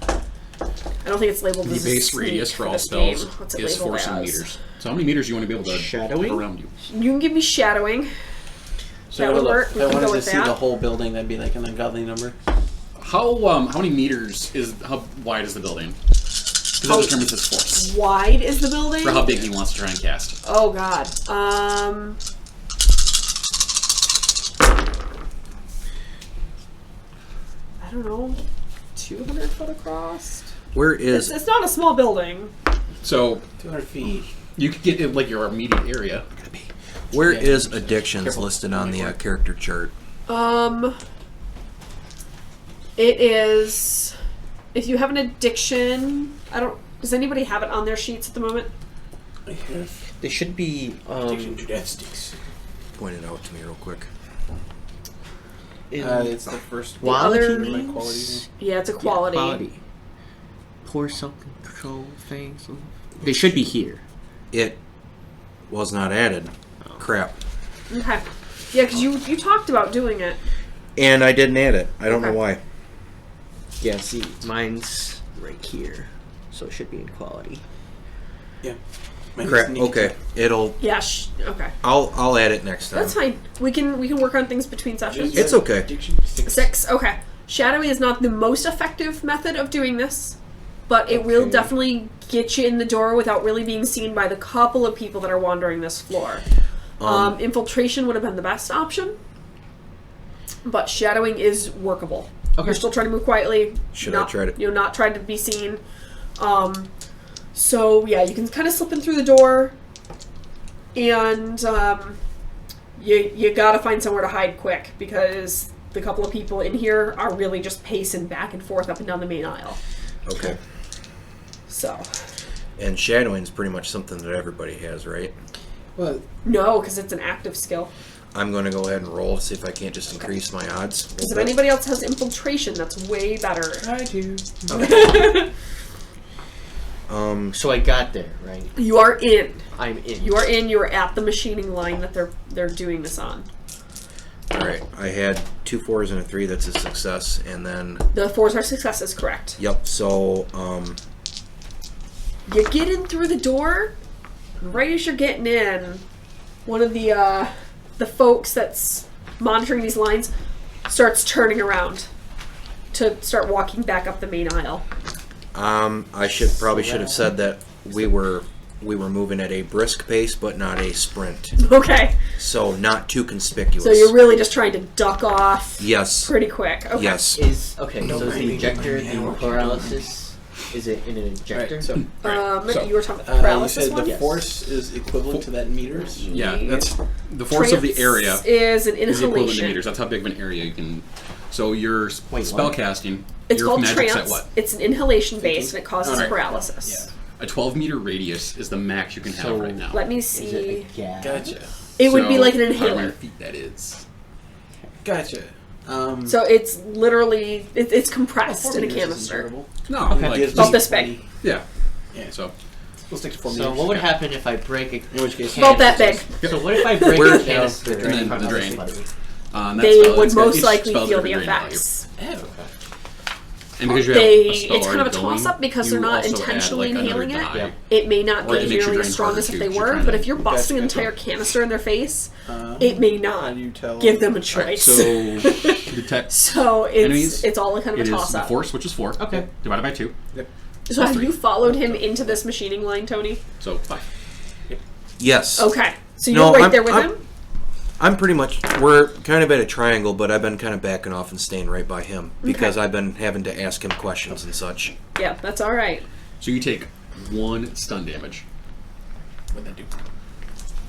Speaker 1: I don't think it's labeled
Speaker 2: The
Speaker 1: as a
Speaker 2: base
Speaker 1: sneak
Speaker 2: radius for all
Speaker 1: this game.
Speaker 2: spells
Speaker 1: What's it
Speaker 2: is
Speaker 1: labeled
Speaker 2: 4
Speaker 1: as?
Speaker 2: meters. So how many meters do you want to be able to
Speaker 5: Shadowing?
Speaker 2: put around you?
Speaker 1: You can give me shadowing.
Speaker 3: So
Speaker 1: That would
Speaker 3: look,
Speaker 1: work.
Speaker 3: if
Speaker 1: We
Speaker 3: I
Speaker 1: can
Speaker 3: wanted
Speaker 1: go
Speaker 3: to
Speaker 1: with
Speaker 3: see
Speaker 1: that.
Speaker 3: the whole building, that'd be like an ungodly number.
Speaker 2: How many meters how wide is the building? Because that determines its force.
Speaker 1: Wide is the building?
Speaker 2: For how big he wants to try and cast.
Speaker 1: Oh god. I don't know. 200 foot across?
Speaker 4: Where is
Speaker 1: It's not a small building.
Speaker 2: So
Speaker 3: 200 feet.
Speaker 2: you could get in like your immediate area.
Speaker 4: where
Speaker 3: Yeah,
Speaker 4: is
Speaker 3: yeah.
Speaker 4: addictions
Speaker 3: Careful.
Speaker 4: listed on the character chart?
Speaker 1: It is. If you have an addiction, does anybody have it on their sheets at the moment?
Speaker 3: I have
Speaker 5: They should be.
Speaker 3: addiction to death sticks.
Speaker 4: Point it out to me real quick.
Speaker 3: It's the first
Speaker 5: Quality
Speaker 1: other-
Speaker 3: my
Speaker 5: means-
Speaker 3: qualities.
Speaker 1: Yeah, it's a
Speaker 5: Yeah,
Speaker 1: quality.
Speaker 5: Poor self-control things. They should be here.
Speaker 4: It was not added. Crap.
Speaker 1: Okay. Yeah, because you talked about doing it.
Speaker 4: And I didn't add it. I don't know
Speaker 1: Okay.
Speaker 4: why.
Speaker 5: Yeah, see, mine's right here, so it should be in quality.
Speaker 3: Yeah. Mine's
Speaker 4: Crap.
Speaker 3: sneak
Speaker 4: Okay.
Speaker 3: attack.
Speaker 4: It'll.
Speaker 1: Yeah. Okay.
Speaker 4: I'll add it next time.
Speaker 1: That's fine. We can work on things between sessions.
Speaker 4: It's okay.
Speaker 3: Addiction to
Speaker 1: 6. Okay. Shadowing is not the most effective method of doing this, but it will
Speaker 3: Okay.
Speaker 1: definitely get you in the door without really being seen by the couple of people that are wandering this floor. Infiltration would have been the best option, but shadowing is workable.
Speaker 5: Okay.
Speaker 1: You're still trying to move quietly.
Speaker 4: Should I
Speaker 1: not,
Speaker 4: try to-
Speaker 1: not trying to be seen. So yeah, you can kind of slip in through the door, and you gotta find somewhere to hide quick because the couple of people in here are really just pacing back and forth up and down the main aisle.
Speaker 4: Okay.
Speaker 1: So
Speaker 4: And shadowing's pretty much something that everybody has, right?
Speaker 3: Well,
Speaker 1: no, because it's an active skill.
Speaker 4: I'm going to go ahead and roll to see if I can't just increase my odds. a
Speaker 1: Because
Speaker 4: little
Speaker 1: if
Speaker 4: bit.
Speaker 1: anybody else has infiltration, that's way better.
Speaker 3: I do.
Speaker 5: So I got there, right?
Speaker 1: You are in.
Speaker 5: I'm in.
Speaker 1: You are in. You are at the machining line that they're doing this on.
Speaker 4: All right. I had 2 4s and a 3. That's a success. And then,
Speaker 1: The 4s are successes, correct?
Speaker 4: yep. So,
Speaker 1: You get in through the door. Right as you're getting in, one of the folks that's monitoring these lines starts turning around to start walking back up the main aisle.
Speaker 4: I probably should have said that we were moving at a brisk pace, but not a sprint.
Speaker 1: Okay.
Speaker 4: So not too conspicuous.
Speaker 1: So you're really just trying to duck off
Speaker 4: Yes.
Speaker 1: pretty quick. Okay.
Speaker 4: Yes.
Speaker 5: Okay,
Speaker 3: No
Speaker 5: so is the
Speaker 3: brain,
Speaker 5: injector,
Speaker 3: no brain,
Speaker 5: the
Speaker 3: no
Speaker 5: paralysis, is it in an injector?
Speaker 3: Right, so
Speaker 1: You were talking about the
Speaker 3: you
Speaker 1: paralysis
Speaker 3: said
Speaker 1: one?
Speaker 3: the
Speaker 5: Yes.
Speaker 3: force is equivalent to that in meters.
Speaker 2: Yeah, that's the force of the
Speaker 1: Trance
Speaker 2: area
Speaker 1: is an
Speaker 2: is equivalent to
Speaker 1: inhalation.
Speaker 2: meters. That's how big of an area you can. So your
Speaker 5: Wait,
Speaker 2: spell
Speaker 5: what?
Speaker 2: casting,
Speaker 1: It's
Speaker 2: your
Speaker 1: called
Speaker 2: magic's
Speaker 1: trance.
Speaker 2: at what?
Speaker 1: It's an inhalation base and it causes
Speaker 3: Alright.
Speaker 1: paralysis.
Speaker 3: Yeah.
Speaker 2: A 12-meter radius is the max you can have
Speaker 5: So-
Speaker 2: right now.
Speaker 1: Let me
Speaker 5: Is it
Speaker 1: see.
Speaker 5: a gas?
Speaker 3: Gotcha.
Speaker 1: It would be
Speaker 2: So,
Speaker 1: like an
Speaker 2: however many
Speaker 1: inhaler.
Speaker 2: feet that is.
Speaker 3: Gotcha.
Speaker 1: So it's literally it's compressed in a canister.
Speaker 2: No,
Speaker 5: Okay.
Speaker 2: like,
Speaker 1: About this big.
Speaker 2: yeah.
Speaker 3: Yeah.
Speaker 2: So
Speaker 3: We'll stick to 4
Speaker 5: So
Speaker 3: meters.
Speaker 5: what would happen if I break a
Speaker 3: In which case,
Speaker 1: About that big.
Speaker 5: So what if I break
Speaker 4: Where-
Speaker 5: a canister
Speaker 2: And then
Speaker 5: from
Speaker 2: the
Speaker 5: the
Speaker 2: drain.
Speaker 5: spell?
Speaker 2: that
Speaker 1: They
Speaker 2: spell,
Speaker 1: would
Speaker 2: it's got-
Speaker 1: most
Speaker 2: each
Speaker 1: likely
Speaker 2: spell's
Speaker 1: feel
Speaker 2: got a
Speaker 1: the
Speaker 2: drain value.
Speaker 1: effects.
Speaker 2: And because you have a spell
Speaker 1: It's kind of a
Speaker 2: already going,
Speaker 1: toss-up because they're
Speaker 2: you
Speaker 1: not
Speaker 2: also add,
Speaker 1: intentionally
Speaker 2: like, another
Speaker 1: inhaling it.
Speaker 2: die.
Speaker 5: Yeah.
Speaker 1: It may not
Speaker 2: Or it
Speaker 1: get
Speaker 2: makes your
Speaker 1: nearly as
Speaker 2: drain
Speaker 1: strong
Speaker 2: harder
Speaker 1: as if
Speaker 2: too,
Speaker 1: they
Speaker 2: if you're
Speaker 1: were,
Speaker 2: trying
Speaker 1: but
Speaker 2: to-
Speaker 1: if you're busting an
Speaker 3: Gotcha.
Speaker 1: entire canister in their face, it may
Speaker 3: How
Speaker 1: not
Speaker 3: do you tell?
Speaker 1: give them a
Speaker 2: Alright,
Speaker 1: choice.
Speaker 2: so detect
Speaker 1: So
Speaker 2: enemies,
Speaker 1: it's all kind of
Speaker 2: it
Speaker 1: a
Speaker 2: is
Speaker 1: toss
Speaker 2: the
Speaker 1: up.
Speaker 2: force, which is 4,
Speaker 5: Okay.
Speaker 2: divided by 2,
Speaker 1: So have
Speaker 2: 3.
Speaker 1: you followed him into this machining line, Tony?
Speaker 2: so 5.
Speaker 4: Yes.
Speaker 1: Okay. So
Speaker 4: No,
Speaker 1: you're right
Speaker 4: I'm-
Speaker 1: there with
Speaker 4: I'm-
Speaker 1: him?
Speaker 4: I'm pretty much, we're kind of at a triangle, but I've been kind of backing off and staying right by him because I've been having to ask him questions and such.
Speaker 1: Yeah, that's all right.
Speaker 2: So you take 1 stun damage. What'd that do?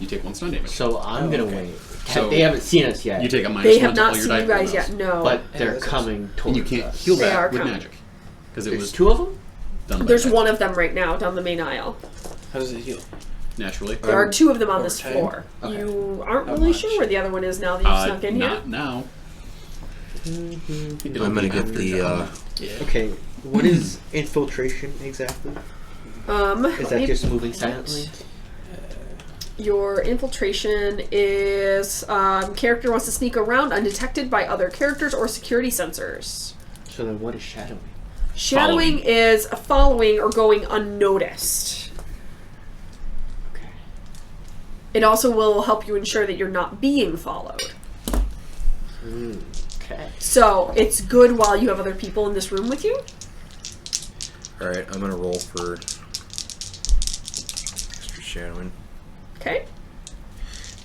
Speaker 2: You take 1 stun damage.
Speaker 5: So I'm gonna wait.
Speaker 2: So
Speaker 5: They haven't seen us yet.
Speaker 2: You take a -1
Speaker 1: They have
Speaker 2: to all
Speaker 1: not
Speaker 2: your
Speaker 1: seen
Speaker 2: die
Speaker 1: you guys
Speaker 2: rolls.
Speaker 1: yet. No,
Speaker 5: but they're
Speaker 3: that's
Speaker 5: coming towards
Speaker 2: And you can't
Speaker 5: us.
Speaker 2: heal
Speaker 1: They are
Speaker 2: that with
Speaker 1: coming.
Speaker 2: magic. Because it
Speaker 5: There's
Speaker 2: was
Speaker 5: 2 of them?
Speaker 2: done by
Speaker 1: there's
Speaker 2: magic.
Speaker 1: one of them right now down the main aisle.
Speaker 3: How does it heal?
Speaker 2: Naturally.
Speaker 1: There are 2 of them on this
Speaker 3: over time?
Speaker 1: floor.
Speaker 3: Okay.
Speaker 1: You aren't
Speaker 3: How
Speaker 1: really
Speaker 3: much?
Speaker 1: sure where the other one is now that you've snuck in here.
Speaker 2: Not now.
Speaker 4: I'm going to get the...
Speaker 2: Yeah.
Speaker 5: Okay, what is infiltration exactly? Is
Speaker 1: let
Speaker 5: that
Speaker 1: me-
Speaker 5: just moving silently?
Speaker 1: Your infiltration is character wants to sneak around undetected by other characters or security sensors.
Speaker 5: So then what is shadowing?
Speaker 1: Shadowing is following or going unnoticed.
Speaker 5: Okay.
Speaker 1: It also will help you ensure that you're not being followed.
Speaker 5: Okay.
Speaker 1: So it's good while you have other people in this room with you.
Speaker 4: Alright, I'm going to roll for extra shadowing.
Speaker 1: Okay.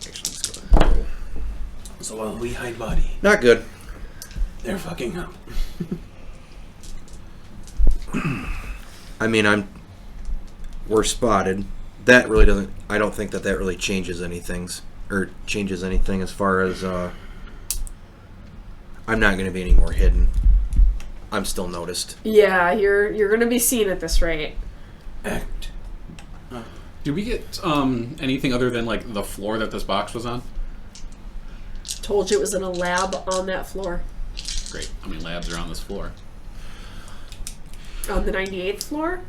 Speaker 4: Actually, let's go ahead and roll.
Speaker 3: So while we hide body,
Speaker 4: Not good.
Speaker 3: they're fucking up.
Speaker 4: I mean, we're spotted. That really doesn't... I don't think that really changes anything. Or changes anything as far as... I'm not going to be any more hidden. I'm still noticed.
Speaker 1: Yeah, you're gonna be seen at this rate.
Speaker 3: Act.
Speaker 2: Did we get anything other than like the floor that this box was on?
Speaker 1: Told you it was in a lab on that floor.
Speaker 2: Great. How many labs are on this floor?
Speaker 1: On the 98th floor?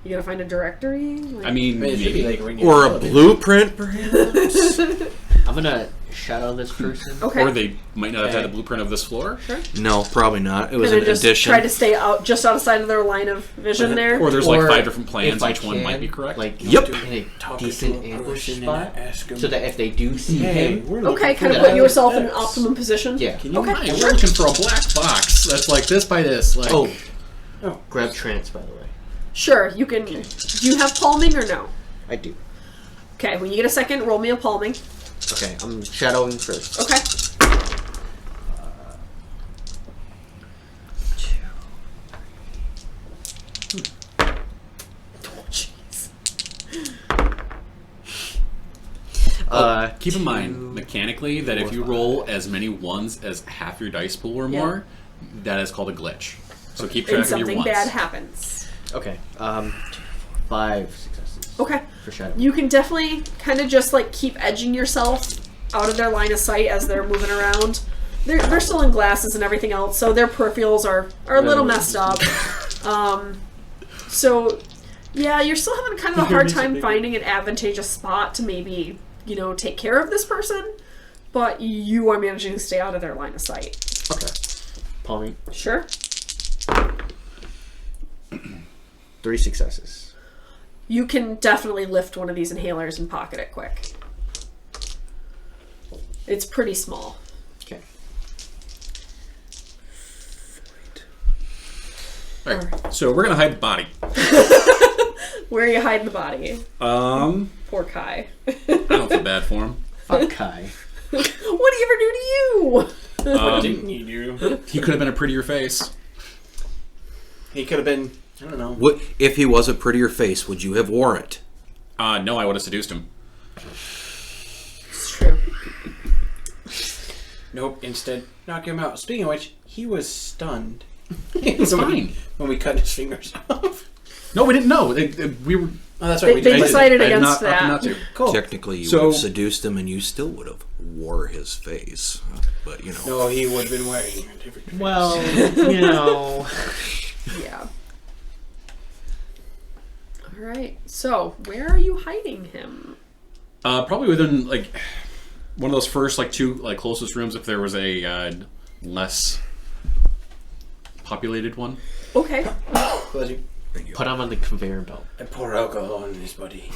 Speaker 1: You gotta find a directory? Like,
Speaker 2: I mean,
Speaker 3: It should
Speaker 2: maybe.
Speaker 3: be like when you
Speaker 4: Or a
Speaker 3: elevator.
Speaker 4: blueprint, perhaps?
Speaker 5: I'm gonna shadow this person.
Speaker 1: okay.
Speaker 2: Or they might not have had a blueprint of this floor.
Speaker 1: Sure.
Speaker 4: No, probably not. It was
Speaker 1: Kinda
Speaker 4: an
Speaker 1: just
Speaker 4: addition.
Speaker 1: try to stay out, just outside of their line of vision there.
Speaker 2: Or there's
Speaker 5: Or
Speaker 2: like 5 different plans.
Speaker 5: if I
Speaker 2: Each one might
Speaker 5: can,
Speaker 2: be correct.
Speaker 5: Like,
Speaker 4: Yep.
Speaker 5: in a
Speaker 3: Talk
Speaker 5: decent
Speaker 3: to a
Speaker 5: ambush
Speaker 3: person
Speaker 5: spot,
Speaker 3: and ask 'em,
Speaker 5: so that if they do see
Speaker 3: hey,
Speaker 5: him,
Speaker 3: we're looking
Speaker 1: Okay,
Speaker 3: for
Speaker 1: kind of
Speaker 5: that.
Speaker 1: put yourself in an
Speaker 3: X.
Speaker 1: optimum position.
Speaker 5: yeah.
Speaker 3: Can you
Speaker 1: Okay.
Speaker 2: Hey, we're looking for a black box that's like this by this. Like,
Speaker 5: Oh,
Speaker 3: Oh.
Speaker 5: grab trance, by the way.
Speaker 1: Sure, you can. Do you have palming or no?
Speaker 5: I do.
Speaker 1: Okay, when you get a second, roll me a palming.
Speaker 5: Okay, I'm shadowing first.
Speaker 1: Okay.
Speaker 2: keep in mind mechanically that if you roll as many ones as half your dice pool or
Speaker 1: Yeah.
Speaker 2: more, that is called a glitch. So keep
Speaker 1: And
Speaker 2: track of your
Speaker 1: something
Speaker 2: ones.
Speaker 1: bad happens.
Speaker 5: Okay, 5 successes.
Speaker 1: Okay.
Speaker 5: For shadowing.
Speaker 1: You can definitely kind of just like keep edging yourself out of their line of sight as they're moving around. They're still in glasses and everything else, so their peripherals are a little messed up. So, yeah, you're still having kind of a hard time finding an advantageous spot to maybe, take care of this person, but you are managing to stay out of their line of sight.
Speaker 5: Okay. Palming.
Speaker 1: Sure.
Speaker 5: 3 successes.
Speaker 1: You can definitely lift one of these inhalers and pocket it quick. It's pretty small.
Speaker 5: Okay.
Speaker 2: All right, so we're gonna hide the body.
Speaker 1: Where are you hiding the body?
Speaker 2: Poor
Speaker 1: Kai.
Speaker 2: I don't feel bad for him.
Speaker 5: Fuck Kai.
Speaker 1: What did he ever do to you?
Speaker 3: What didn't he do?
Speaker 2: He could have been a prettier face.
Speaker 3: He could have been, I don't know.
Speaker 4: What if he was a prettier face? Would you have worn it?
Speaker 2: No, I would have seduced him.
Speaker 1: It's true.
Speaker 3: Nope, instead, knock him out. Speaking of which, he was stunned.
Speaker 2: It's fine.
Speaker 3: When we cut his fingers off.
Speaker 2: No, we didn't know. We were.
Speaker 3: Oh, that's right.
Speaker 1: They
Speaker 3: did.
Speaker 1: decided
Speaker 2: I did
Speaker 1: against
Speaker 2: not, opted
Speaker 1: that.
Speaker 2: not to.
Speaker 3: Cool.
Speaker 4: Technically, you
Speaker 2: So-
Speaker 4: would have seduced him, and you still would have wore his face. But
Speaker 3: No, he would have been wearing a different dress.
Speaker 5: Well,
Speaker 1: Yeah. Alright, so where are you hiding him?
Speaker 2: Probably within like one of those first like 2 like closest rooms. If there was a less populated one.
Speaker 1: Okay.
Speaker 3: Bless you.
Speaker 5: put him on the conveyor belt.
Speaker 3: I pour alcohol on his buddy.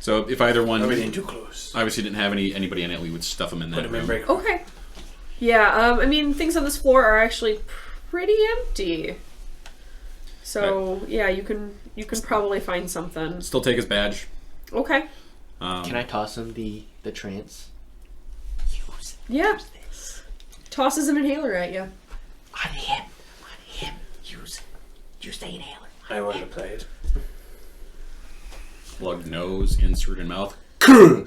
Speaker 2: So if either one
Speaker 3: Everything too close.
Speaker 2: obviously didn't have anybody in it, we would stuff them in
Speaker 3: Put
Speaker 2: that
Speaker 3: him in
Speaker 2: room.
Speaker 3: break.
Speaker 1: Okay. Yeah, I mean, things on this floor are actually pretty empty. So, yeah, you can probably find something.
Speaker 2: Still take his badge.
Speaker 1: Okay.
Speaker 5: Can I toss him the trance?
Speaker 1: Yeah. Tosses an inhaler at you.
Speaker 6: On him. Use the inhaler.
Speaker 3: I want to play it.
Speaker 2: Plug nose, insert in mouth.
Speaker 1: I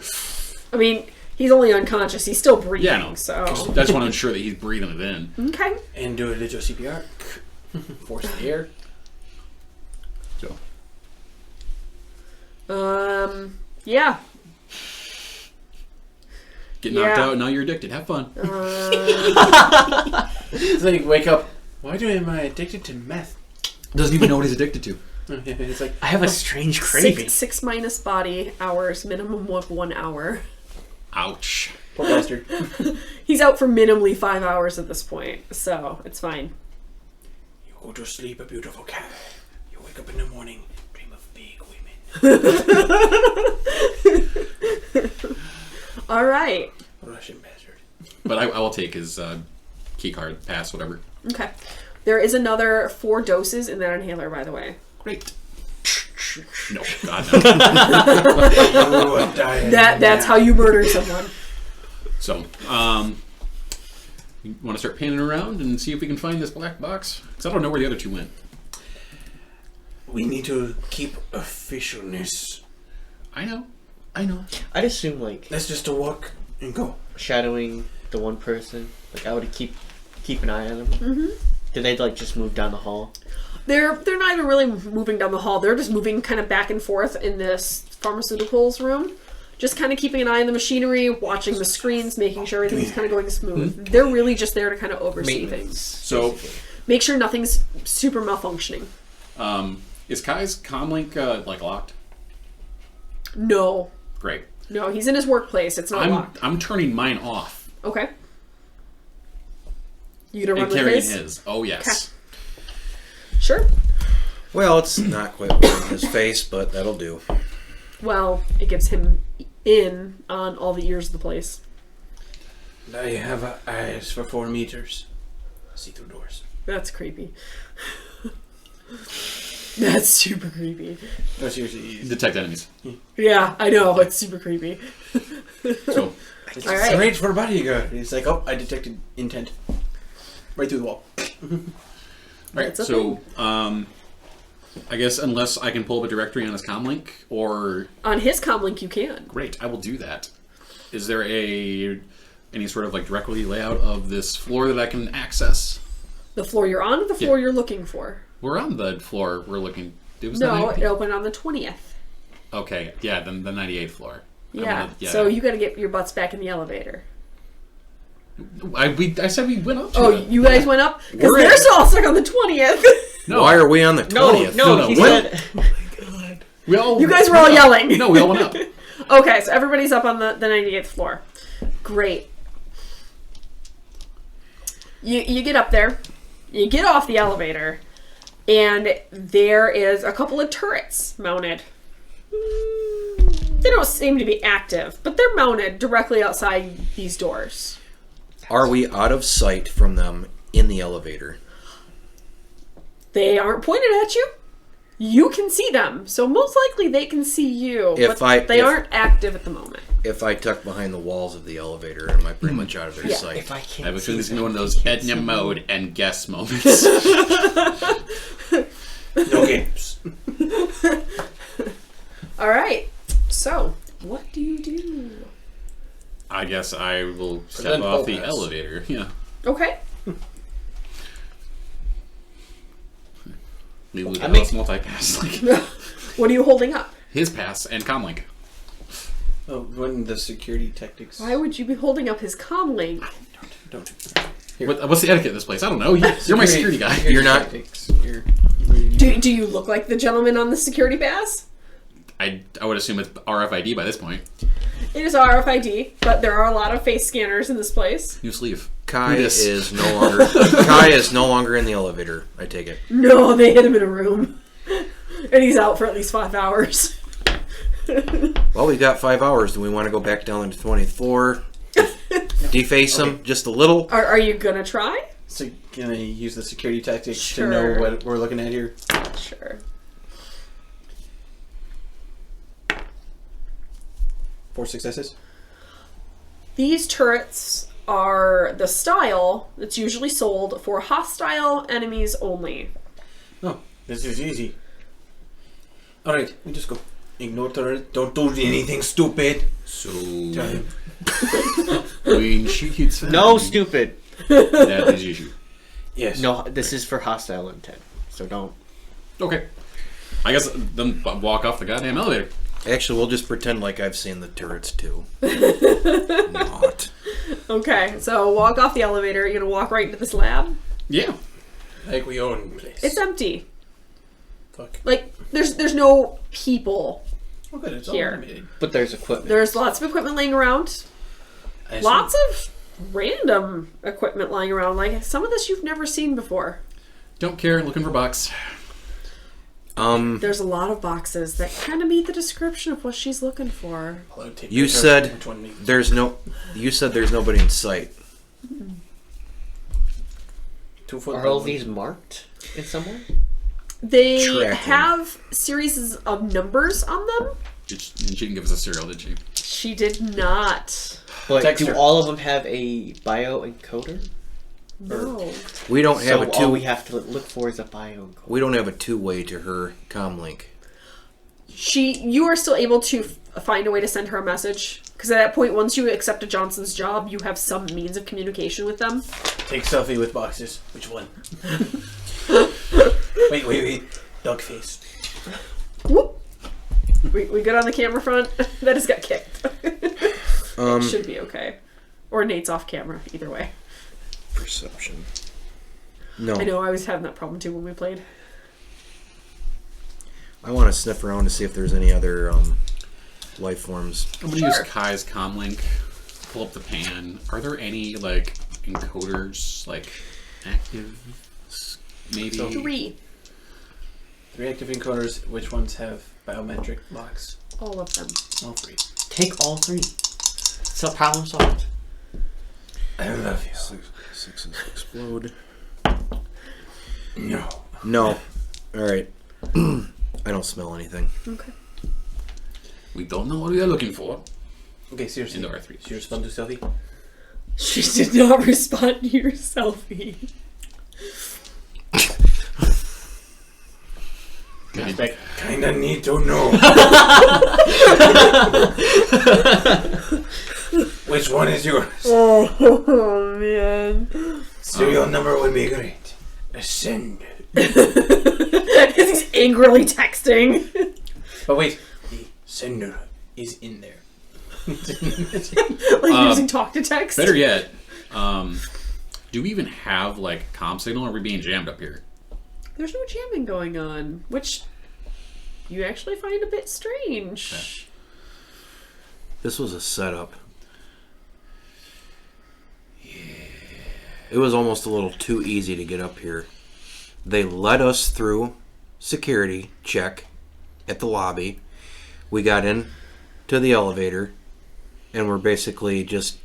Speaker 1: mean, he's only unconscious. He's still breathing.
Speaker 2: Yeah, no.
Speaker 1: So
Speaker 2: I just want to ensure that he's breathing it in.
Speaker 1: okay.
Speaker 3: And do a little CPR. Force the air.
Speaker 2: So
Speaker 1: Yeah.
Speaker 2: get knocked
Speaker 1: Yeah.
Speaker 2: out. Now you're addicted. Have fun.
Speaker 3: It's like wake up. Why am I addicted to meth?
Speaker 2: Doesn't even know what he's addicted to.
Speaker 3: It's like
Speaker 5: I have a strange craving.
Speaker 1: Six minus body hours, minimum of 1 hour.
Speaker 2: Ouch.
Speaker 3: poor bastard.
Speaker 1: He's out for minimally 5 hours at this point, so it's fine.
Speaker 3: You go to sleep, a beautiful cat. You wake up in the morning, dream of big women.
Speaker 1: All right.
Speaker 3: Russian bastard.
Speaker 2: But I will take his key card, pass, whatever.
Speaker 1: Okay. There is another 4 doses in that inhaler, by the way.
Speaker 2: Great. No, God, no.
Speaker 3: Oh, I'm dying.
Speaker 1: That's how you murder someone.
Speaker 2: So, you want to start panning around and see if we can find this black box? Because I don't know where the other 2 went.
Speaker 3: We need to keep officialness.
Speaker 2: I know.
Speaker 5: I'd assume like
Speaker 3: Let's just walk and go.
Speaker 5: shadowing the one person. Like I would keep an eye on them. Mm-hmm. Did they like just move down the hall?
Speaker 1: They're not even really moving down the hall. They're just moving kind of back and forth in this pharmaceuticals room. Just kind of keeping an eye on the machinery, watching the screens, making sure everything's kind of going smooth. They're really just there to kind of oversee things.
Speaker 2: So,
Speaker 1: Make sure nothing's super malfunctioning.
Speaker 2: is Kai's comlink like locked?
Speaker 1: No.
Speaker 2: Great.
Speaker 1: No, he's in his workplace. It's not locked.
Speaker 2: I'm turning mine off
Speaker 1: Okay. You gonna run
Speaker 2: and
Speaker 1: with
Speaker 2: carrying
Speaker 1: his?
Speaker 2: his. Oh yes.
Speaker 1: Sure.
Speaker 4: Well, it's not quite in his face, but that'll do.
Speaker 1: Well, it gives him in on all the ears of the place.
Speaker 3: I have eyes for 4 meters. See through doors.
Speaker 1: That's creepy. That's super creepy.
Speaker 3: No, seriously.
Speaker 2: Detect enemies.
Speaker 1: Yeah, I know. It's super creepy.
Speaker 2: So,
Speaker 3: It's
Speaker 1: All right.
Speaker 3: strange for a body you got. He's like, oh, I detected intent. Right through the wall.
Speaker 2: alright,
Speaker 1: That's
Speaker 2: so, I guess unless I can pull up a directory on his comlink, or...
Speaker 1: On his comlink, you can.
Speaker 2: Great, I will do that. Is there any sort of like directly layout of this floor that I can access?
Speaker 1: The floor you're on or the floor you're looking for?
Speaker 2: We're on the floor we're looking... It was
Speaker 1: No,
Speaker 2: the
Speaker 1: it opened on the 20th.
Speaker 2: Okay, yeah, then the 98th floor.
Speaker 1: Yeah, so you gotta get your butts back in the elevator.
Speaker 2: I said we went up to
Speaker 1: Oh,
Speaker 2: it.
Speaker 1: you guys went up? Because
Speaker 2: We're
Speaker 1: they're
Speaker 2: in-
Speaker 1: still stuck on the 20th.
Speaker 2: No,
Speaker 4: Why are we on the 20th?
Speaker 2: No,
Speaker 5: he
Speaker 2: what?
Speaker 5: said.
Speaker 2: we all...
Speaker 1: You guys were all yelling.
Speaker 2: No, we all went up.
Speaker 1: Okay, so everybody's up on the 98th floor. Great. You get up there, you get off the elevator, and there is a couple of turrets mounted. They don't seem to be active, but they're mounted directly outside these doors.
Speaker 4: Are we out of sight from them in the elevator?
Speaker 1: They aren't pointed at you. You can see them, so most likely they can see you, but they aren't active at the moment.
Speaker 4: If I tuck behind the walls of the elevator, am I pretty much out of their
Speaker 1: Yeah.
Speaker 4: sight?
Speaker 5: If I
Speaker 2: I
Speaker 5: can't
Speaker 2: have a
Speaker 5: see
Speaker 2: feeling this is
Speaker 5: them,
Speaker 2: one of those
Speaker 5: I can't
Speaker 2: Edna
Speaker 5: see
Speaker 2: mode and guess moments.
Speaker 3: No games.
Speaker 1: All right. So, what do you do?
Speaker 2: I guess I will step
Speaker 3: then
Speaker 2: off
Speaker 3: pull
Speaker 2: the
Speaker 3: pass.
Speaker 2: elevator. Yeah.
Speaker 1: Okay.
Speaker 2: We would
Speaker 5: I make-
Speaker 2: multi-pass. Like,
Speaker 1: What are you holding up?
Speaker 2: his pass and comlink.
Speaker 3: Oh, when the security tactics.
Speaker 1: Why would you be holding up his comlink?
Speaker 3: Don't.
Speaker 2: What's the etiquette of this place? I don't know. You're my security guy.
Speaker 4: You're not-
Speaker 3: Tactics. You're
Speaker 1: Do you look like the gentleman on the security pass?
Speaker 2: I would assume it's RFID by this point.
Speaker 1: It is RFID, but there are a lot of face scanners in this place.
Speaker 2: New sleeve.
Speaker 4: Kai
Speaker 2: Do this.
Speaker 4: is no longer Kai is no longer in the elevator. I take it.
Speaker 1: No, they hit him in a room. And he's out for at least 5 hours.
Speaker 4: Well, we've got 5 hours. Do we want to go back down to the 20th floor? Deface him just a little?
Speaker 1: Are you gonna try?
Speaker 3: So can I use the security tactics
Speaker 1: Sure.
Speaker 3: to know what we're looking at here?
Speaker 1: Sure.
Speaker 3: 4 successes.
Speaker 1: These turrets are the style that's usually sold for hostile enemies only.
Speaker 3: Oh, this is easy. Alright, we just go. Ignore turret. Don't do anything stupid.
Speaker 2: So
Speaker 3: Time.
Speaker 2: when she hits
Speaker 5: No,
Speaker 2: family,
Speaker 5: stupid.
Speaker 2: that is issue.
Speaker 3: Yes.
Speaker 5: No, this is for hostile intent. So don't.
Speaker 2: Okay. I guess then walk off the goddamn elevator.
Speaker 4: Actually, we'll just pretend like I've seen the turrets too. Not.
Speaker 1: Okay, so walk off the elevator. You're gonna walk right into this lab.
Speaker 2: Yeah.
Speaker 3: Like we own the place.
Speaker 1: It's empty.
Speaker 3: Fuck.
Speaker 1: Like there's no people.
Speaker 3: Oh, good. It's
Speaker 1: Here.
Speaker 3: all automated.
Speaker 5: But there's equipment.
Speaker 1: There's lots of equipment laying around.
Speaker 3: I assume-
Speaker 1: Lots of random equipment lying around. Like some of this you've never seen before.
Speaker 2: Don't care. Looking for bucks.
Speaker 1: There's a lot of boxes that kind of meet the description of what she's looking for.
Speaker 3: I'll take
Speaker 4: You
Speaker 3: the turret.
Speaker 4: said
Speaker 3: Which one needs-
Speaker 4: there's no. You said there's nobody in sight.
Speaker 3: 2 foot.
Speaker 5: Are all these marked in some way?
Speaker 1: They
Speaker 4: Tracking.
Speaker 1: have series of numbers on them.
Speaker 2: She didn't give us a cereal, did she?
Speaker 1: She did not.
Speaker 5: But
Speaker 3: Text
Speaker 5: do
Speaker 3: her.
Speaker 5: all of them have a bio encoder?
Speaker 1: No.
Speaker 4: We don't have
Speaker 5: So
Speaker 4: a
Speaker 5: all we
Speaker 4: two.
Speaker 5: have to look for is a bio encoder.
Speaker 4: We don't have a two-way to her comm link.
Speaker 1: You are still able to find a way to send her a message. Because at that point, once you accepted Johnson's job, you have some means of communication with them.
Speaker 3: Take selfie with boxes. Which one? wait. Dog face.
Speaker 1: Whoop. We good on the camera front? That just got kicked. Should be okay. Or Nate's off camera, either way.
Speaker 4: Perception. No.
Speaker 1: I know, I was having that problem too when we played.
Speaker 4: I want to sniff around to see if there's any other life forms.
Speaker 2: I'm gonna use Kai's comlink. Pull up the pan. Are there any like encoders like active? Maybe.
Speaker 3: So-
Speaker 1: 3.
Speaker 3: 3 active encoders. Which ones have biometric locks?
Speaker 1: All of them.
Speaker 3: All 3.
Speaker 5: Take all 3. So problem solved.
Speaker 3: I love you.
Speaker 4: Sixes explode.
Speaker 3: No.
Speaker 4: No. All right. I don't smell anything.
Speaker 1: Okay.
Speaker 2: We don't know what we are looking for.
Speaker 3: Okay, seriously.
Speaker 2: Into R3.
Speaker 3: Should you respond to selfie?
Speaker 1: She did not respond to your selfie.
Speaker 3: I kinda need to know. Which one is yours?
Speaker 1: Oh, man.
Speaker 3: Serial number would be great. Ascend.
Speaker 1: He's angrily texting.
Speaker 3: But wait, the sender is in there.
Speaker 1: Like using talk to text.
Speaker 2: Better yet, do we even have like comm signal? Or are we being jammed up here?
Speaker 1: There's no jamming going on, which you actually find a bit strange.
Speaker 2: Okay.
Speaker 4: This was a setup. It was almost a little too easy to get up here. They let us through security check at the lobby. We got in to the elevator, and we're basically just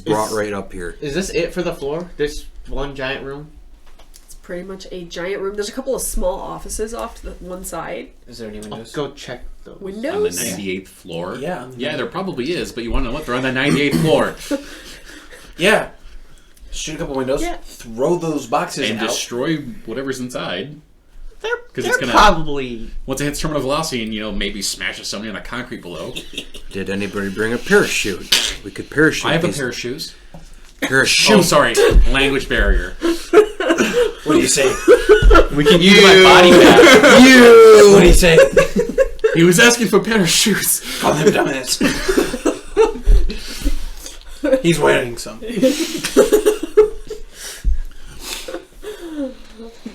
Speaker 4: brought right up here.
Speaker 5: Is this it for the floor? This one giant room?
Speaker 1: It's pretty much a giant room. There's a couple of small offices off to the one side.
Speaker 3: Is there any
Speaker 5: I'll
Speaker 3: windows?
Speaker 5: go check those.
Speaker 2: On the
Speaker 1: Windows?
Speaker 2: 98th floor?
Speaker 3: Yeah.
Speaker 2: Yeah, there probably is, but you want to know what? They're on the 98th floor.
Speaker 3: Yeah. Shoot a couple windows.
Speaker 1: Yeah.
Speaker 3: Throw those boxes
Speaker 2: And
Speaker 3: out.
Speaker 2: destroy whatever's inside.
Speaker 5: They're,
Speaker 2: 'Cause
Speaker 5: they're
Speaker 2: it's gonna-
Speaker 5: probably...
Speaker 2: Once it hits terminal velocity and, maybe smashes somebody on the concrete below.
Speaker 4: Did anybody bring a parachute? We could parachute.
Speaker 2: I have a
Speaker 4: these-
Speaker 2: pair of shoes.
Speaker 4: Parachute.
Speaker 2: Oh, sorry. Language barrier.
Speaker 3: What do you say?
Speaker 5: We can use my body back.
Speaker 3: What do you say?
Speaker 2: He was asking for a pair of shoes.
Speaker 3: Call him dumbass. He's wearing some.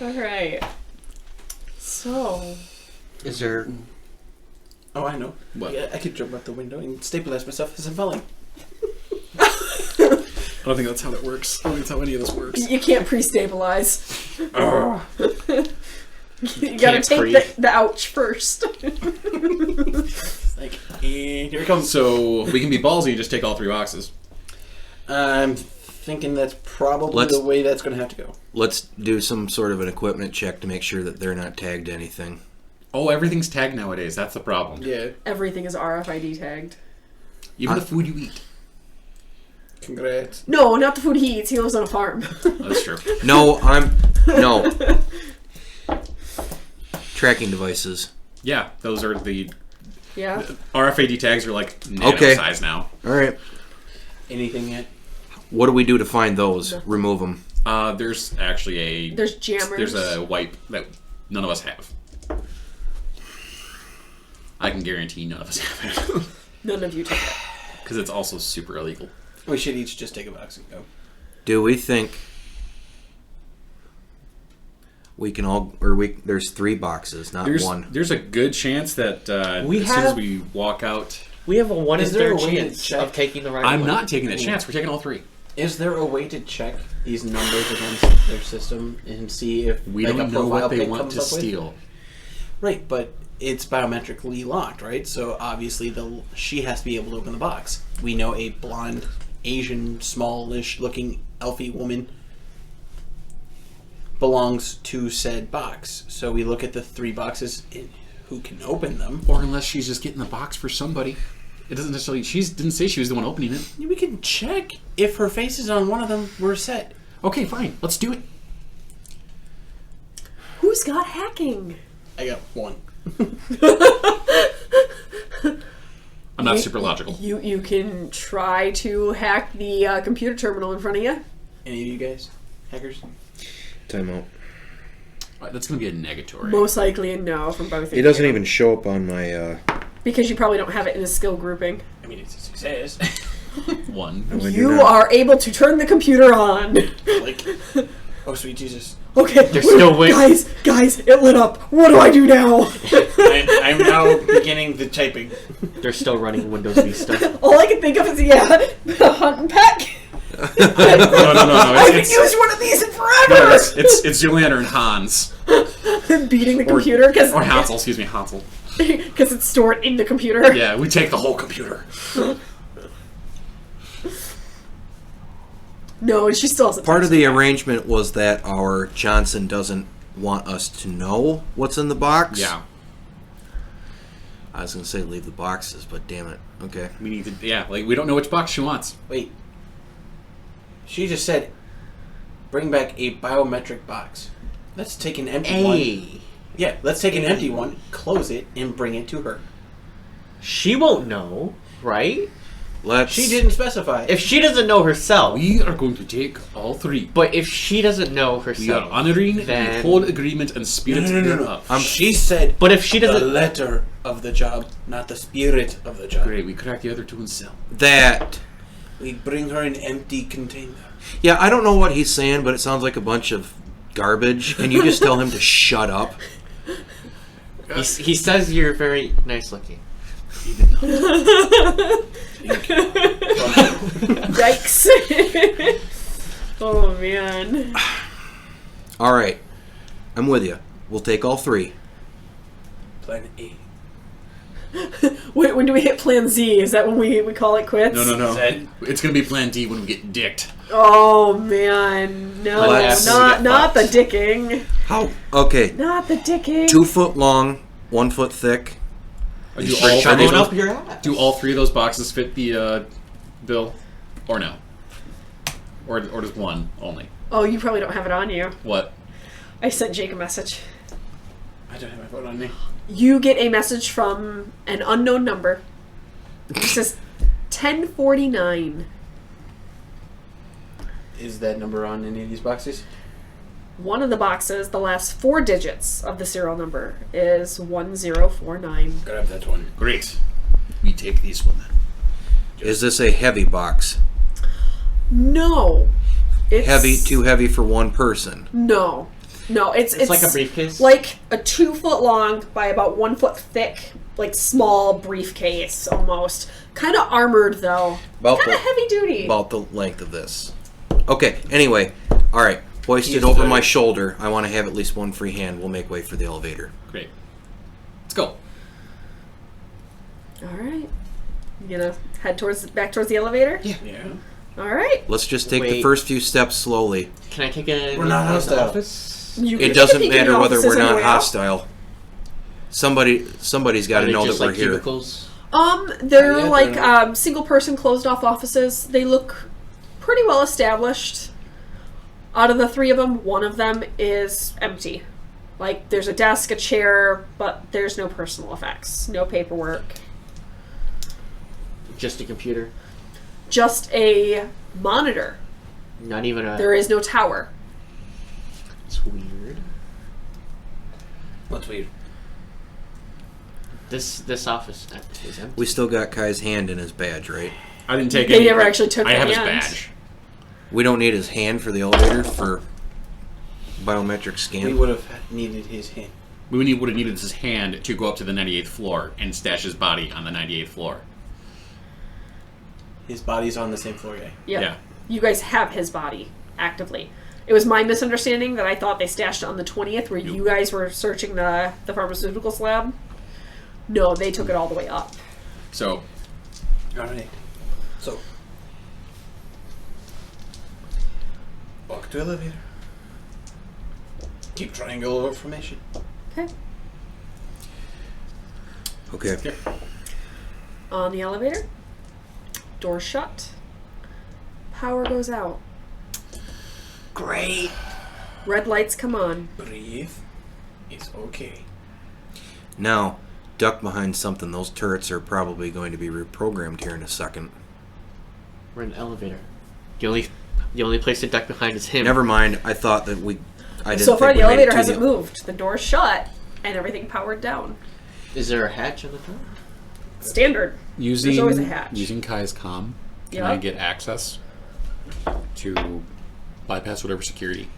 Speaker 1: Alright. So.
Speaker 5: Is there...
Speaker 3: Oh, I know.
Speaker 2: What?
Speaker 3: Yeah, I could jump out the window and stabilize myself as I'm falling.
Speaker 2: I don't think that's how that works. I don't think that's how any of this works.
Speaker 1: You can't pre-stabilize.
Speaker 3: Oh.
Speaker 1: You gotta
Speaker 5: Can't
Speaker 1: take the ouch first.
Speaker 3: Like, here it comes.
Speaker 2: So we can be ballsy and just take all 3 boxes.
Speaker 3: I'm thinking that's probably
Speaker 4: Let's-
Speaker 3: the way that's going to have to go.
Speaker 4: Let's do some sort of an equipment check to make sure that they're not tagged to anything.
Speaker 2: Oh, everything's tagged nowadays. That's the problem.
Speaker 3: Yeah.
Speaker 1: Everything is RFID tagged.
Speaker 2: Even the food you eat.
Speaker 3: Congrats.
Speaker 1: No, not the food he eats. He lives on a farm.
Speaker 2: That's true.
Speaker 4: No. Tracking devices.
Speaker 2: Yeah, those are the
Speaker 1: Yeah.
Speaker 2: RFID tags are like nano
Speaker 4: Okay.
Speaker 2: size now.
Speaker 4: All right.
Speaker 3: Anything yet?
Speaker 4: What do we do to find those? Remove them.
Speaker 2: There's actually
Speaker 1: There's jammers.
Speaker 2: There's a wipe that none of us have. I can guarantee none of us have it.
Speaker 1: None of you take it.
Speaker 2: Because it's also super illegal.
Speaker 3: We should each just take a box and go.
Speaker 4: Do we think we can all, there's 3 boxes, not one.
Speaker 2: There's a good chance that as soon as we walk out...
Speaker 5: We have a 1 in
Speaker 3: Is there a
Speaker 5: 3
Speaker 3: way to
Speaker 5: chance
Speaker 3: check?
Speaker 5: of taking the right
Speaker 2: I'm
Speaker 5: one.
Speaker 2: not taking that chance. We're taking all 3.
Speaker 3: Is there a way to check these numbers against their system and see if
Speaker 2: We
Speaker 3: like,
Speaker 2: don't
Speaker 3: a
Speaker 2: know what
Speaker 3: profile
Speaker 2: they
Speaker 3: pic
Speaker 2: want
Speaker 3: comes
Speaker 2: to
Speaker 3: up with?
Speaker 2: steal.
Speaker 3: Right, but it's biometrically locked, right? So obviously she has to be able to open the box. We know a blonde, Asian, smallish looking elfie woman belongs to said box. So we look at the 3 boxes and who can open them.
Speaker 2: Or unless she's just getting the box for somebody. It doesn't necessarily... She didn't say she was the one opening it.
Speaker 3: We can check if her face is on one of them. We're set.
Speaker 2: Okay, fine. Let's do it.
Speaker 1: Who's got hacking?
Speaker 3: I got 1.
Speaker 2: I'm not super logical.
Speaker 1: You can try to hack the computer terminal in front of you.
Speaker 3: Any of you guys? Hackers?
Speaker 4: Time out.
Speaker 2: That's going to be a negatory.
Speaker 1: Most likely a no from both of you.
Speaker 4: It doesn't even show up on my.
Speaker 1: Because you probably don't have it in a skill grouping.
Speaker 3: I mean, it's a success.
Speaker 2: 1.
Speaker 4: No, I do
Speaker 1: You
Speaker 4: not.
Speaker 1: are able to turn the computer on.
Speaker 3: Like, oh sweet Jesus.
Speaker 1: Okay,
Speaker 5: They're still waiting.
Speaker 1: Guys, it lit up. What do I do now?
Speaker 3: I'm now beginning the typing.
Speaker 5: They're still running Windows Vista.
Speaker 1: All I can think of is, the hunt and peck.
Speaker 2: No.
Speaker 1: I haven't used one of these in forever.
Speaker 2: It's Juliana and Hans.
Speaker 1: Beating the computer
Speaker 2: Or Hansel, excuse me, Hansel.
Speaker 1: because it's stored in the computer.
Speaker 2: Yeah, we take the whole computer.
Speaker 1: No, she still hasn't.
Speaker 4: Part of
Speaker 1: touched
Speaker 4: the
Speaker 1: it.
Speaker 4: arrangement was that our Johnson doesn't want us to know what's in the box.
Speaker 2: Yeah.
Speaker 4: I was going to say leave the boxes, but damn it. Okay.
Speaker 2: We need to, we don't know which box she wants.
Speaker 3: Wait. She just said, bring back a biometric box. Let's take an empty one. Yeah, let's take an empty one, close it, and bring it to her.
Speaker 5: She won't know, right?
Speaker 3: She didn't specify.
Speaker 5: If she doesn't know herself.
Speaker 2: We are going to take all 3.
Speaker 5: But if she doesn't know
Speaker 2: We are
Speaker 5: herself.
Speaker 2: honoring the
Speaker 5: then-
Speaker 2: whole agreement and spirit
Speaker 3: No.
Speaker 2: thereof.
Speaker 3: She said
Speaker 5: But if she
Speaker 3: the
Speaker 5: doesn't.
Speaker 3: letter of the job, not the spirit of the job.
Speaker 2: Great, we crack the other 2 and sell.
Speaker 4: That.
Speaker 3: We bring her an empty container.
Speaker 4: Yeah, I don't know what he's saying, but it sounds like a bunch of garbage, and you just tell him to shut up.
Speaker 5: He says you're very nice looking.
Speaker 1: Yikes. Oh, man.
Speaker 4: All right. I'm with you. We'll take all 3.
Speaker 3: Plan A.
Speaker 1: When do we hit Plan Z? Is that when we call it quits?
Speaker 2: No.
Speaker 3: Said-
Speaker 2: It's going to be Plan D when we get dicked.
Speaker 1: Oh, man. No,
Speaker 4: Let's-
Speaker 1: not the dicking.
Speaker 4: How? Okay.
Speaker 1: Not the dicking.
Speaker 4: 2 foot long, 1 foot thick.
Speaker 2: Do
Speaker 5: Are
Speaker 2: all,
Speaker 5: you
Speaker 2: 3 of
Speaker 5: going
Speaker 2: those,
Speaker 5: up your ass?
Speaker 2: do all 3 of those boxes fit the bill? Or no? Or does 1 only?
Speaker 1: Oh, you probably don't have it on you.
Speaker 2: What?
Speaker 1: I sent Jake a message.
Speaker 3: I don't have my phone on me.
Speaker 1: You get a message from an unknown number. It says 1049.
Speaker 3: Is that number on any of these boxes?
Speaker 1: One of the boxes, the last 4 digits of the serial number is 1049.
Speaker 3: Gotta have that one.
Speaker 2: Great. We take this one then.
Speaker 4: Is this a heavy box?
Speaker 1: No. It's
Speaker 4: Too heavy for one person.
Speaker 1: No. It's
Speaker 5: like a briefcase?
Speaker 1: Like a 2 foot long by about 1 foot thick, like small briefcase almost. Kind of armored though.
Speaker 4: About
Speaker 1: Kind of
Speaker 4: the-
Speaker 1: heavy duty.
Speaker 4: About the length of this. Okay, anyway. All right. Hoisted
Speaker 3: He's
Speaker 4: over
Speaker 3: the-
Speaker 4: my shoulder. I want to have at least one free hand. We'll make way for the elevator.
Speaker 2: Great. Let's go.
Speaker 1: All right. You gonna head back towards the elevator?
Speaker 2: Yeah.
Speaker 3: Yeah.
Speaker 1: All right.
Speaker 4: Let's just take the
Speaker 5: Wait.
Speaker 4: first few steps slowly.
Speaker 5: Can I take a
Speaker 3: We're not
Speaker 5: look at the
Speaker 3: hostile.
Speaker 5: office?
Speaker 1: You can
Speaker 4: It
Speaker 1: take
Speaker 4: doesn't
Speaker 1: a peek in
Speaker 4: matter
Speaker 1: the
Speaker 4: whether
Speaker 1: offices
Speaker 4: we're
Speaker 1: on the
Speaker 4: not
Speaker 1: way out.
Speaker 4: hostile. Somebody's got
Speaker 5: Are
Speaker 4: to
Speaker 5: they
Speaker 4: know that
Speaker 5: just
Speaker 4: we're
Speaker 5: like
Speaker 4: here.
Speaker 5: cubicles?
Speaker 1: They're
Speaker 3: Yeah,
Speaker 1: like
Speaker 3: they're
Speaker 1: single person closed off offices. They look pretty well established. Out of the 3 of them, one of them is empty. Like, there's a desk, a chair, but there's no personal effects, no paperwork.
Speaker 5: Just a computer.
Speaker 1: Just a monitor.
Speaker 5: Not even a.
Speaker 1: There is no tower.
Speaker 5: It's weird.
Speaker 3: What's weird?
Speaker 5: This office is empty.
Speaker 4: We still got Kai's hand in his badge, right?
Speaker 2: I didn't take
Speaker 1: They
Speaker 2: any.
Speaker 1: never actually took
Speaker 2: I
Speaker 1: the
Speaker 2: have
Speaker 1: hand.
Speaker 2: his badge.
Speaker 4: We don't need his hand for the elevator for biometric
Speaker 3: We
Speaker 4: scan.
Speaker 3: would have needed his hand.
Speaker 2: We would have needed his hand to go up to the 98th floor and stash his body on the 98th floor.
Speaker 3: His body's on the same floor, yeah.
Speaker 1: Yep.
Speaker 2: Yeah.
Speaker 1: You guys have his body actively. It was my misunderstanding that I thought they stashed it on the 20th where you guys were searching the pharmaceuticals lab. No, they took it all the way up.
Speaker 2: So,
Speaker 3: Alright. So. Walk to elevator. Keep triangle formation.
Speaker 1: Okay.
Speaker 4: Okay.
Speaker 1: On the elevator, door shut, power goes out,
Speaker 3: Great.
Speaker 1: red lights come on.
Speaker 3: Breathe. It's okay.
Speaker 4: Now, duck behind something. Those turrets are probably going to be reprogrammed here in a second.
Speaker 5: We're in the elevator. The only place to duck behind is him.
Speaker 4: Never mind. I thought that I didn't
Speaker 1: So far,
Speaker 4: think
Speaker 1: the
Speaker 4: we made it
Speaker 1: elevator
Speaker 4: to
Speaker 1: hasn't moved. The door's shut, and everything powered down.
Speaker 5: Is there a hatch on the door?
Speaker 1: Standard.
Speaker 2: using
Speaker 1: There's always a hatch.
Speaker 2: using Kai's comm, can
Speaker 1: Yep.
Speaker 2: I get access to bypass whatever security?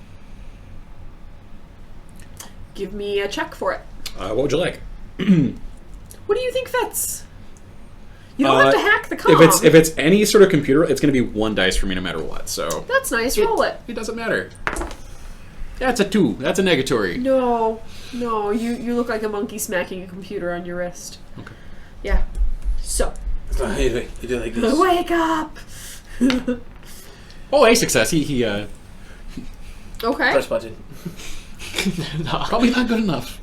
Speaker 1: Give me a check for it.
Speaker 2: What would you like?
Speaker 1: What do you think fits? You don't have to hack the comm.
Speaker 2: If it's any sort of computer, it's going to be 1 dice for me no matter what. So
Speaker 1: That's nice. Roll it.
Speaker 2: it doesn't matter. That's a 2. That's a negatory.
Speaker 1: No, you look like a monkey smacking a computer on your wrist.
Speaker 2: Okay.
Speaker 1: Yeah. So,
Speaker 3: It's not, you do like this.
Speaker 1: wake up!
Speaker 2: Oh, a success. He
Speaker 1: Okay.
Speaker 3: Press button.
Speaker 2: probably not good enough.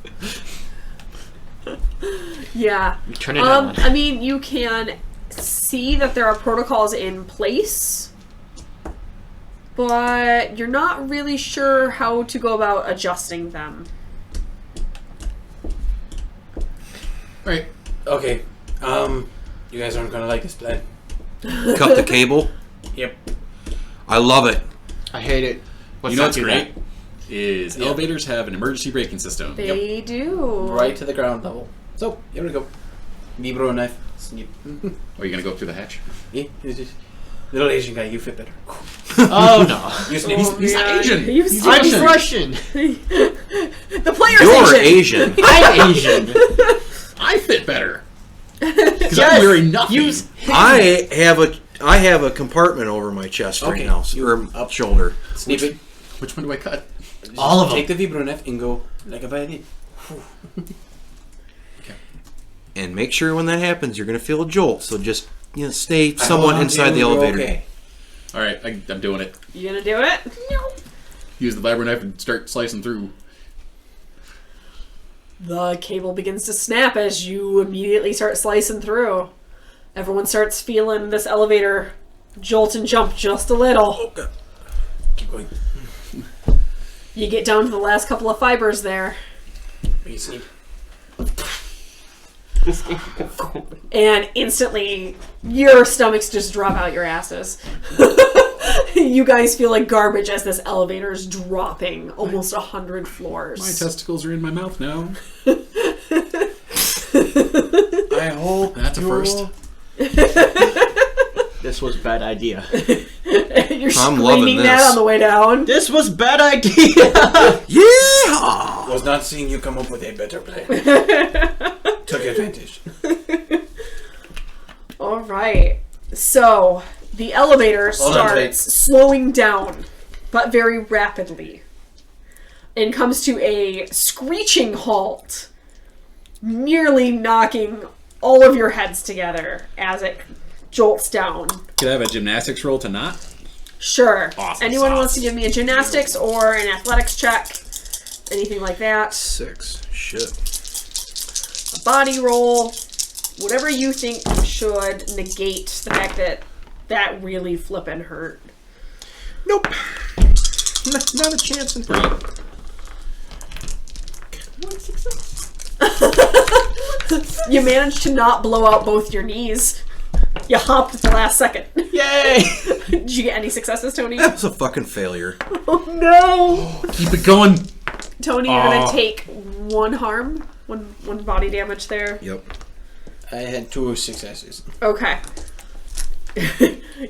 Speaker 1: Yeah.
Speaker 5: Turn it on.
Speaker 1: I mean, you can see that there are protocols in place, but you're not really sure how to go about adjusting them.
Speaker 2: Right.
Speaker 3: Okay. You guys aren't gonna like this plan.
Speaker 4: Cut the cable.
Speaker 3: Yep.
Speaker 4: I love it.
Speaker 5: I hate it. Let's
Speaker 2: You know
Speaker 5: not
Speaker 2: what's
Speaker 5: do
Speaker 2: great? Is
Speaker 3: Yeah.
Speaker 2: elevators have an emergency braking system.
Speaker 1: They do.
Speaker 3: Right to the ground level. So, here we go. Vibro knife. Snip.
Speaker 2: Are you going to go up through the hatch?
Speaker 3: Yeah, little Asian guy, you fit better.
Speaker 5: That. Oh no.
Speaker 3: You snip.
Speaker 2: He's not
Speaker 1: man.
Speaker 2: Asian.
Speaker 1: You
Speaker 2: He's
Speaker 1: snip.
Speaker 5: I'm
Speaker 2: Russian.
Speaker 5: Russian.
Speaker 1: The player's
Speaker 4: You're
Speaker 1: Asian.
Speaker 4: Asian.
Speaker 5: I'm Asian.
Speaker 2: I fit better. Because
Speaker 5: Yes,
Speaker 2: I'm wearing nothing.
Speaker 5: use him.
Speaker 4: I have a compartment over my chest right
Speaker 3: Okay,
Speaker 4: now,
Speaker 3: you
Speaker 4: or
Speaker 3: up.
Speaker 4: shoulder.
Speaker 3: Snip it.
Speaker 2: Which one do I cut?
Speaker 3: Just
Speaker 5: All of them.
Speaker 3: Take the vibro knife and go like a violin.
Speaker 4: And make sure when that happens, you're going to feel a jolt. So just stay
Speaker 3: I hold
Speaker 4: somewhat
Speaker 3: on to
Speaker 4: inside the
Speaker 3: you, we're
Speaker 4: elevator.
Speaker 3: Okay.
Speaker 2: All right, I'm doing it.
Speaker 1: You gonna do it? No.
Speaker 2: Use the vibro knife and start slicing through.
Speaker 1: The cable begins to snap as you immediately start slicing through. Everyone starts feeling this elevator jolt and jump just a little.
Speaker 3: Keep going.
Speaker 1: You get down to the last couple of fibers there,
Speaker 3: You snip.
Speaker 1: and instantly your stomachs just drop out your asses. You guys feel like garbage as this elevator is dropping almost 100 floors.
Speaker 2: My testicles are in my mouth now.
Speaker 3: I hope
Speaker 2: That's a first.
Speaker 5: This was a bad idea.
Speaker 1: You're
Speaker 4: I'm loving
Speaker 1: screaming that
Speaker 4: this.
Speaker 1: on the way down.
Speaker 5: This was bad idea.
Speaker 4: Yeah!
Speaker 3: Was not seeing you come up with a better plan. Took advantage.
Speaker 1: All right. So the elevator
Speaker 3: Hold on, wait.
Speaker 1: starts slowing down, but very rapidly, and comes to a screeching halt, nearly knocking all of your heads together as it jolts down.
Speaker 2: Could I have a gymnastics roll to not?
Speaker 1: Sure.
Speaker 2: Awesome
Speaker 1: Anyone
Speaker 2: sauce.
Speaker 1: wants to give me a gymnastics or an athletics check? Anything like that?
Speaker 4: 6. Shit.
Speaker 1: A body roll. whatever you think should negate the fact that that really flippin' hurt.
Speaker 4: Nope. Not a chance in
Speaker 2: Three.
Speaker 4: hell.
Speaker 5: One success.
Speaker 1: You managed to not blow out both your knees. You hopped at the last second.
Speaker 5: Yay!
Speaker 1: Did you get any successes, Tony?
Speaker 4: That was a fucking failure.
Speaker 1: Oh no!
Speaker 2: Keep it going.
Speaker 1: Tony, you're gonna take one harm, one body damage there.
Speaker 4: Yep.
Speaker 3: I had 2 successes.
Speaker 1: Okay.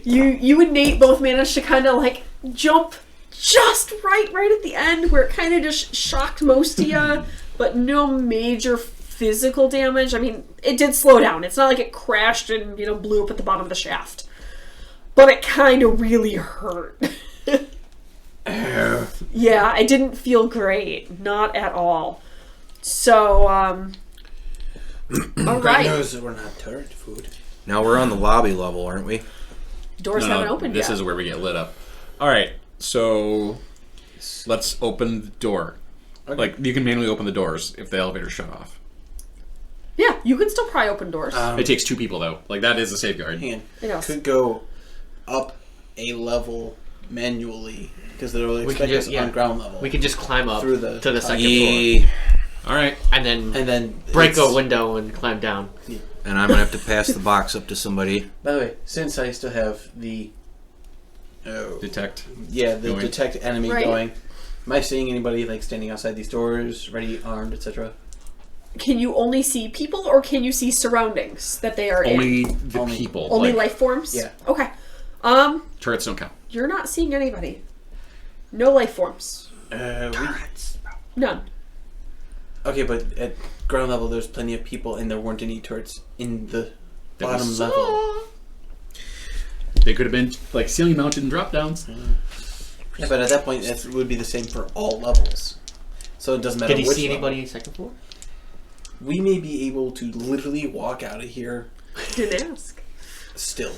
Speaker 1: you and Nate both managed to kind of like jump just right at the end where it kind of just shocked most of you, but no major physical damage. I mean, it did slow down. It's not like it crashed and blew up at the bottom of the shaft, but it kind of really hurt. Yeah, I didn't feel great, not at all. So, all
Speaker 3: Great
Speaker 1: right.
Speaker 3: news that we're not turret food.
Speaker 4: Now we're on the lobby level, aren't we?
Speaker 1: Doors haven't opened
Speaker 2: this
Speaker 1: yet.
Speaker 2: is where we get lit up. All right, so let's open the door.
Speaker 3: Okay.
Speaker 2: Like, you can manually open the doors if the elevator's shut off.
Speaker 1: Yeah, you can still pry open doors.
Speaker 2: It takes 2 people, though. Like, that is a safeguard.
Speaker 3: Hang on.
Speaker 1: It does.
Speaker 3: Could go up a level manually because they'll
Speaker 5: We can
Speaker 3: expect
Speaker 5: just-
Speaker 3: us
Speaker 5: yeah.
Speaker 3: on ground level.
Speaker 5: We can just climb up
Speaker 3: Through the-
Speaker 5: to the second floor.
Speaker 4: Yeah.
Speaker 2: All right.
Speaker 5: And then break
Speaker 3: it's-
Speaker 5: a window and climb down.
Speaker 4: And I'm gonna have to pass the box up to somebody.
Speaker 3: By the way, since I still have the
Speaker 2: Detect.
Speaker 3: the
Speaker 2: Going.
Speaker 3: detect enemy
Speaker 1: Right.
Speaker 3: going, am I seeing anybody like standing outside these doors, ready, armed, etc.?
Speaker 1: Can you only see people, or can you see surroundings that they are
Speaker 2: Only
Speaker 1: in?
Speaker 2: the
Speaker 3: Only-
Speaker 2: people.
Speaker 1: Only
Speaker 2: like,
Speaker 1: life forms?
Speaker 3: Yeah.
Speaker 1: Okay.
Speaker 2: Turrets don't count.
Speaker 1: You're not seeing anybody. No life forms. None.
Speaker 3: Okay, but at ground level, there's plenty of people, and there weren't any turrets in the
Speaker 2: That we
Speaker 3: bottom
Speaker 2: saw.
Speaker 3: level.
Speaker 2: They could have been, like, ceiling mounted drop downs.
Speaker 3: Yeah, but at that point, that would be the same for all levels. So it doesn't matter
Speaker 5: Did you
Speaker 3: which
Speaker 5: see
Speaker 3: level.
Speaker 5: anybody on the second floor?
Speaker 3: We may be able to literally walk out of here
Speaker 1: Didn't ask.
Speaker 3: still.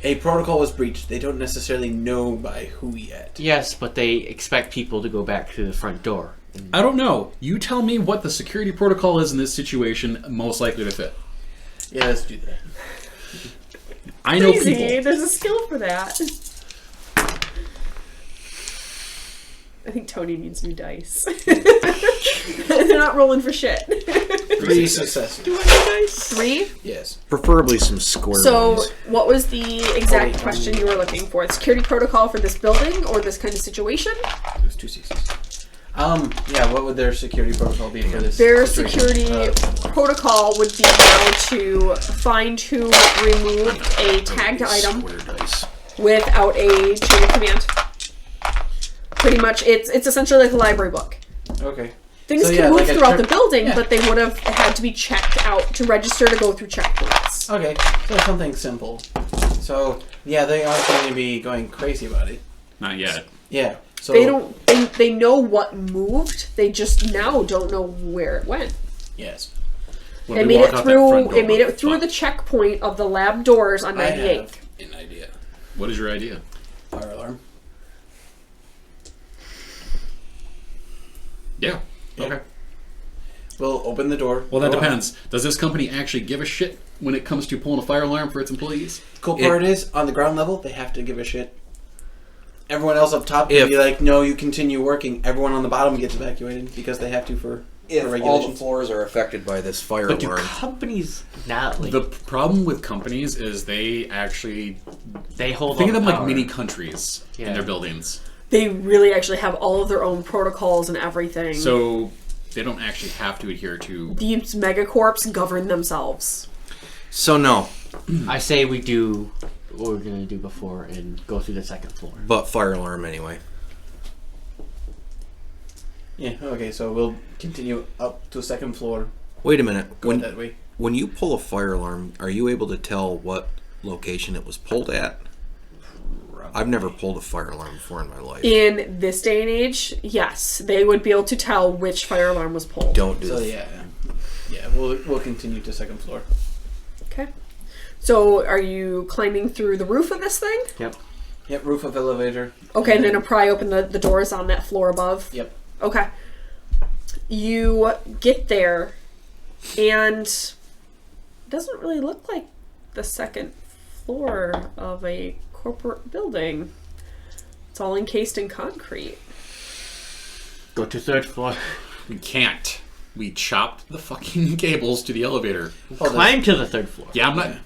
Speaker 3: A protocol was breached. They don't necessarily know by who yet.
Speaker 5: Yes, but they expect people to go back to the front door.
Speaker 2: I don't know. You tell me what the security protocol is in this situation most likely to fit.
Speaker 3: Yeah, let's do that.
Speaker 2: I know
Speaker 1: Easy.
Speaker 2: people.
Speaker 1: There's a skill for that. I think Tony needs new dice. They're not rolling for shit.
Speaker 3: 3 successes.
Speaker 1: 3?
Speaker 3: Yes.
Speaker 4: Preferably some square
Speaker 1: So,
Speaker 4: ones.
Speaker 1: what was the exact question you were looking for? The security protocol for this building or this kind of situation?
Speaker 3: There's 2 successes. Yeah, what would their security protocol be for this?
Speaker 1: Their
Speaker 3: situation?
Speaker 1: security protocol would be now to find who removed a tagged item
Speaker 4: Square dice.
Speaker 1: without a chain of command. Pretty much, it's essentially like a library book.
Speaker 3: Okay.
Speaker 1: Things
Speaker 3: So,
Speaker 1: can
Speaker 3: yeah,
Speaker 1: move
Speaker 3: like a
Speaker 1: throughout the
Speaker 3: trip-
Speaker 1: building,
Speaker 3: yeah.
Speaker 1: but they would have had to be checked out to register to go through checkpoints.
Speaker 3: Okay, so something simple. So, yeah, they aren't going to be going crazy about it.
Speaker 2: Not yet.
Speaker 3: Yeah. So
Speaker 1: They don't. They know what moved. They just now don't know where it went.
Speaker 3: Yes.
Speaker 2: When
Speaker 1: They
Speaker 2: we
Speaker 1: made
Speaker 2: walk
Speaker 1: it
Speaker 2: out that front
Speaker 1: through.
Speaker 2: door,
Speaker 1: It made it through
Speaker 2: fuck.
Speaker 1: the checkpoint of the lab doors on
Speaker 3: I
Speaker 1: 98th.
Speaker 3: have an idea.
Speaker 2: What is your idea?
Speaker 3: Fire alarm.
Speaker 2: Yeah.
Speaker 3: Yeah.
Speaker 2: Okay.
Speaker 3: We'll open the door.
Speaker 2: Well, that
Speaker 3: go
Speaker 2: depends. Does this company actually give a shit when it comes to pulling a fire alarm for its employees?
Speaker 3: The cool part is, on the ground level, they have to give a shit. Everyone else up top can be like, no, you continue working. Everyone on the bottom gets evacuated because they have to for
Speaker 4: If all the
Speaker 3: regulations.
Speaker 4: floors are affected by this fire
Speaker 5: But do
Speaker 4: alarm,
Speaker 5: companies not like
Speaker 2: The problem with companies is they actually
Speaker 5: they hold
Speaker 2: think of
Speaker 5: all
Speaker 2: them
Speaker 5: the
Speaker 2: like
Speaker 5: power.
Speaker 2: mini countries in
Speaker 5: Yeah.
Speaker 2: their buildings.
Speaker 1: They really actually have all of their own protocols and everything.
Speaker 2: So they don't actually have to adhere to.
Speaker 1: these megacorps govern themselves.
Speaker 4: so no,
Speaker 5: I say we do what we're gonna do before and go through the second floor.
Speaker 4: but fire alarm anyway.
Speaker 3: Yeah, okay, so we'll continue up to the second floor.
Speaker 4: Wait a minute.
Speaker 3: Go that way.
Speaker 4: When you pull a fire alarm, are you able to tell what location it was pulled at? I've never pulled a fire alarm before in my life.
Speaker 1: In this day and age, yes, they would be able to tell which fire alarm was pulled.
Speaker 4: Don't do
Speaker 3: So
Speaker 4: the
Speaker 3: yeah, we'll continue to second floor.
Speaker 1: Okay. So, are you climbing through the roof of this thing?
Speaker 5: Yep.
Speaker 3: Yep, roof of elevator.
Speaker 1: Okay, and then to pry open the doors on that floor above?
Speaker 3: Yep.
Speaker 1: Okay. You get there, And it doesn't really look like the second floor of a corporate building. It's all encased in concrete.
Speaker 5: Go to third floor.
Speaker 2: We can't. We chopped the fucking cables to the elevator.
Speaker 5: Climb to the third floor.
Speaker 2: Yeah, I'm not.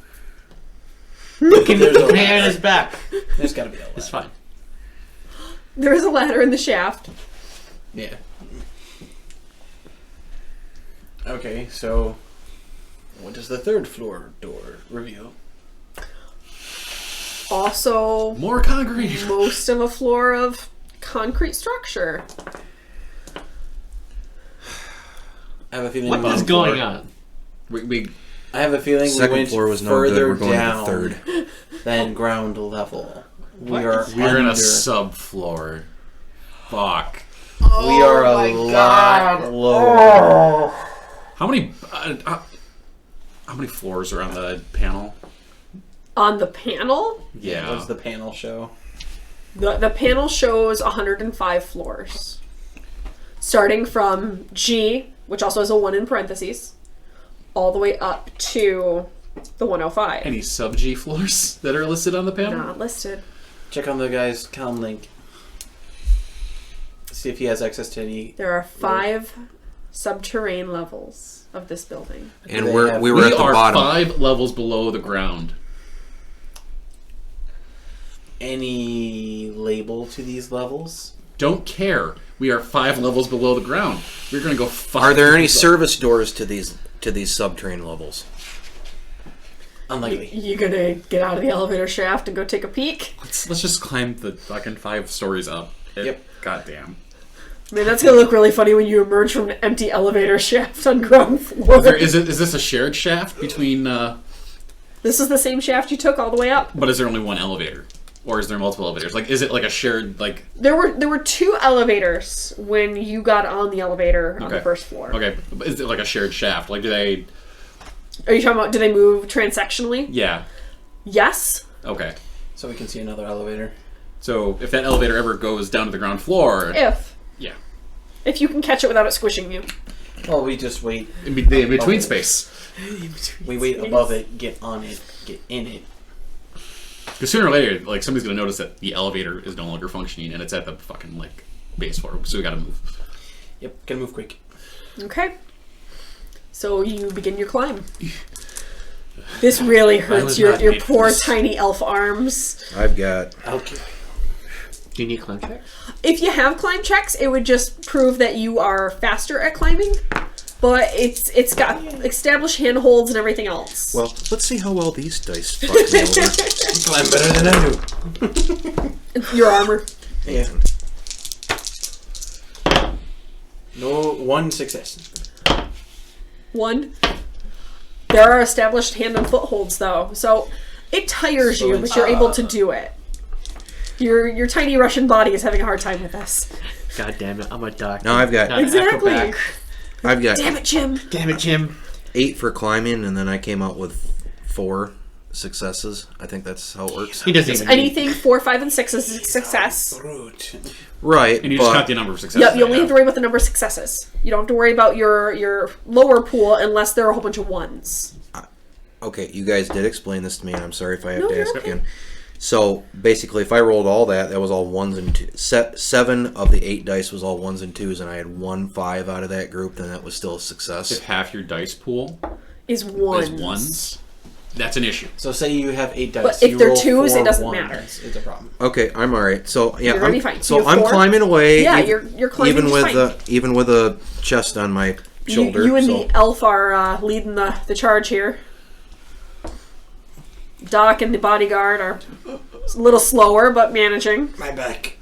Speaker 5: Hand is back.
Speaker 3: There's gotta be a ladder.
Speaker 5: It's fine.
Speaker 1: There is a ladder in the shaft.
Speaker 3: Yeah. Okay, so what does the third floor door reveal?
Speaker 1: Also,
Speaker 2: More concrete.
Speaker 1: most of a floor of concrete structure.
Speaker 3: I have a feeling.
Speaker 5: What
Speaker 3: we
Speaker 5: is
Speaker 3: went-
Speaker 5: going on?
Speaker 2: We
Speaker 3: I have a feeling
Speaker 4: Second
Speaker 3: we went
Speaker 4: floor was no good.
Speaker 3: further
Speaker 4: We're going to the
Speaker 3: down
Speaker 4: third.
Speaker 3: than ground level.
Speaker 5: What?
Speaker 2: we're in a
Speaker 3: under.
Speaker 2: subfloor. Fuck.
Speaker 3: We are a lot lower.
Speaker 2: How many floors are on the panel?
Speaker 1: On the panel,
Speaker 2: Yeah.
Speaker 3: What's the panel show?
Speaker 1: the panel shows 105 floors. Starting from G, which also has a 1 in parentheses, all the way up to the 105.
Speaker 2: Any sub G floors that are listed on the panel?
Speaker 1: Not listed.
Speaker 3: Check on the guy's comm link. See if he has access to any.
Speaker 1: There are 5 subterranean levels of this building.
Speaker 4: And
Speaker 3: They
Speaker 4: we
Speaker 3: have-
Speaker 4: were
Speaker 2: We
Speaker 4: at the
Speaker 2: are
Speaker 4: bottom.
Speaker 2: 5 levels below the ground.
Speaker 3: Any label to these levels?
Speaker 2: Don't care. We are 5 levels below the ground. We're gonna go 5.
Speaker 4: Are there any
Speaker 2: levels up.
Speaker 4: service doors to these subterranean levels?
Speaker 3: Unlikely.
Speaker 1: You gonna get out of the elevator shaft and go take a peek?
Speaker 2: Let's just climb the fucking 5 stories up.
Speaker 3: Yep.
Speaker 2: Goddamn.
Speaker 1: I mean, that's gonna look really funny when you emerge from an empty elevator shaft on ground floor.
Speaker 2: Is this a shared shaft between?
Speaker 1: This is the same shaft you took all the way up.
Speaker 2: But is there only one elevator, or is there multiple elevators? Like, is it like a shared like?
Speaker 1: There were 2 elevators when you got on the elevator on the
Speaker 2: Okay.
Speaker 1: first floor.
Speaker 2: Okay, but is it like a shared shaft? Like, do they?
Speaker 1: Are you talking about, do they move transsectionally?
Speaker 2: Yeah.
Speaker 1: Yes.
Speaker 2: Okay.
Speaker 3: So we can see another elevator.
Speaker 2: So if that elevator ever goes down to the ground floor, yeah,
Speaker 1: If you can catch it without it squishing you.
Speaker 3: Well, we just wait.
Speaker 2: in between
Speaker 3: Okay.
Speaker 2: space.
Speaker 3: We wait above it, get on it, get in it.
Speaker 2: Because sooner or later, like somebody's gonna notice that the elevator is no longer functioning and it's at the fucking like base floor. So we gotta move.
Speaker 3: Yep, gotta move quick.
Speaker 1: Okay. So you begin your climb. This really hurts
Speaker 2: was
Speaker 1: your
Speaker 2: not made for
Speaker 1: poor
Speaker 2: this.
Speaker 1: tiny elf arms.
Speaker 4: I've got.
Speaker 3: Okay.
Speaker 5: Do you need climb check?
Speaker 1: If you have climb checks, it would just prove that you are faster at climbing. But it's got established handholds and everything else.
Speaker 4: Well, let's see how well these dice fuck me over.
Speaker 3: Climb better than I do.
Speaker 1: Your armor.
Speaker 3: Yeah. No, 1 success.
Speaker 1: 1. There are established hand and footholds though, so it tires
Speaker 3: So
Speaker 1: you,
Speaker 3: it's-
Speaker 1: but you're able to do it. Your tiny Russian body is having a hard time with this.
Speaker 5: God damn it, I'm a doctor.
Speaker 4: No, I've got-
Speaker 5: not an
Speaker 1: Exactly.
Speaker 5: acrobat.
Speaker 4: I've got
Speaker 1: Damn it, Jim.
Speaker 5: Damn it, Jim.
Speaker 4: 8 for climbing, and then I came out with 4 successes. I think that's how it works.
Speaker 5: He doesn't even
Speaker 1: Anything 4, 5, and 6 is a success.
Speaker 3: Root.
Speaker 4: Right,
Speaker 2: And you just count
Speaker 4: but
Speaker 2: the number of successes.
Speaker 1: Yep, you only
Speaker 2: they
Speaker 1: have to worry about the number of successes. You don't have to worry about your lower pool unless there are a whole bunch of 1s.
Speaker 4: okay, you guys did explain this to me, and I'm sorry if I have
Speaker 1: No,
Speaker 4: to
Speaker 1: you're
Speaker 4: ask
Speaker 1: okay.
Speaker 4: again. So basically, if I rolled all that, that was all 1s and 2s. 7 of the 8 dice was all 1s and 2s, and I had 1 5 out of that group. Then that was still a success.
Speaker 2: If half your dice pool
Speaker 1: Is 1s.
Speaker 2: is ones, that's an issue.
Speaker 3: So say you have 8 dice.
Speaker 1: But if
Speaker 3: you
Speaker 1: they're
Speaker 3: roll
Speaker 1: 2s, it
Speaker 3: 4
Speaker 1: doesn't
Speaker 3: ones,
Speaker 1: matter.
Speaker 3: It's a problem.
Speaker 4: Okay, I'm all right. So yeah,
Speaker 1: You're gonna
Speaker 4: I'm
Speaker 1: be fine.
Speaker 4: So
Speaker 1: You have
Speaker 4: I'm
Speaker 1: 4?
Speaker 4: climbing away.
Speaker 1: Yeah,
Speaker 4: ev-
Speaker 1: you're climbing
Speaker 4: even
Speaker 1: just
Speaker 4: with
Speaker 1: fine.
Speaker 4: even with a chest on my shoulder.
Speaker 1: You and
Speaker 4: so.
Speaker 1: the elf are leading the charge here. Doc and the bodyguard are a little slower, but managing.
Speaker 3: My back.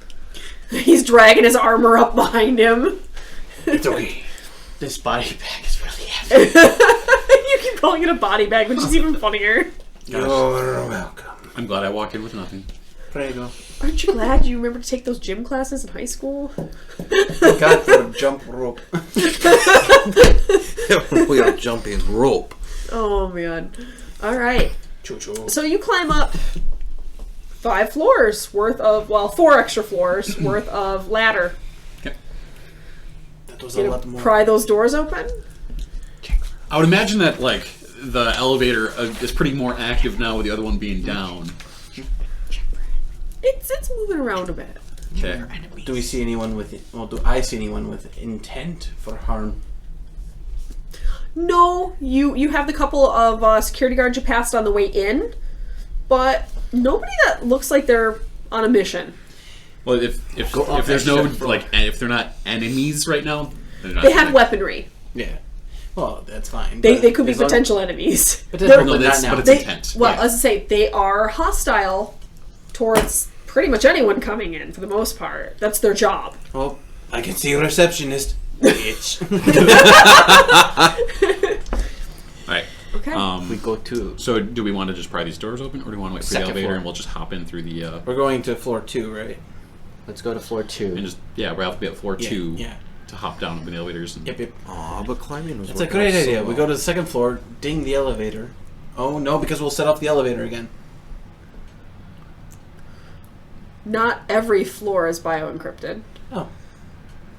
Speaker 1: He's dragging his armor up behind him.
Speaker 3: It's okay.
Speaker 5: This body bag is really heavy.
Speaker 1: You keep calling it a body bag, which is even funnier.
Speaker 3: You're welcome.
Speaker 2: I'm glad I walked in with nothing.
Speaker 3: Prego.
Speaker 1: Aren't you glad you remember to take those gym classes in high school?
Speaker 3: Got the jump rope.
Speaker 4: We got a jumping rope.
Speaker 1: Oh man. Alright.
Speaker 3: Choo-choo.
Speaker 1: So you climb up 5 floors worth of, 4 extra floors worth of ladder.
Speaker 3: That was
Speaker 1: You
Speaker 3: a
Speaker 1: gonna
Speaker 3: lot more.
Speaker 1: pry those doors open?
Speaker 2: I would imagine that like the elevator is pretty more active now with the other one being down.
Speaker 1: It's moving around a bit.
Speaker 2: Okay.
Speaker 3: Do we see anyone with it? Well, do I see anyone with intent for harm?
Speaker 1: No, you have the couple of security guards you passed on the way in, but nobody that looks like they're on a mission.
Speaker 2: Well, if there's no like if they're not enemies right now, they're not
Speaker 1: They have weaponry.
Speaker 3: Yeah. Well, that's fine.
Speaker 1: They could be
Speaker 3: as long-
Speaker 1: potential enemies.
Speaker 3: Potential,
Speaker 2: No,
Speaker 3: but
Speaker 2: that's,
Speaker 3: not now.
Speaker 2: but it's
Speaker 1: They,
Speaker 2: intent.
Speaker 1: well,
Speaker 3: Yeah.
Speaker 1: as I say, they are hostile towards pretty much anyone coming in for the most part. That's their job.
Speaker 3: Well, I can see a receptionist. Bitch.
Speaker 2: Alright.
Speaker 1: Okay.
Speaker 5: We go to.
Speaker 2: So do we want to just pry these doors open, or do we want to wait for the
Speaker 5: Second
Speaker 2: elevator
Speaker 5: floor.
Speaker 2: and we'll just hop in through the
Speaker 3: We're going to floor 2, right?
Speaker 5: Let's go to floor 2.
Speaker 2: and just we'll have to be at floor 2
Speaker 3: Yeah.
Speaker 2: to hop down the elevators. And,
Speaker 3: Yep.
Speaker 4: Aw, but climbing was
Speaker 3: That's a
Speaker 4: working
Speaker 3: great
Speaker 4: out so
Speaker 3: idea. We
Speaker 4: well.
Speaker 3: go to the second floor, ding the elevator. Oh no, because we'll set off the elevator again.
Speaker 1: Not every floor is bio-encrypted.
Speaker 3: Oh.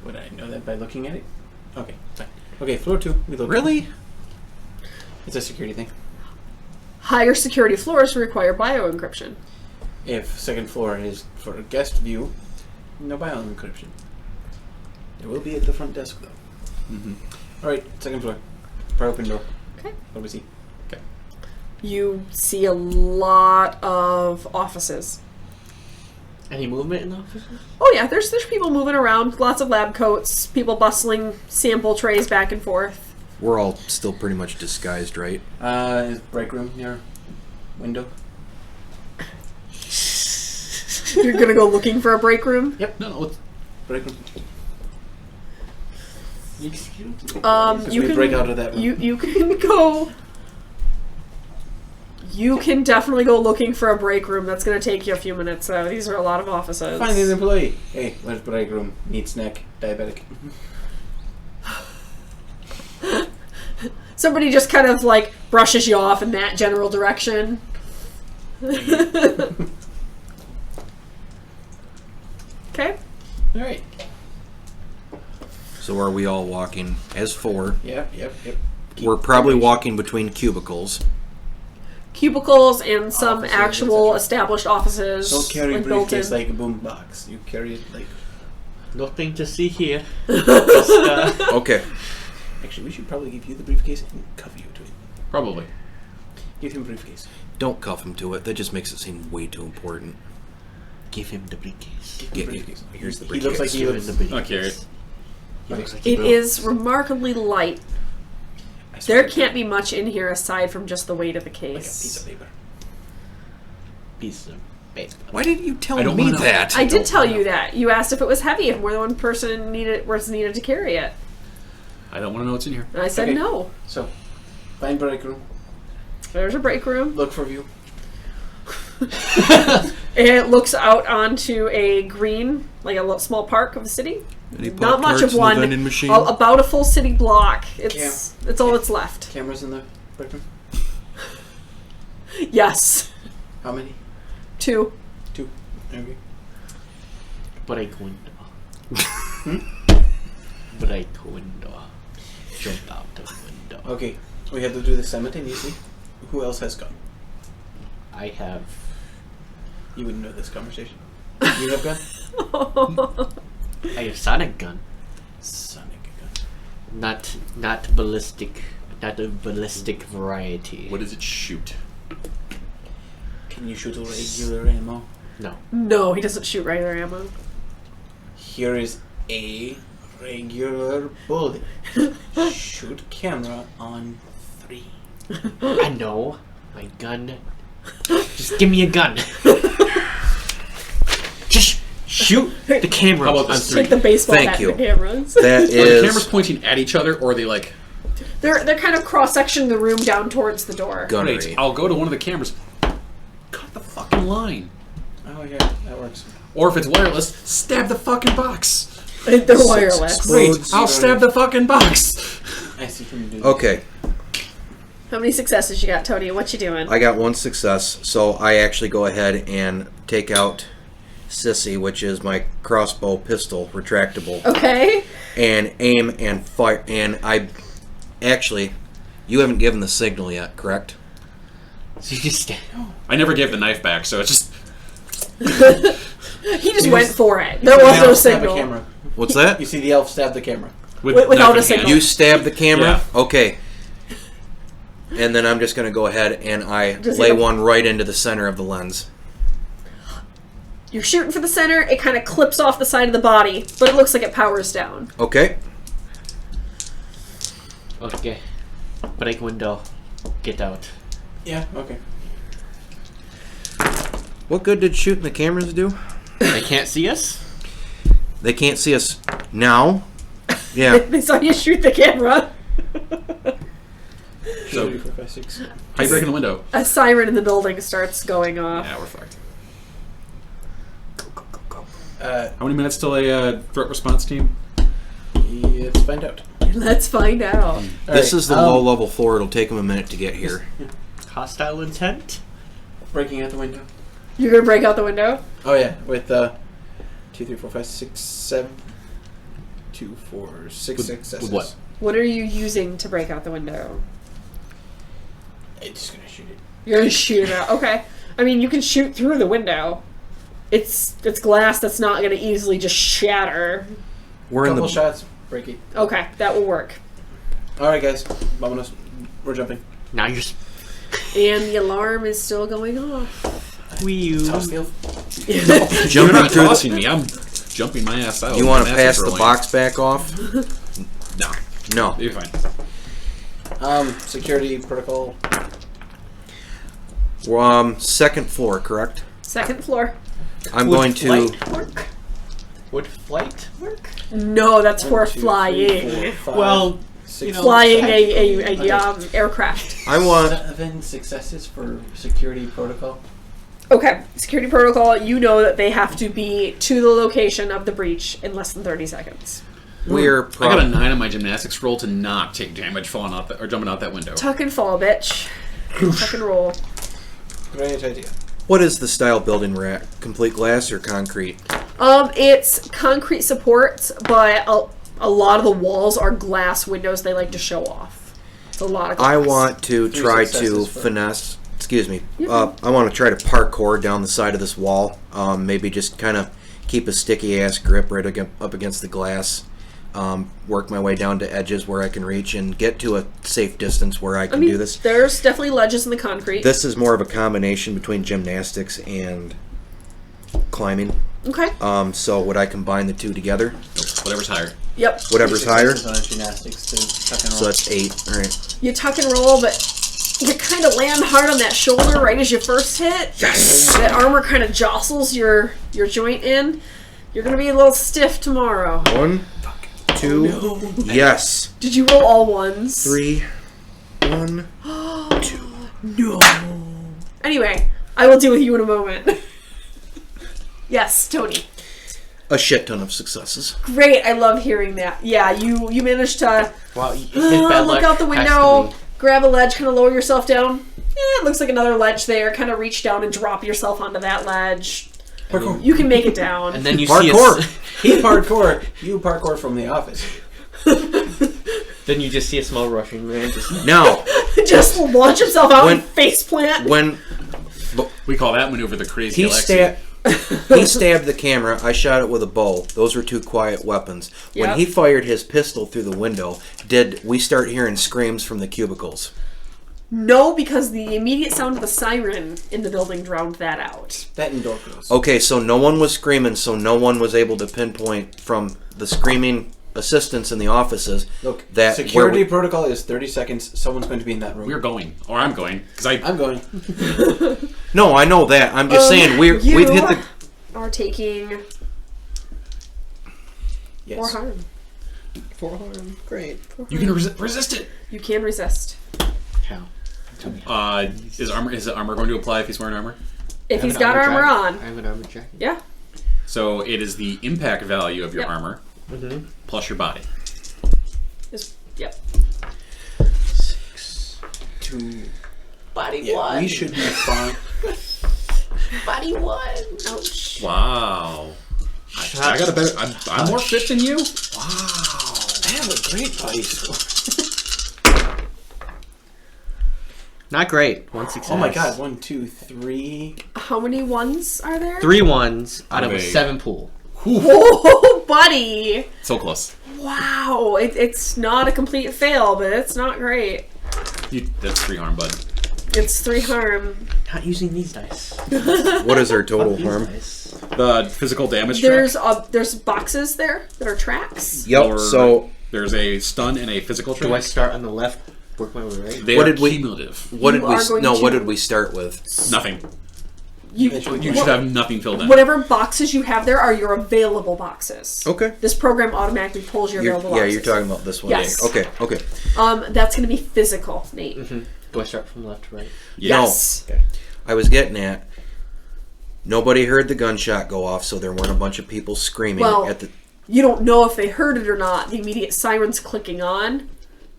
Speaker 3: Would I know that by looking at it? Okay, fine. Okay, floor 2. We look.
Speaker 4: Really?
Speaker 3: It's a security thing.
Speaker 1: Higher security floors require bio-encryption.
Speaker 3: If second floor is for a guest view, no bio encryption. It will be at the front desk though.
Speaker 2: Mhm.
Speaker 3: Alright, second floor. Pry open door.
Speaker 1: Okay.
Speaker 3: What do we see?
Speaker 1: You see a lot of offices.
Speaker 5: Any movement in the offices?
Speaker 1: Oh yeah, there's people moving around, lots of lab coats, people bustling sample trays back and forth.
Speaker 4: We're all still pretty much disguised, right?
Speaker 3: Is break room near window?
Speaker 1: You're gonna go looking for a break room?
Speaker 2: No, let's,
Speaker 3: Break room.
Speaker 5: Excuse me.
Speaker 1: You
Speaker 3: we
Speaker 1: can
Speaker 3: break out of that room.
Speaker 1: You can go. You can definitely go looking for a break room. That's gonna take you a few minutes though. These are a lot of offices.
Speaker 3: Find the employee. Hey, where's break room? Need snack. Diabetic.
Speaker 1: Somebody just kind of like brushes you off in that general direction. Okay.
Speaker 3: Alright.
Speaker 4: So are we all walking as 4?
Speaker 3: Yep.
Speaker 4: We're probably walking between cubicles.
Speaker 1: Cubicles and some
Speaker 3: Offices,
Speaker 1: actual
Speaker 3: etc.
Speaker 1: established offices.
Speaker 3: Don't carry a
Speaker 1: like, built
Speaker 3: briefcase
Speaker 1: in.
Speaker 3: like a boom box. You carry it like...
Speaker 5: Nothing to see here. Just,
Speaker 4: Okay.
Speaker 3: Actually, we should probably give you the briefcase and cuff you to it.
Speaker 2: probably.
Speaker 3: Give him a briefcase.
Speaker 4: Don't cuff him to it. That just makes it seem way too important.
Speaker 5: give him the briefcase.
Speaker 3: Give him
Speaker 4: Get-
Speaker 3: the briefcase.
Speaker 4: here's the
Speaker 3: He looks like
Speaker 4: briefcase.
Speaker 3: he
Speaker 5: Give him
Speaker 3: lives...
Speaker 5: the briefcase.
Speaker 2: I'll carry it.
Speaker 5: He looks like he
Speaker 1: It
Speaker 5: will.
Speaker 1: is remarkably light.
Speaker 3: I swear
Speaker 1: There
Speaker 3: to
Speaker 1: can't
Speaker 3: God,
Speaker 1: be much in here aside from just the weight of the
Speaker 3: like a
Speaker 1: case.
Speaker 3: piece of paper.
Speaker 5: Piece of paper.
Speaker 4: Why didn't you tell
Speaker 2: I don't
Speaker 4: me
Speaker 2: wanna know.
Speaker 4: that?
Speaker 1: I did
Speaker 2: don't
Speaker 1: tell
Speaker 2: know.
Speaker 1: you that. You asked if it was heavy, if more than one person was needed to carry it.
Speaker 2: I don't want to know what's in here.
Speaker 1: And I said
Speaker 3: Okay.
Speaker 1: no.
Speaker 3: So, find break room.
Speaker 1: There's a break room.
Speaker 3: Look for view.
Speaker 1: It looks out onto a green, like a little small park of the city.
Speaker 4: Any
Speaker 1: Not much
Speaker 4: Pop-Tarts
Speaker 1: of
Speaker 4: in the
Speaker 1: one.
Speaker 4: vending machine?
Speaker 1: About a full city block. It's all that's left.
Speaker 3: Cameras in the break room.
Speaker 1: Yes.
Speaker 3: How many?
Speaker 1: 2.
Speaker 3: 2. Okay.
Speaker 5: Break window. Break window. Jump out the window.
Speaker 3: Okay. We have to do this simultaneously. Who else has gun?
Speaker 5: I have.
Speaker 3: You wouldn't know this conversation. You have gun?
Speaker 5: I have sonic gun.
Speaker 3: Sonic gun.
Speaker 5: Not ballistic. Not a ballistic variety.
Speaker 2: What does it shoot?
Speaker 3: Can you shoot a regular ammo?
Speaker 5: No.
Speaker 1: No, he doesn't shoot regular ammo.
Speaker 3: Here is a regular bullet. Shoot camera on 3.
Speaker 5: I know. My gun. Just give me a gun. Just shoot the camera
Speaker 2: How about
Speaker 5: on
Speaker 2: this?
Speaker 5: three.
Speaker 1: Take the baseball
Speaker 4: Thank
Speaker 1: bat
Speaker 4: you.
Speaker 1: and the cameras.
Speaker 4: That
Speaker 2: Are the cameras
Speaker 4: is
Speaker 2: pointing at each other, or are they like?
Speaker 1: They're kind of cross-sectioning the room down towards the door.
Speaker 4: gunnery.
Speaker 2: Great. I'll go to one of the cameras. Cut the fucking line.
Speaker 3: Oh yeah, that works.
Speaker 2: Or if it's wireless, stab the fucking box.
Speaker 1: They're wireless.
Speaker 2: Great.
Speaker 4: Explodes.
Speaker 2: I'll stab the fucking box.
Speaker 3: I see him do that.
Speaker 4: Okay,
Speaker 1: How many successes you got, Tony? What you doing?
Speaker 4: I got 1 success, so I actually go ahead and take out Sissy, which is my crossbow pistol, retractable,
Speaker 1: Okay.
Speaker 4: and aim and fire. And I actually, You haven't given the signal yet, correct?
Speaker 5: So you just stand.
Speaker 2: I never gave the knife back, so it's just.
Speaker 1: He just went for it. There was no signal.
Speaker 4: What's that?
Speaker 3: You see the elf stab the camera.
Speaker 1: Without
Speaker 2: knife
Speaker 1: a
Speaker 2: in
Speaker 1: signal.
Speaker 2: hand.
Speaker 4: You stab the camera?
Speaker 2: Yeah.
Speaker 4: Okay. And then I'm just going to go ahead and I
Speaker 1: Just
Speaker 4: lay
Speaker 1: like a-
Speaker 4: one right into the center of the lens.
Speaker 1: You're shooting for the center. It kind of clips off the side of the body, but it looks like it powers down.
Speaker 4: Okay.
Speaker 5: Okay. Break window. Get out.
Speaker 3: Yeah, okay.
Speaker 4: What good did shooting the cameras do?
Speaker 5: They can't see us?
Speaker 4: They can't see us now. Yeah.
Speaker 1: They saw you shoot the camera.
Speaker 2: So,
Speaker 3: 2, 3, 4, 5, 6.
Speaker 2: how you breaking the window?
Speaker 1: A siren in the building starts going off.
Speaker 2: Yeah, we're fucked.
Speaker 3: How
Speaker 2: How many minutes till a threat response team?
Speaker 3: let's find out.
Speaker 1: Let's find out.
Speaker 4: This is the low level floor. It'll take them a minute to get here.
Speaker 5: Hostile intent?
Speaker 3: Breaking out the window.
Speaker 1: You're gonna break out the window?
Speaker 3: Oh yeah, with 2, 3, 4, 5, 6, 7. 2, 4, 6
Speaker 2: With
Speaker 3: successes.
Speaker 2: what?
Speaker 1: What are you using to break out the window?
Speaker 3: It's just gonna shoot it.
Speaker 1: You're gonna shoot it out. Okay. I mean, you can shoot through the window. It's glass that's not gonna easily just shatter.
Speaker 4: We're in
Speaker 3: Couple
Speaker 4: the
Speaker 3: shots, break it.
Speaker 1: Okay, that will work.
Speaker 3: Alright guys, vámonos. We're jumping.
Speaker 5: Now you're
Speaker 1: And the alarm is still going off.
Speaker 5: Wee
Speaker 3: Toss the elf.
Speaker 2: You're
Speaker 4: jumping
Speaker 2: not
Speaker 4: through.
Speaker 2: tossing me. I'm jumping my ass out.
Speaker 4: You want to
Speaker 2: My
Speaker 4: pass
Speaker 2: ass is
Speaker 4: the
Speaker 2: rolling.
Speaker 4: box back off?
Speaker 2: No,
Speaker 4: No.
Speaker 2: you're fine.
Speaker 3: Security protocol.
Speaker 4: Second floor, correct?
Speaker 1: Second floor.
Speaker 4: I'm
Speaker 5: Would
Speaker 4: going to.
Speaker 5: flight work? Would flight work?
Speaker 1: No, that's for
Speaker 3: 1, 2, 3,
Speaker 1: flying.
Speaker 3: 4, 5,
Speaker 5: Well,
Speaker 3: 6,
Speaker 5: you know,
Speaker 1: Flying
Speaker 3: Okay.
Speaker 1: aircraft.
Speaker 4: I want.
Speaker 3: 7 successes for security protocol.
Speaker 1: Okay, security protocol, you know that they have to be to the location of the breach in less than 30 seconds.
Speaker 4: We're.
Speaker 2: I got a 9 on my gymnastics roll to not take damage falling out or jumping out that window.
Speaker 1: Tuck and fall, bitch. Tuck and roll.
Speaker 3: Great idea.
Speaker 4: What is the style building we're at? Complete glass or concrete?
Speaker 1: It's concrete supports, but a lot of the walls are glass windows they like to show off. It's a lot of glass.
Speaker 4: I want to
Speaker 3: 3
Speaker 4: try to
Speaker 3: successes for-
Speaker 4: finesse. Excuse me.
Speaker 1: Yeah.
Speaker 4: I want to try to parkour down the side of this wall. Maybe just kind of keep a sticky ass grip right up against the glass. Work my way down to edges where I can reach and get to a safe distance where I can do this.
Speaker 1: There's definitely ledges in the concrete.
Speaker 4: This is more of a combination between gymnastics and climbing.
Speaker 1: Okay.
Speaker 4: So would I combine the two together?
Speaker 2: Nope, whatever's higher.
Speaker 1: Yep.
Speaker 4: Whatever's higher.
Speaker 3: On gymnastics too. Tuck and
Speaker 4: So
Speaker 3: roll.
Speaker 4: that's 8. All right.
Speaker 1: You tuck and roll, but you kind of land hard on that shoulder right as you first hit.
Speaker 4: Yes.
Speaker 1: That armor kind of jostles your joint in. You're gonna be a little stiff tomorrow.
Speaker 4: 1, 2. Yes.
Speaker 1: Did you roll all ones?
Speaker 4: 3. 1.
Speaker 1: No. Anyway, I will deal with you in a moment. Yes, Tony.
Speaker 4: A shit ton of successes.
Speaker 1: Great, I love hearing that. Yeah, you managed to
Speaker 5: Wow, his bad
Speaker 1: look
Speaker 5: luck
Speaker 1: out the
Speaker 5: has to
Speaker 1: window,
Speaker 5: be-
Speaker 1: grab a ledge, kind of lower yourself down. It looks like another ledge there. Kind of reach down and drop yourself onto that ledge.
Speaker 3: Parkour.
Speaker 1: You can make it down.
Speaker 5: And then you
Speaker 4: Parkour.
Speaker 5: see
Speaker 3: He parkour. You parkour from the office.
Speaker 5: then you just see a small Russian man just
Speaker 4: Now,
Speaker 1: Just launch himself out
Speaker 4: When-
Speaker 1: and face plant.
Speaker 4: when
Speaker 2: We call that maneuver the crazy
Speaker 4: he
Speaker 2: Alexi.
Speaker 4: he stabbed the camera, I shot it with a bow. Those were 2 quiet weapons. When
Speaker 1: Yep.
Speaker 4: he fired his pistol through the window, did we start hearing screams from the cubicles?
Speaker 1: No, because the immediate sound of the siren in the building drowned that out.
Speaker 3: That and door close.
Speaker 4: Okay, so no one was screaming, so no one was able to pinpoint from the screaming assistants in the offices
Speaker 3: Look,
Speaker 4: that
Speaker 3: security protocol is 30 seconds. Someone's going to be in that room.
Speaker 2: We're going, or I'm going, because
Speaker 3: I'm going.
Speaker 4: No, I know that. I'm just saying we've hit the.
Speaker 1: Are taking
Speaker 3: Yes.
Speaker 1: 4 harm.
Speaker 3: 4 harm. Great.
Speaker 2: you can resist it.
Speaker 1: You can resist.
Speaker 5: how?
Speaker 2: Is armor going to apply if he's wearing armor?
Speaker 1: If
Speaker 5: I have
Speaker 1: he's
Speaker 5: an
Speaker 1: got armor
Speaker 5: jacket.
Speaker 1: on.
Speaker 5: I have an armor jacket.
Speaker 1: Yeah.
Speaker 2: So it is the impact value of your
Speaker 1: Yep.
Speaker 2: armor
Speaker 5: Mm-hmm.
Speaker 2: plus your body.
Speaker 1: Yep.
Speaker 5: 6.
Speaker 3: 2.
Speaker 5: Body
Speaker 3: Yeah,
Speaker 5: 1.
Speaker 3: we should be fine.
Speaker 5: Body 1.
Speaker 1: Ouch.
Speaker 2: Wow. I got a better. I'm more fit than you.
Speaker 3: Wow. I have a great body score.
Speaker 5: Not great. 1 success.
Speaker 3: Oh my god, 1, 2, 3.
Speaker 1: How many ones are there?
Speaker 5: 3 ones out of a
Speaker 2: Wait.
Speaker 5: 7 pool.
Speaker 1: Oh, buddy!
Speaker 2: So close.
Speaker 1: Wow, it's not a complete fail, but it's not great.
Speaker 2: That's 3 harm, bud.
Speaker 1: It's 3 harm.
Speaker 5: Not using these dice.
Speaker 4: What is our total
Speaker 5: These
Speaker 4: harm?
Speaker 5: dice.
Speaker 2: The physical damage
Speaker 1: There's
Speaker 2: track.
Speaker 1: there's boxes there that are tracks.
Speaker 4: Yep.
Speaker 2: Or
Speaker 4: So
Speaker 2: there's a stun and a physical track.
Speaker 5: Do I start on the left, work my way right?
Speaker 2: They
Speaker 4: What
Speaker 2: are
Speaker 4: did we-
Speaker 2: cumulative.
Speaker 4: what
Speaker 1: You
Speaker 4: did we?
Speaker 1: are going
Speaker 4: No, what
Speaker 1: to-
Speaker 4: did we start with?
Speaker 2: Nothing.
Speaker 1: You
Speaker 2: You should have nothing filled in.
Speaker 1: whatever boxes you have there are your available boxes.
Speaker 4: Okay.
Speaker 1: This program automatically pulls your
Speaker 4: You're,
Speaker 1: available
Speaker 4: yeah,
Speaker 1: boxes.
Speaker 4: you're talking about this one.
Speaker 1: Yes.
Speaker 4: Okay. Okay.
Speaker 1: That's going to be physical, Nate.
Speaker 5: Do I start from left to right?
Speaker 1: Yes.
Speaker 4: I was getting at. Nobody heard the gunshot go off, so there weren't a bunch of people screaming
Speaker 1: Well-
Speaker 4: at the.
Speaker 1: You don't know if they heard it or not. The immediate siren's clicking on.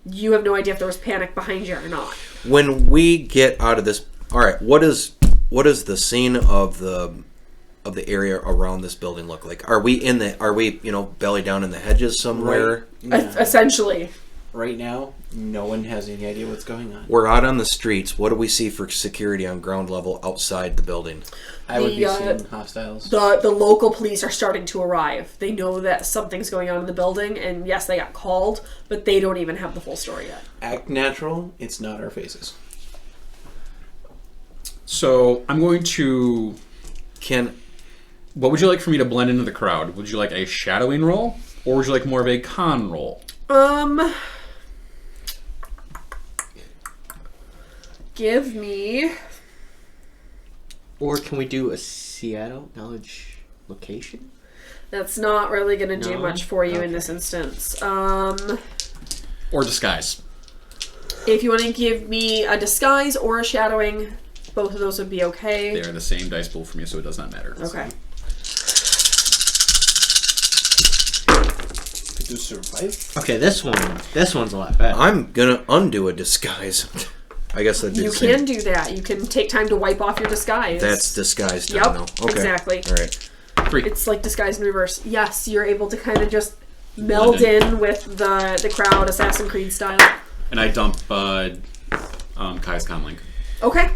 Speaker 1: You have no idea if there was panic behind you or not.
Speaker 4: When we get out of this, all right. What is the scene of the area around this building look like? Are we belly down in the hedges somewhere?
Speaker 1: Essentially.
Speaker 3: Right now, no one has any idea what's going on.
Speaker 4: We're out on the streets. What do we see for security on ground level outside the building?
Speaker 3: I would be
Speaker 1: The,
Speaker 3: seeing hostiles.
Speaker 1: The local police are starting to arrive. They know that something's going on in the building, and yes, they got called, but they don't even have the full story yet.
Speaker 3: Act natural. It's not our faces.
Speaker 2: So I'm going to.
Speaker 4: Can
Speaker 2: What would you like for me to blend into the crowd? Would you like a shadowing roll, or would you like more of a con roll?
Speaker 1: Give me...
Speaker 5: Or can we do a Seattle knowledge location?
Speaker 1: That's not really going to do
Speaker 5: No?
Speaker 1: much for you in
Speaker 5: Okay.
Speaker 1: this instance.
Speaker 2: Or disguise?
Speaker 1: If you want to give me a disguise or a shadowing, both of those would be okay.
Speaker 2: They are the same dice pool for me, so it does not matter.
Speaker 1: Okay.
Speaker 3: Could you survive?
Speaker 5: Okay, this one's a lot better.
Speaker 4: I'm gonna undo a disguise. I guess that'd be
Speaker 1: You
Speaker 4: the same.
Speaker 1: can do that. You can take time to wipe off your disguise.
Speaker 4: That's disguise time
Speaker 1: Yep,
Speaker 4: now. Okay.
Speaker 1: exactly.
Speaker 4: All right.
Speaker 2: 3.
Speaker 1: It's like disguise in reverse. Yes, you're able to kind of just meld in with the crowd, Assassin's Creed style.
Speaker 2: And I dump Kai's con link.
Speaker 1: Okay.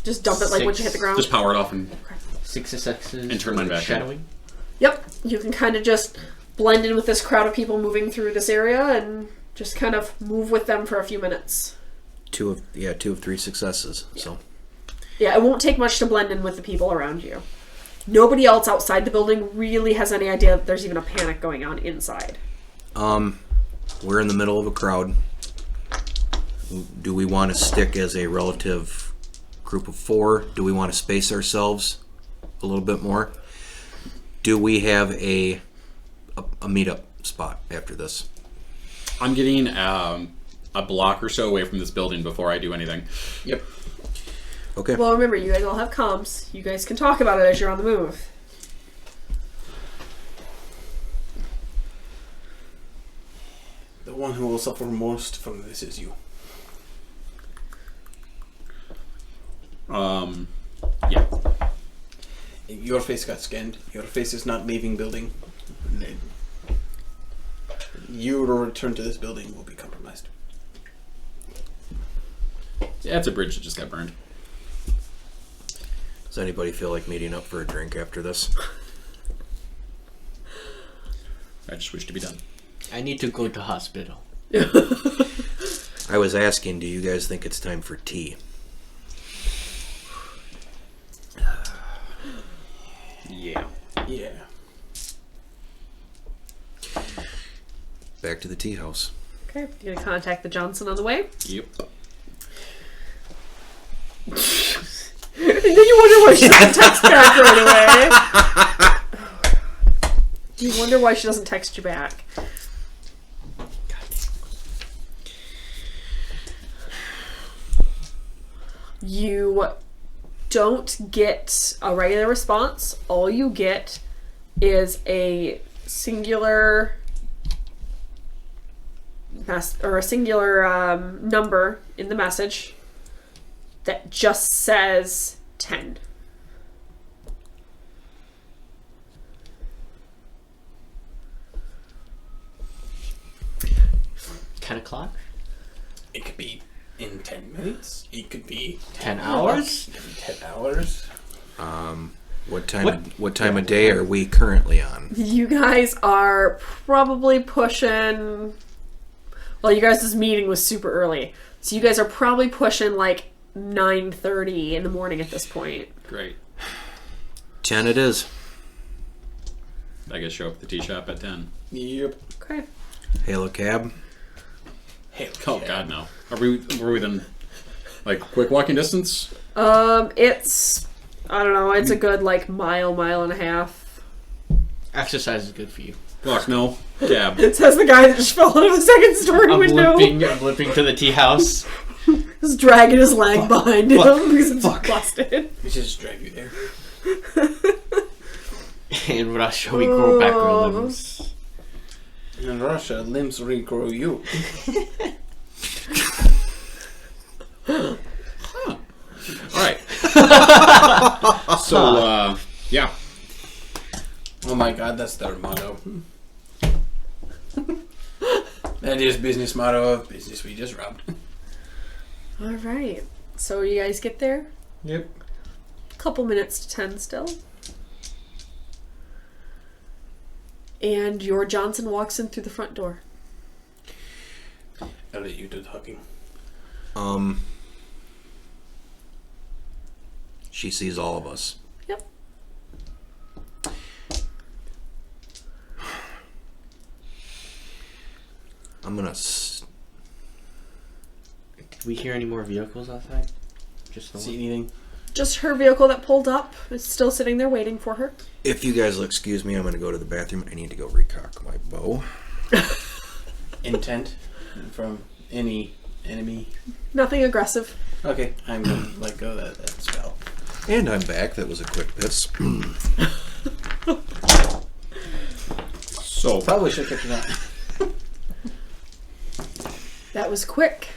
Speaker 1: Just dump it like once you hit the
Speaker 5: 6.
Speaker 1: ground.
Speaker 2: Just power it off and
Speaker 5: 6 successes.
Speaker 2: And turn mine
Speaker 5: for
Speaker 2: back in.
Speaker 5: shadowing.
Speaker 1: Yep. You can kind of just blend in with this crowd of people moving through this area and just kind of move with them for a few minutes.
Speaker 4: 2 of 3 successes. So
Speaker 1: Yeah, it won't take much to blend in with the people around you. Nobody else outside the building really has any idea that there's even a panic going on inside.
Speaker 4: we're in the middle of a crowd. Do we want to stick as a relative group of 4? Do we want to space ourselves a little bit more? Do we have a meetup spot after this?
Speaker 2: I'm getting a block or so away from this building before I do anything.
Speaker 3: Yep.
Speaker 4: Okay.
Speaker 1: Well, remember, you guys all have comms. You guys can talk about it as you're on the move.
Speaker 3: The one who will suffer most from this is you.
Speaker 2: Yeah.
Speaker 3: Your face got scanned. Your face is not leaving building. Your return to this building will be compromised.
Speaker 2: Yeah, it's a bridge that just got burned.
Speaker 4: Does anybody feel like meeting up for a drink after this?
Speaker 2: I just wish to be done.
Speaker 5: I need to go to hospital.
Speaker 4: I was asking, do you guys think it's time for tea?
Speaker 2: Yeah.
Speaker 3: Yeah.
Speaker 4: Back to the tea house.
Speaker 1: Okay, you gonna contact the Johnson on the way?
Speaker 2: Yep.
Speaker 1: And then you wonder why she doesn't text back right away. You wonder why she doesn't text you back. You don't get a regular response. All you get is a singular number in the message that just says 10.
Speaker 5: 10 o'clock?
Speaker 3: It could be in 10 minutes. It could be
Speaker 5: 10 hours?
Speaker 3: 10 hours.
Speaker 4: What time of day are we currently on?
Speaker 1: You guys are probably pushing. Well, you guys' meeting was super early, so you guys are probably pushing like 9:30 in the morning at this point.
Speaker 2: Great.
Speaker 4: 10 it is.
Speaker 2: I guess show up at the tea shop at 10.
Speaker 3: Yep.
Speaker 1: Okay.
Speaker 4: Hail a cab.
Speaker 3: Hey,
Speaker 2: Oh God, no. Are we within like quick walking distance?
Speaker 1: It's I don't know. It's a good like mile and a half.
Speaker 5: Exercise is good for you.
Speaker 2: Fuck no. Cab.
Speaker 1: It says the guy that just fell out of a second story window.
Speaker 5: I'm limping to the tea house.
Speaker 1: He's dragging his leg behind him because it's busted.
Speaker 3: We should just drag you there.
Speaker 5: In Russia, we grow back our limbs.
Speaker 3: In Russia, limbs regrow you.
Speaker 2: Alright. So, yeah.
Speaker 3: Oh my god, that's their motto. That is business motto of business we just robbed.
Speaker 1: All right. So you guys get there?
Speaker 3: Yep.
Speaker 1: Couple minutes to 10 still. And your Johnson walks in through the front door.
Speaker 3: I'll let you do the hugging.
Speaker 4: She sees all of us.
Speaker 1: Yep.
Speaker 4: I'm gonna.
Speaker 5: Did we hear any more vehicles outside? Just the
Speaker 3: See
Speaker 5: one?
Speaker 3: anything?
Speaker 1: Just her vehicle that pulled up is still sitting there waiting for her.
Speaker 4: If you guys will excuse me, I'm gonna go to the bathroom. I need to go recock my bow.
Speaker 3: Intent from any enemy.
Speaker 1: Nothing aggressive.
Speaker 3: Okay, I'm gonna let go of that spell.
Speaker 4: And I'm back. That was a quick piss.
Speaker 2: So,
Speaker 3: Probably should have kept it on.
Speaker 1: That was quick.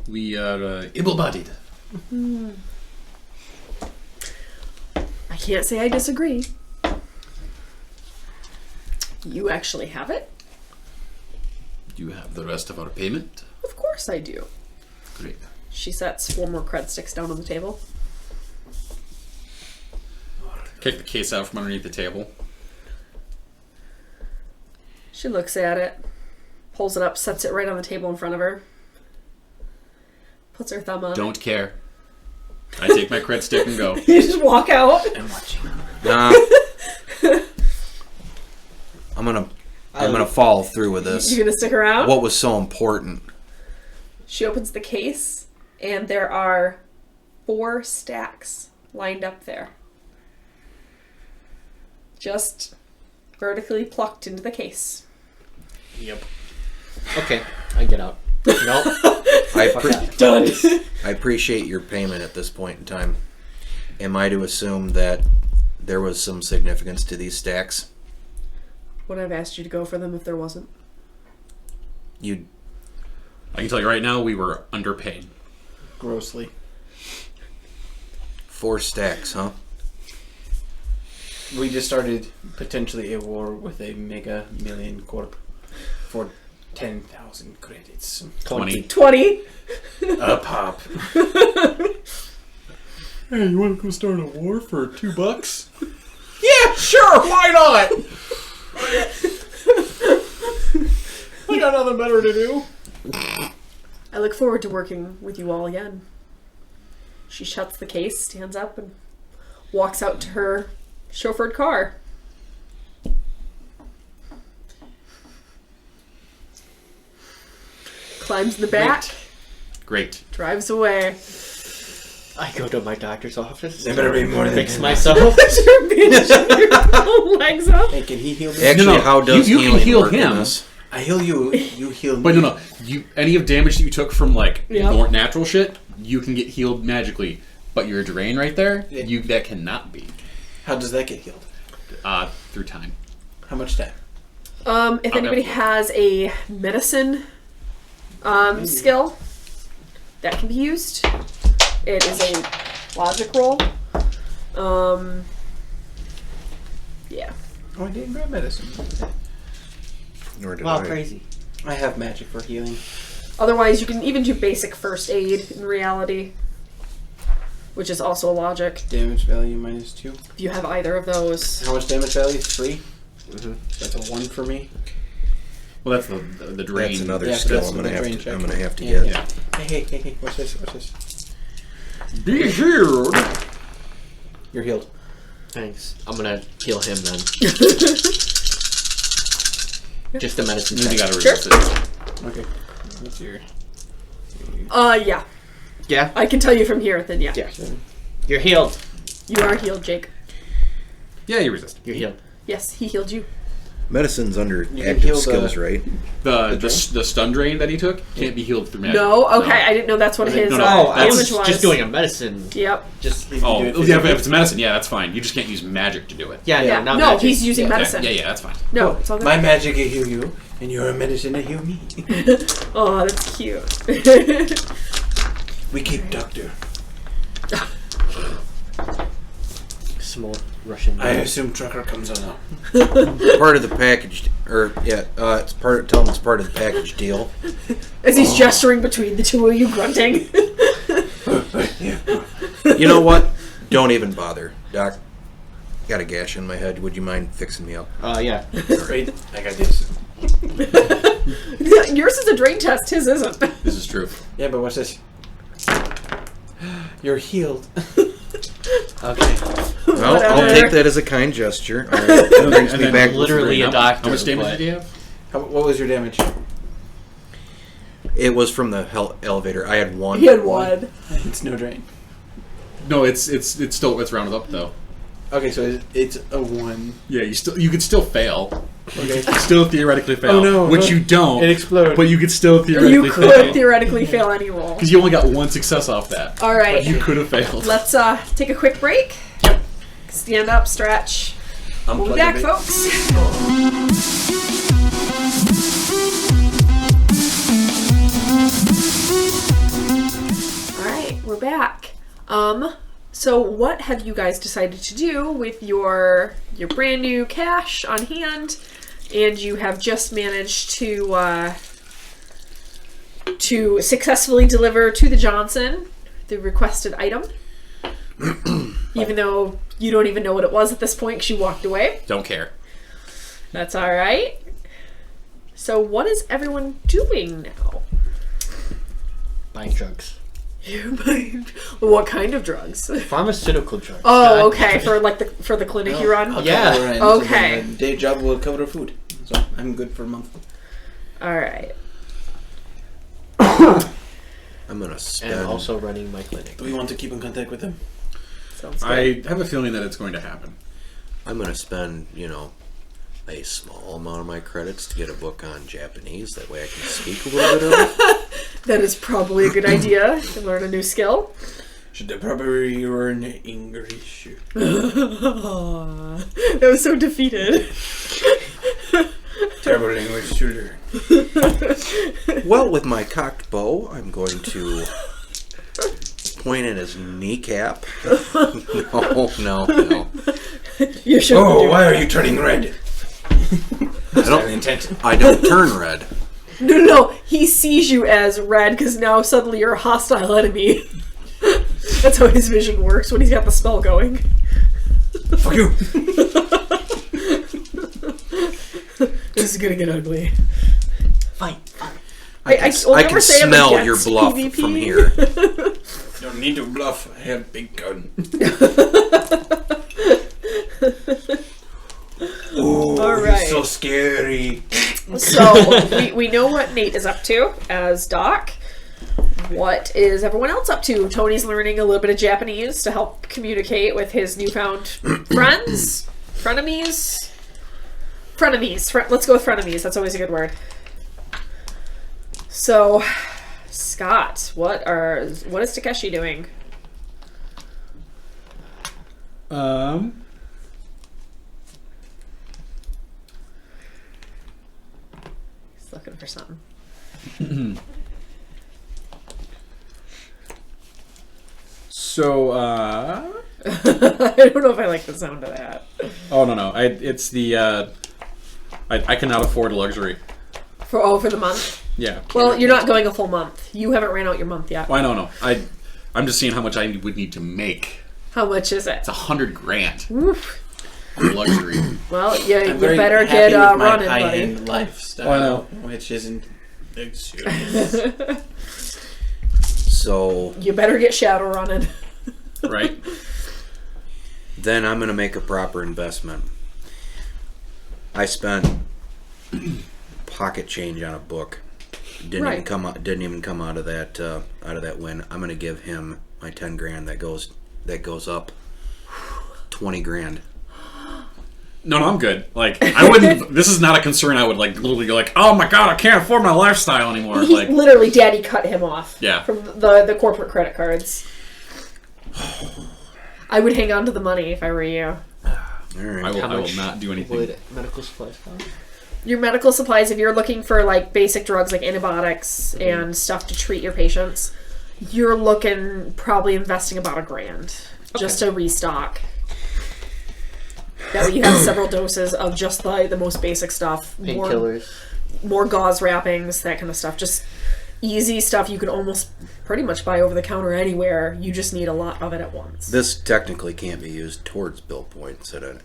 Speaker 2: we are able-bodied.
Speaker 1: I can't say I disagree. You actually have it?
Speaker 2: Do you have the rest of our payment?
Speaker 1: Of course I do.
Speaker 2: Great.
Speaker 1: She sets 4 more cred sticks down on the table.
Speaker 2: Kick the case out from underneath the table.
Speaker 1: She looks at it, pulls it up, sets it right on the table in front of her. Puts her thumb up.
Speaker 2: Don't care. I take my cred stick and go.
Speaker 1: You just walk out.
Speaker 3: I'm watching.
Speaker 4: Nah. I'm gonna follow through with this.
Speaker 1: You gonna stick around?
Speaker 4: What was so important?
Speaker 1: She opens the case, and there are 4 stacks lined up there. Just vertically plucked into the case.
Speaker 5: Yep. Okay, I get out. Nope.
Speaker 1: Done.
Speaker 4: I appreciate your payment at this point in time. Am I to assume that there was some significance to these stacks?
Speaker 1: Would I've asked you to go for them if there wasn't?
Speaker 4: You
Speaker 2: I can tell you right now, we were underpaid.
Speaker 3: Grossly.
Speaker 4: 4 stacks, huh?
Speaker 3: We just started potentially a war with a mega million corp for 10,000 credits.
Speaker 2: 20.
Speaker 1: 20.
Speaker 3: A pop.
Speaker 2: Hey, you want to go start a war for $2? Yeah, sure. Why not? I got nothing better to do.
Speaker 1: I look forward to working with you all again. She shuts the case, stands up, and walks out to her chauffeured car. Climbs in the back,
Speaker 2: Great.
Speaker 1: drives away.
Speaker 5: I go to my doctor's office.
Speaker 3: There better be more than
Speaker 5: Fix
Speaker 3: that.
Speaker 5: myself.
Speaker 1: You're bitching your legs up.
Speaker 3: Hey, can he heal me?
Speaker 4: Actually,
Speaker 2: No,
Speaker 4: how does
Speaker 2: you can
Speaker 4: healing
Speaker 2: heal
Speaker 4: work in
Speaker 2: him.
Speaker 4: this?
Speaker 3: I heal you. You heal me.
Speaker 2: But no. Any of damage that you took from like
Speaker 1: Yep.
Speaker 2: more natural shit, you can get healed magically. But your drain right there,
Speaker 3: Yeah.
Speaker 2: that cannot be.
Speaker 3: How does that get healed?
Speaker 2: Through time.
Speaker 3: How much time?
Speaker 1: If anybody has a medicine skill that can be used, it is a logic roll. Yeah.
Speaker 3: Oh, I didn't grab medicine.
Speaker 4: Nor did
Speaker 5: Wow,
Speaker 4: I.
Speaker 5: crazy.
Speaker 3: I have magic for healing.
Speaker 1: Otherwise, you can even do basic first aid in reality, which is also logic.
Speaker 3: Damage value -2.
Speaker 1: If you have either of those.
Speaker 3: How much damage value? 3?
Speaker 5: Mm-hmm.
Speaker 3: That's a 1 for me.
Speaker 2: Well, that's the drain.
Speaker 4: That's another
Speaker 3: Yeah,
Speaker 4: skill
Speaker 3: that's
Speaker 4: I'm gonna
Speaker 3: the
Speaker 4: have
Speaker 3: drain
Speaker 4: to.
Speaker 3: check.
Speaker 4: I'm gonna have to
Speaker 3: Yeah.
Speaker 4: get.
Speaker 2: Yeah.
Speaker 3: Hey, watch this.
Speaker 2: Be healed.
Speaker 3: You're healed.
Speaker 5: Thanks. I'm gonna heal him then. Just a medicine
Speaker 2: You
Speaker 5: check.
Speaker 2: gotta resist it.
Speaker 3: Okay. What's your...
Speaker 1: Yeah.
Speaker 5: Yeah?
Speaker 1: I can tell you from here, then yeah.
Speaker 5: Yeah. You're healed.
Speaker 1: You are healed, Jake.
Speaker 2: Yeah, you resist.
Speaker 5: You're healed.
Speaker 1: Yes, he healed you.
Speaker 4: Medicine's under
Speaker 3: can
Speaker 4: active
Speaker 3: heal the-
Speaker 4: skills, right?
Speaker 2: The stun drain that he took can't be healed through magic.
Speaker 1: No? Okay, I didn't know that's what his
Speaker 2: no,
Speaker 1: damage
Speaker 2: that's
Speaker 1: was.
Speaker 5: Just doing a medicine.
Speaker 1: Yep.
Speaker 5: Just
Speaker 2: Oh,
Speaker 3: do it
Speaker 2: yeah,
Speaker 3: physically.
Speaker 2: if it's medicine, yeah, that's fine. You just can't use magic to do it.
Speaker 5: yeah,
Speaker 3: Yeah.
Speaker 5: no, not
Speaker 1: No,
Speaker 5: magic.
Speaker 1: he's using
Speaker 3: Yeah.
Speaker 1: medicine.
Speaker 2: Yeah, that's fine.
Speaker 1: No, it's all good.
Speaker 3: My magic will heal you, and your medicine will heal me.
Speaker 1: Oh, that's cute.
Speaker 3: We keep doctor.
Speaker 5: Small Russian.
Speaker 3: I assume trucker comes on.
Speaker 4: Part of the package, it's part. Tell him it's part of the package deal.
Speaker 1: As he's gesturing between the two of you, grunting.
Speaker 4: You know what? Don't even bother, Doc. Got a gash in my head. Would you mind fixing me up?
Speaker 5: Yeah.
Speaker 3: Wait, I got this.
Speaker 1: Yours is a drain test, his isn't.
Speaker 2: This is true.
Speaker 3: Yeah, but watch this. You're healed.
Speaker 5: Okay.
Speaker 4: Well, I'll
Speaker 1: Whatever.
Speaker 4: take that as a kind gesture. All right, that brings me
Speaker 2: then
Speaker 4: back.
Speaker 5: literally a doctor.
Speaker 2: How much damage
Speaker 5: but-
Speaker 2: did you have?
Speaker 3: What was your damage?
Speaker 4: It was from the elevator. I had one.
Speaker 1: He had one.
Speaker 3: It's no drain.
Speaker 2: No, it's still rounded up though.
Speaker 3: Okay, so it's a 1.
Speaker 2: Yeah, you could still fail.
Speaker 3: Okay.
Speaker 2: You could still theoretically fail.
Speaker 3: Oh, no,
Speaker 2: which
Speaker 3: no.
Speaker 2: you don't.
Speaker 3: It exploded.
Speaker 2: But you could still theoretically
Speaker 1: You could
Speaker 2: fail.
Speaker 1: theoretically fail any roll.
Speaker 2: Because you only got one success off that.
Speaker 1: All right.
Speaker 2: You could have failed.
Speaker 1: Let's take a quick break. Stand up, stretch. We'll be back, folks. All right, we're back. So what have you guys decided to do with your brand new cash on hand, and you have just managed to successfully deliver to the Johnson the requested item? Even though you don't even know what it was at this point because you walked away.
Speaker 2: Don't care.
Speaker 1: That's all right. So what is everyone doing now?
Speaker 5: Buying drugs.
Speaker 1: What kind of drugs?
Speaker 5: Pharmaceutical drugs.
Speaker 1: Oh, okay. For the clinic you run.
Speaker 5: Yeah.
Speaker 1: Okay.
Speaker 3: Day job will cover food, so I'm good for a month.
Speaker 1: All right.
Speaker 4: I'm gonna spend.
Speaker 5: And also running my clinic.
Speaker 3: Do we want to keep in contact with him?
Speaker 1: Sounds good.
Speaker 2: I have a feeling that it's going to happen.
Speaker 4: I'm gonna spend, a small amount of my credits to get a book on Japanese. That way I can speak a little bit of it.
Speaker 1: That is probably a good idea to learn a new skill.
Speaker 3: Should I probably learn English?
Speaker 1: That was so defeated.
Speaker 3: Terrible language to learn.
Speaker 4: Well, with my cocked bow, I'm going to point at his kneecap. No.
Speaker 1: You should.
Speaker 3: Oh, why are you turning red?
Speaker 4: I don't turn red.
Speaker 1: No. He sees you as red because now suddenly you're a hostile enemy. That's how his vision works when he's got the spell going.
Speaker 3: Fuck you!
Speaker 1: This is gonna get ugly.
Speaker 6: Fight.
Speaker 1: I will
Speaker 4: I
Speaker 1: never
Speaker 4: can
Speaker 1: say I'm
Speaker 4: smell
Speaker 1: against
Speaker 4: your bluff
Speaker 1: PvP.
Speaker 4: from here.
Speaker 3: Don't need to bluff. I have a big gun. Oh,
Speaker 1: All right.
Speaker 3: he's so scary.
Speaker 1: So we know what Nate is up to as Doc. What is everyone else up to? Tony's learning a little bit of Japanese to help communicate with his newfound friends, frenemies. Let's go with frenemies. That's always a good word. So, Scott, what is Takeshi doing? He's looking for something.
Speaker 2: So,
Speaker 1: I don't know if I like the sound of that.
Speaker 2: oh no, it's the, I cannot afford luxury.
Speaker 1: For the month.
Speaker 2: Yeah.
Speaker 1: Well, you're not going a full month. You haven't ran out your month yet.
Speaker 2: Well, I don't know. I'm just seeing how much I would need to make.
Speaker 1: How much is it?
Speaker 2: It's $100,000.
Speaker 1: Oof.
Speaker 2: Luxury.
Speaker 1: Well, you
Speaker 3: I'm very
Speaker 1: better
Speaker 3: happy
Speaker 1: get
Speaker 3: with my
Speaker 1: running, buddy.
Speaker 3: high-end lifestyle,
Speaker 2: I know.
Speaker 3: which isn't luxurious.
Speaker 4: So
Speaker 1: You better get shadow running.
Speaker 2: Right?
Speaker 4: then I'm going to make a proper investment. I spent pocket change on a book. Didn't
Speaker 1: Right.
Speaker 4: even come out. Didn't even come out of that win. I'm going to give him my $10,000. That goes up $20,000.
Speaker 2: No, I'm good. Like, I wouldn't. This is not a concern. I would like literally go like, oh my god, I can't afford my lifestyle anymore.
Speaker 1: He
Speaker 2: Like,
Speaker 1: literally, Daddy cut him off.
Speaker 2: Yeah.
Speaker 1: From the corporate credit cards. I would hang on to the money if I were you.
Speaker 4: All right.
Speaker 2: I will
Speaker 5: much
Speaker 2: not do anything.
Speaker 5: would medical supplies cost?
Speaker 1: Your medical supplies, if you're looking for like basic drugs like antibiotics and stuff to treat your patients, you're looking probably investing about $1,000 just to restock. That way you have several doses of just the most basic stuff.
Speaker 5: Painkillers.
Speaker 1: More gauze wrappings, that kind of stuff. Just easy stuff you can almost pretty much buy over the counter anywhere. You just need a lot of it at once.
Speaker 4: This technically can't be used towards bill points at all.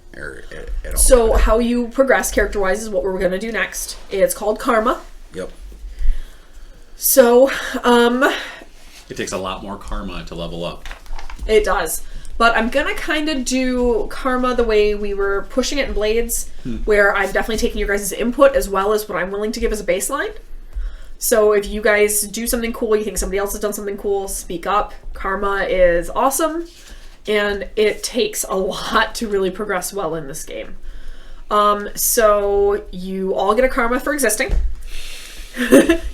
Speaker 1: So how you progress character-wise is what we're going to do next. It's called Karma.
Speaker 4: Yep.
Speaker 1: So,
Speaker 2: It takes a lot more karma to level up.
Speaker 1: it does. But I'm going to kind of do Karma the way we were pushing it in Blades, where I'm definitely taking your guys' input as well as what I'm willing to give as a baseline. So if you guys do something cool, you think somebody else has done something cool, speak up. Karma is awesome, and it takes a lot to really progress well in this game. So you all get a Karma for existing.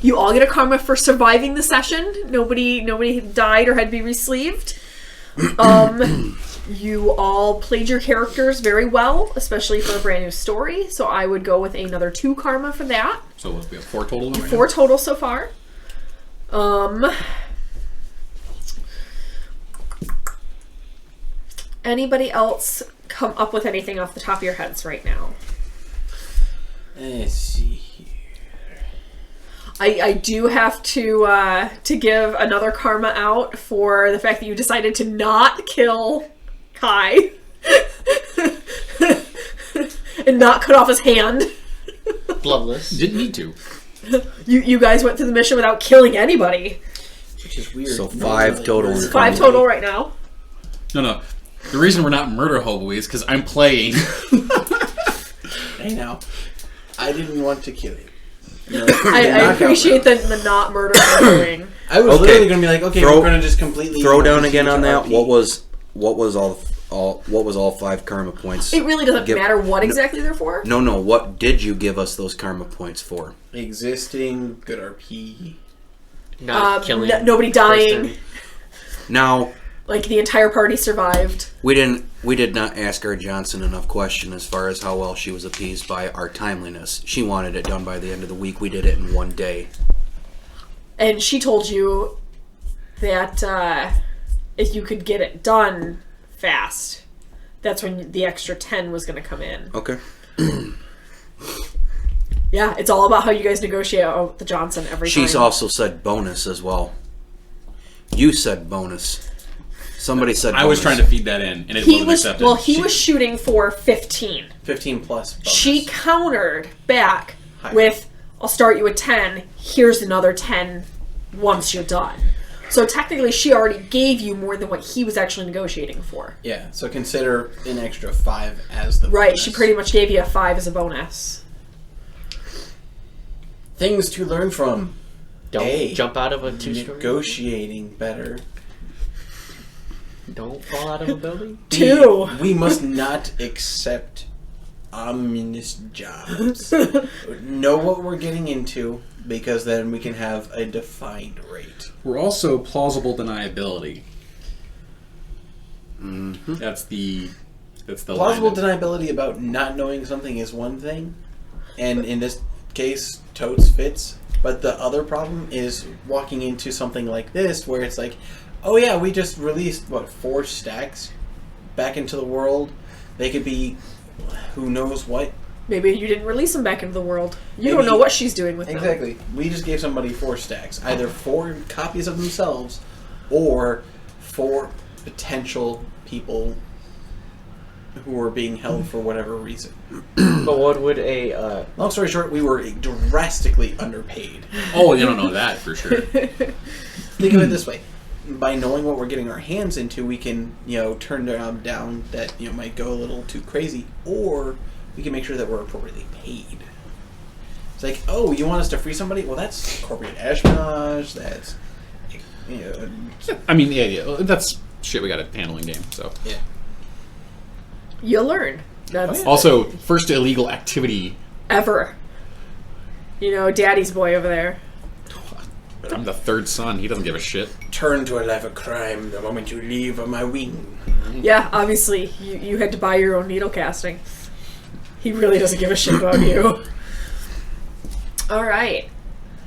Speaker 1: You all get a Karma for surviving the session. Nobody died or had to be re-sleeved. You all played your characters very well, especially for a brand new story. So I would go with another 2 Karma for that.
Speaker 2: So we have 4 total. Right
Speaker 1: 4 total so far. Anybody else come up with anything off the top of your heads right now?
Speaker 3: Let's see here.
Speaker 1: I do have to give another Karma out for the fact that you decided to not kill Kai and not cut off his hand.
Speaker 5: Bloodless.
Speaker 2: Didn't need to.
Speaker 1: You guys went through the mission without killing anybody.
Speaker 3: Which is weird.
Speaker 4: So 5 total.
Speaker 3: Really.
Speaker 1: 5 total right now.
Speaker 2: No. The reason we're not murder hobo is because I'm playing.
Speaker 3: Hey now, I didn't want to kill you.
Speaker 1: I appreciate the not murder doing.
Speaker 3: I was
Speaker 4: Okay.
Speaker 3: literally gonna be like, okay,
Speaker 4: Throw-
Speaker 3: we're gonna just completely
Speaker 4: Throw down again on that.
Speaker 3: RP.
Speaker 4: What was all 5 karma points?
Speaker 1: It really doesn't
Speaker 4: Give-
Speaker 1: matter what exactly they're for.
Speaker 4: No. What did you give us those karma points for?
Speaker 3: Existing, good RP.
Speaker 5: Not killing.
Speaker 1: Nobody dying.
Speaker 5: person.
Speaker 4: Now,
Speaker 1: Like the entire party survived.
Speaker 4: we did not ask our Johnson enough question as far as how well she was appeased by our timeliness. She wanted it done by the end of the week. We did it in 1 day.
Speaker 1: And she told you that if you could get it done fast, that's when the extra 10 was going to come in.
Speaker 4: Okay.
Speaker 1: Yeah, it's all about how you guys negotiate with the Johnson every time.
Speaker 4: She's also said bonus as well. You said bonus. Somebody said bonus.
Speaker 2: I was trying to feed that in, and it
Speaker 1: He
Speaker 2: wasn't
Speaker 1: was
Speaker 2: accepted.
Speaker 1: he was shooting for 15.
Speaker 3: 15 plus. Bonus.
Speaker 1: She countered back
Speaker 3: Hi.
Speaker 1: with, "I'll start you at 10. Here's another 10 once you're done." So technically, she already gave you more than what he was actually negotiating for.
Speaker 3: Yeah, so consider an extra 5 as the
Speaker 1: Right,
Speaker 3: bonus.
Speaker 1: she pretty much gave you a 5 as a bonus.
Speaker 3: Things to learn from.
Speaker 5: Don't
Speaker 3: A,
Speaker 5: jump out of a 2-story.
Speaker 3: Negotiating better.
Speaker 5: Don't fall out of a building.
Speaker 3: B,
Speaker 1: 2.
Speaker 3: we must not accept ominous jobs. Know what we're getting into, because then we can have a defined rate.
Speaker 2: We're also plausible deniability.
Speaker 4: Mm-hmm.
Speaker 2: That's the
Speaker 3: Plausible
Speaker 2: line that-
Speaker 3: deniability about not knowing something is one thing, and in this case, totes fits. But the other problem is walking into something like this, where it's like, oh yeah, we just released, 4 stacks back into the world. They could be who knows what,
Speaker 1: Maybe you didn't release them back into the world. You don't
Speaker 3: Maybe-
Speaker 1: know what she's doing with them.
Speaker 3: Exactly. We just gave somebody 4 stacks. Either 4 copies of themselves or 4 potential people who were being held for whatever reason.
Speaker 5: But what would a
Speaker 3: Long story short, we were drastically underpaid.
Speaker 2: Oh, you don't know that for sure.
Speaker 3: Think of it this way. By knowing what we're getting our hands into, we can, turn down that, might go a little too crazy, or we can make sure that we're appropriately paid. It's like, oh, you want us to free somebody? Well, that's corporate espionage, that's,
Speaker 2: I mean, yeah, that's shit we got to handle in game. So
Speaker 3: yeah.
Speaker 1: You'll learn. That's
Speaker 2: also first illegal activity.
Speaker 1: ever. Daddy's boy over there.
Speaker 2: I'm the 3rd son. He doesn't give a shit.
Speaker 3: Turn to a life of crime the moment you leave my wing.
Speaker 1: Yeah, obviously, you had to buy your own needle casting. He really doesn't give a shit about you. Alright.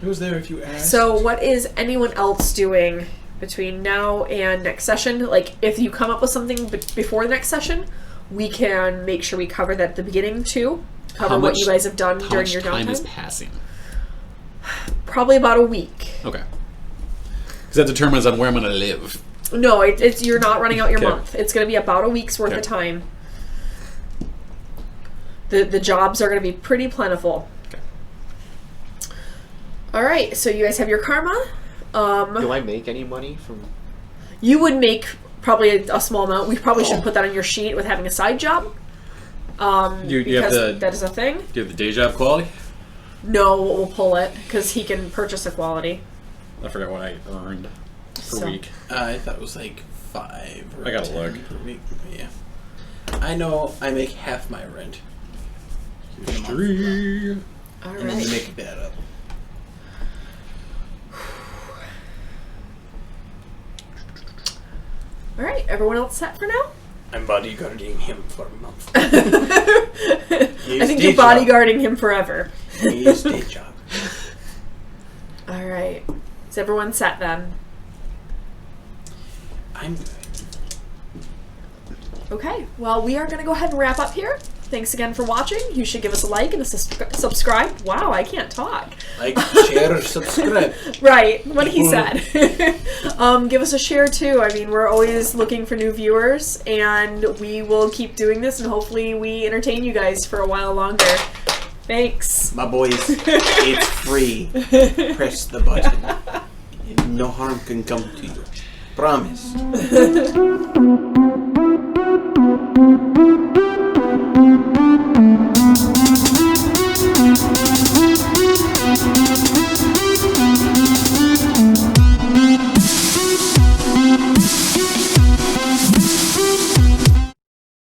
Speaker 3: Who's there if you ask?
Speaker 1: So what is anyone else doing between now and next session? Like, if you come up with something before the next session, we can make sure we cover that at the beginning, too. Cover what you guys have done during your
Speaker 2: How much time is
Speaker 1: downtime.
Speaker 2: passing?
Speaker 1: Probably about a week.
Speaker 2: Okay. Because that determines on where I'm going to live.
Speaker 1: No, it's you're not running out your
Speaker 2: Okay.
Speaker 1: month. It's going to be about a week's worth
Speaker 2: Okay.
Speaker 1: of time. The jobs are going to be pretty plentiful.
Speaker 2: Okay.
Speaker 1: All right, so you guys have your karma.
Speaker 5: do I make any money from?
Speaker 1: You would make probably a small amount. We probably should put that on your sheet with having a side job.
Speaker 2: You have
Speaker 1: because
Speaker 2: the-
Speaker 1: that is a thing.
Speaker 2: Do you have the day job quality?
Speaker 1: No, we'll pull it because he can purchase equality.
Speaker 2: I forgot what I earned per
Speaker 1: So-
Speaker 2: week.
Speaker 3: I thought it was like 5 or
Speaker 2: I gotta
Speaker 3: 10
Speaker 2: look.
Speaker 3: per week. Yeah. I know I make half my rent. For the month.
Speaker 2: 3.
Speaker 1: All
Speaker 3: And then you
Speaker 1: right.
Speaker 3: make that up.
Speaker 1: All right. Everyone else set for now?
Speaker 3: I'm bodyguarding him for a month.
Speaker 1: I think you're bodyguarding him forever.
Speaker 3: His day job.
Speaker 1: All right. Is everyone set then?
Speaker 3: I'm good.
Speaker 1: Okay, well, we are going to go ahead and wrap up here. Thanks again for watching. You should give us a like and a subscribe. Wow, I can't talk.
Speaker 3: Like, share, subscribe.
Speaker 1: Right, what he said. Give us a share too. I mean, we're always looking for new viewers, and we will keep doing this, and hopefully we entertain you guys for a while longer. Thanks.
Speaker 3: My boys, it's free. Press the button. No harm can come to you. Promise.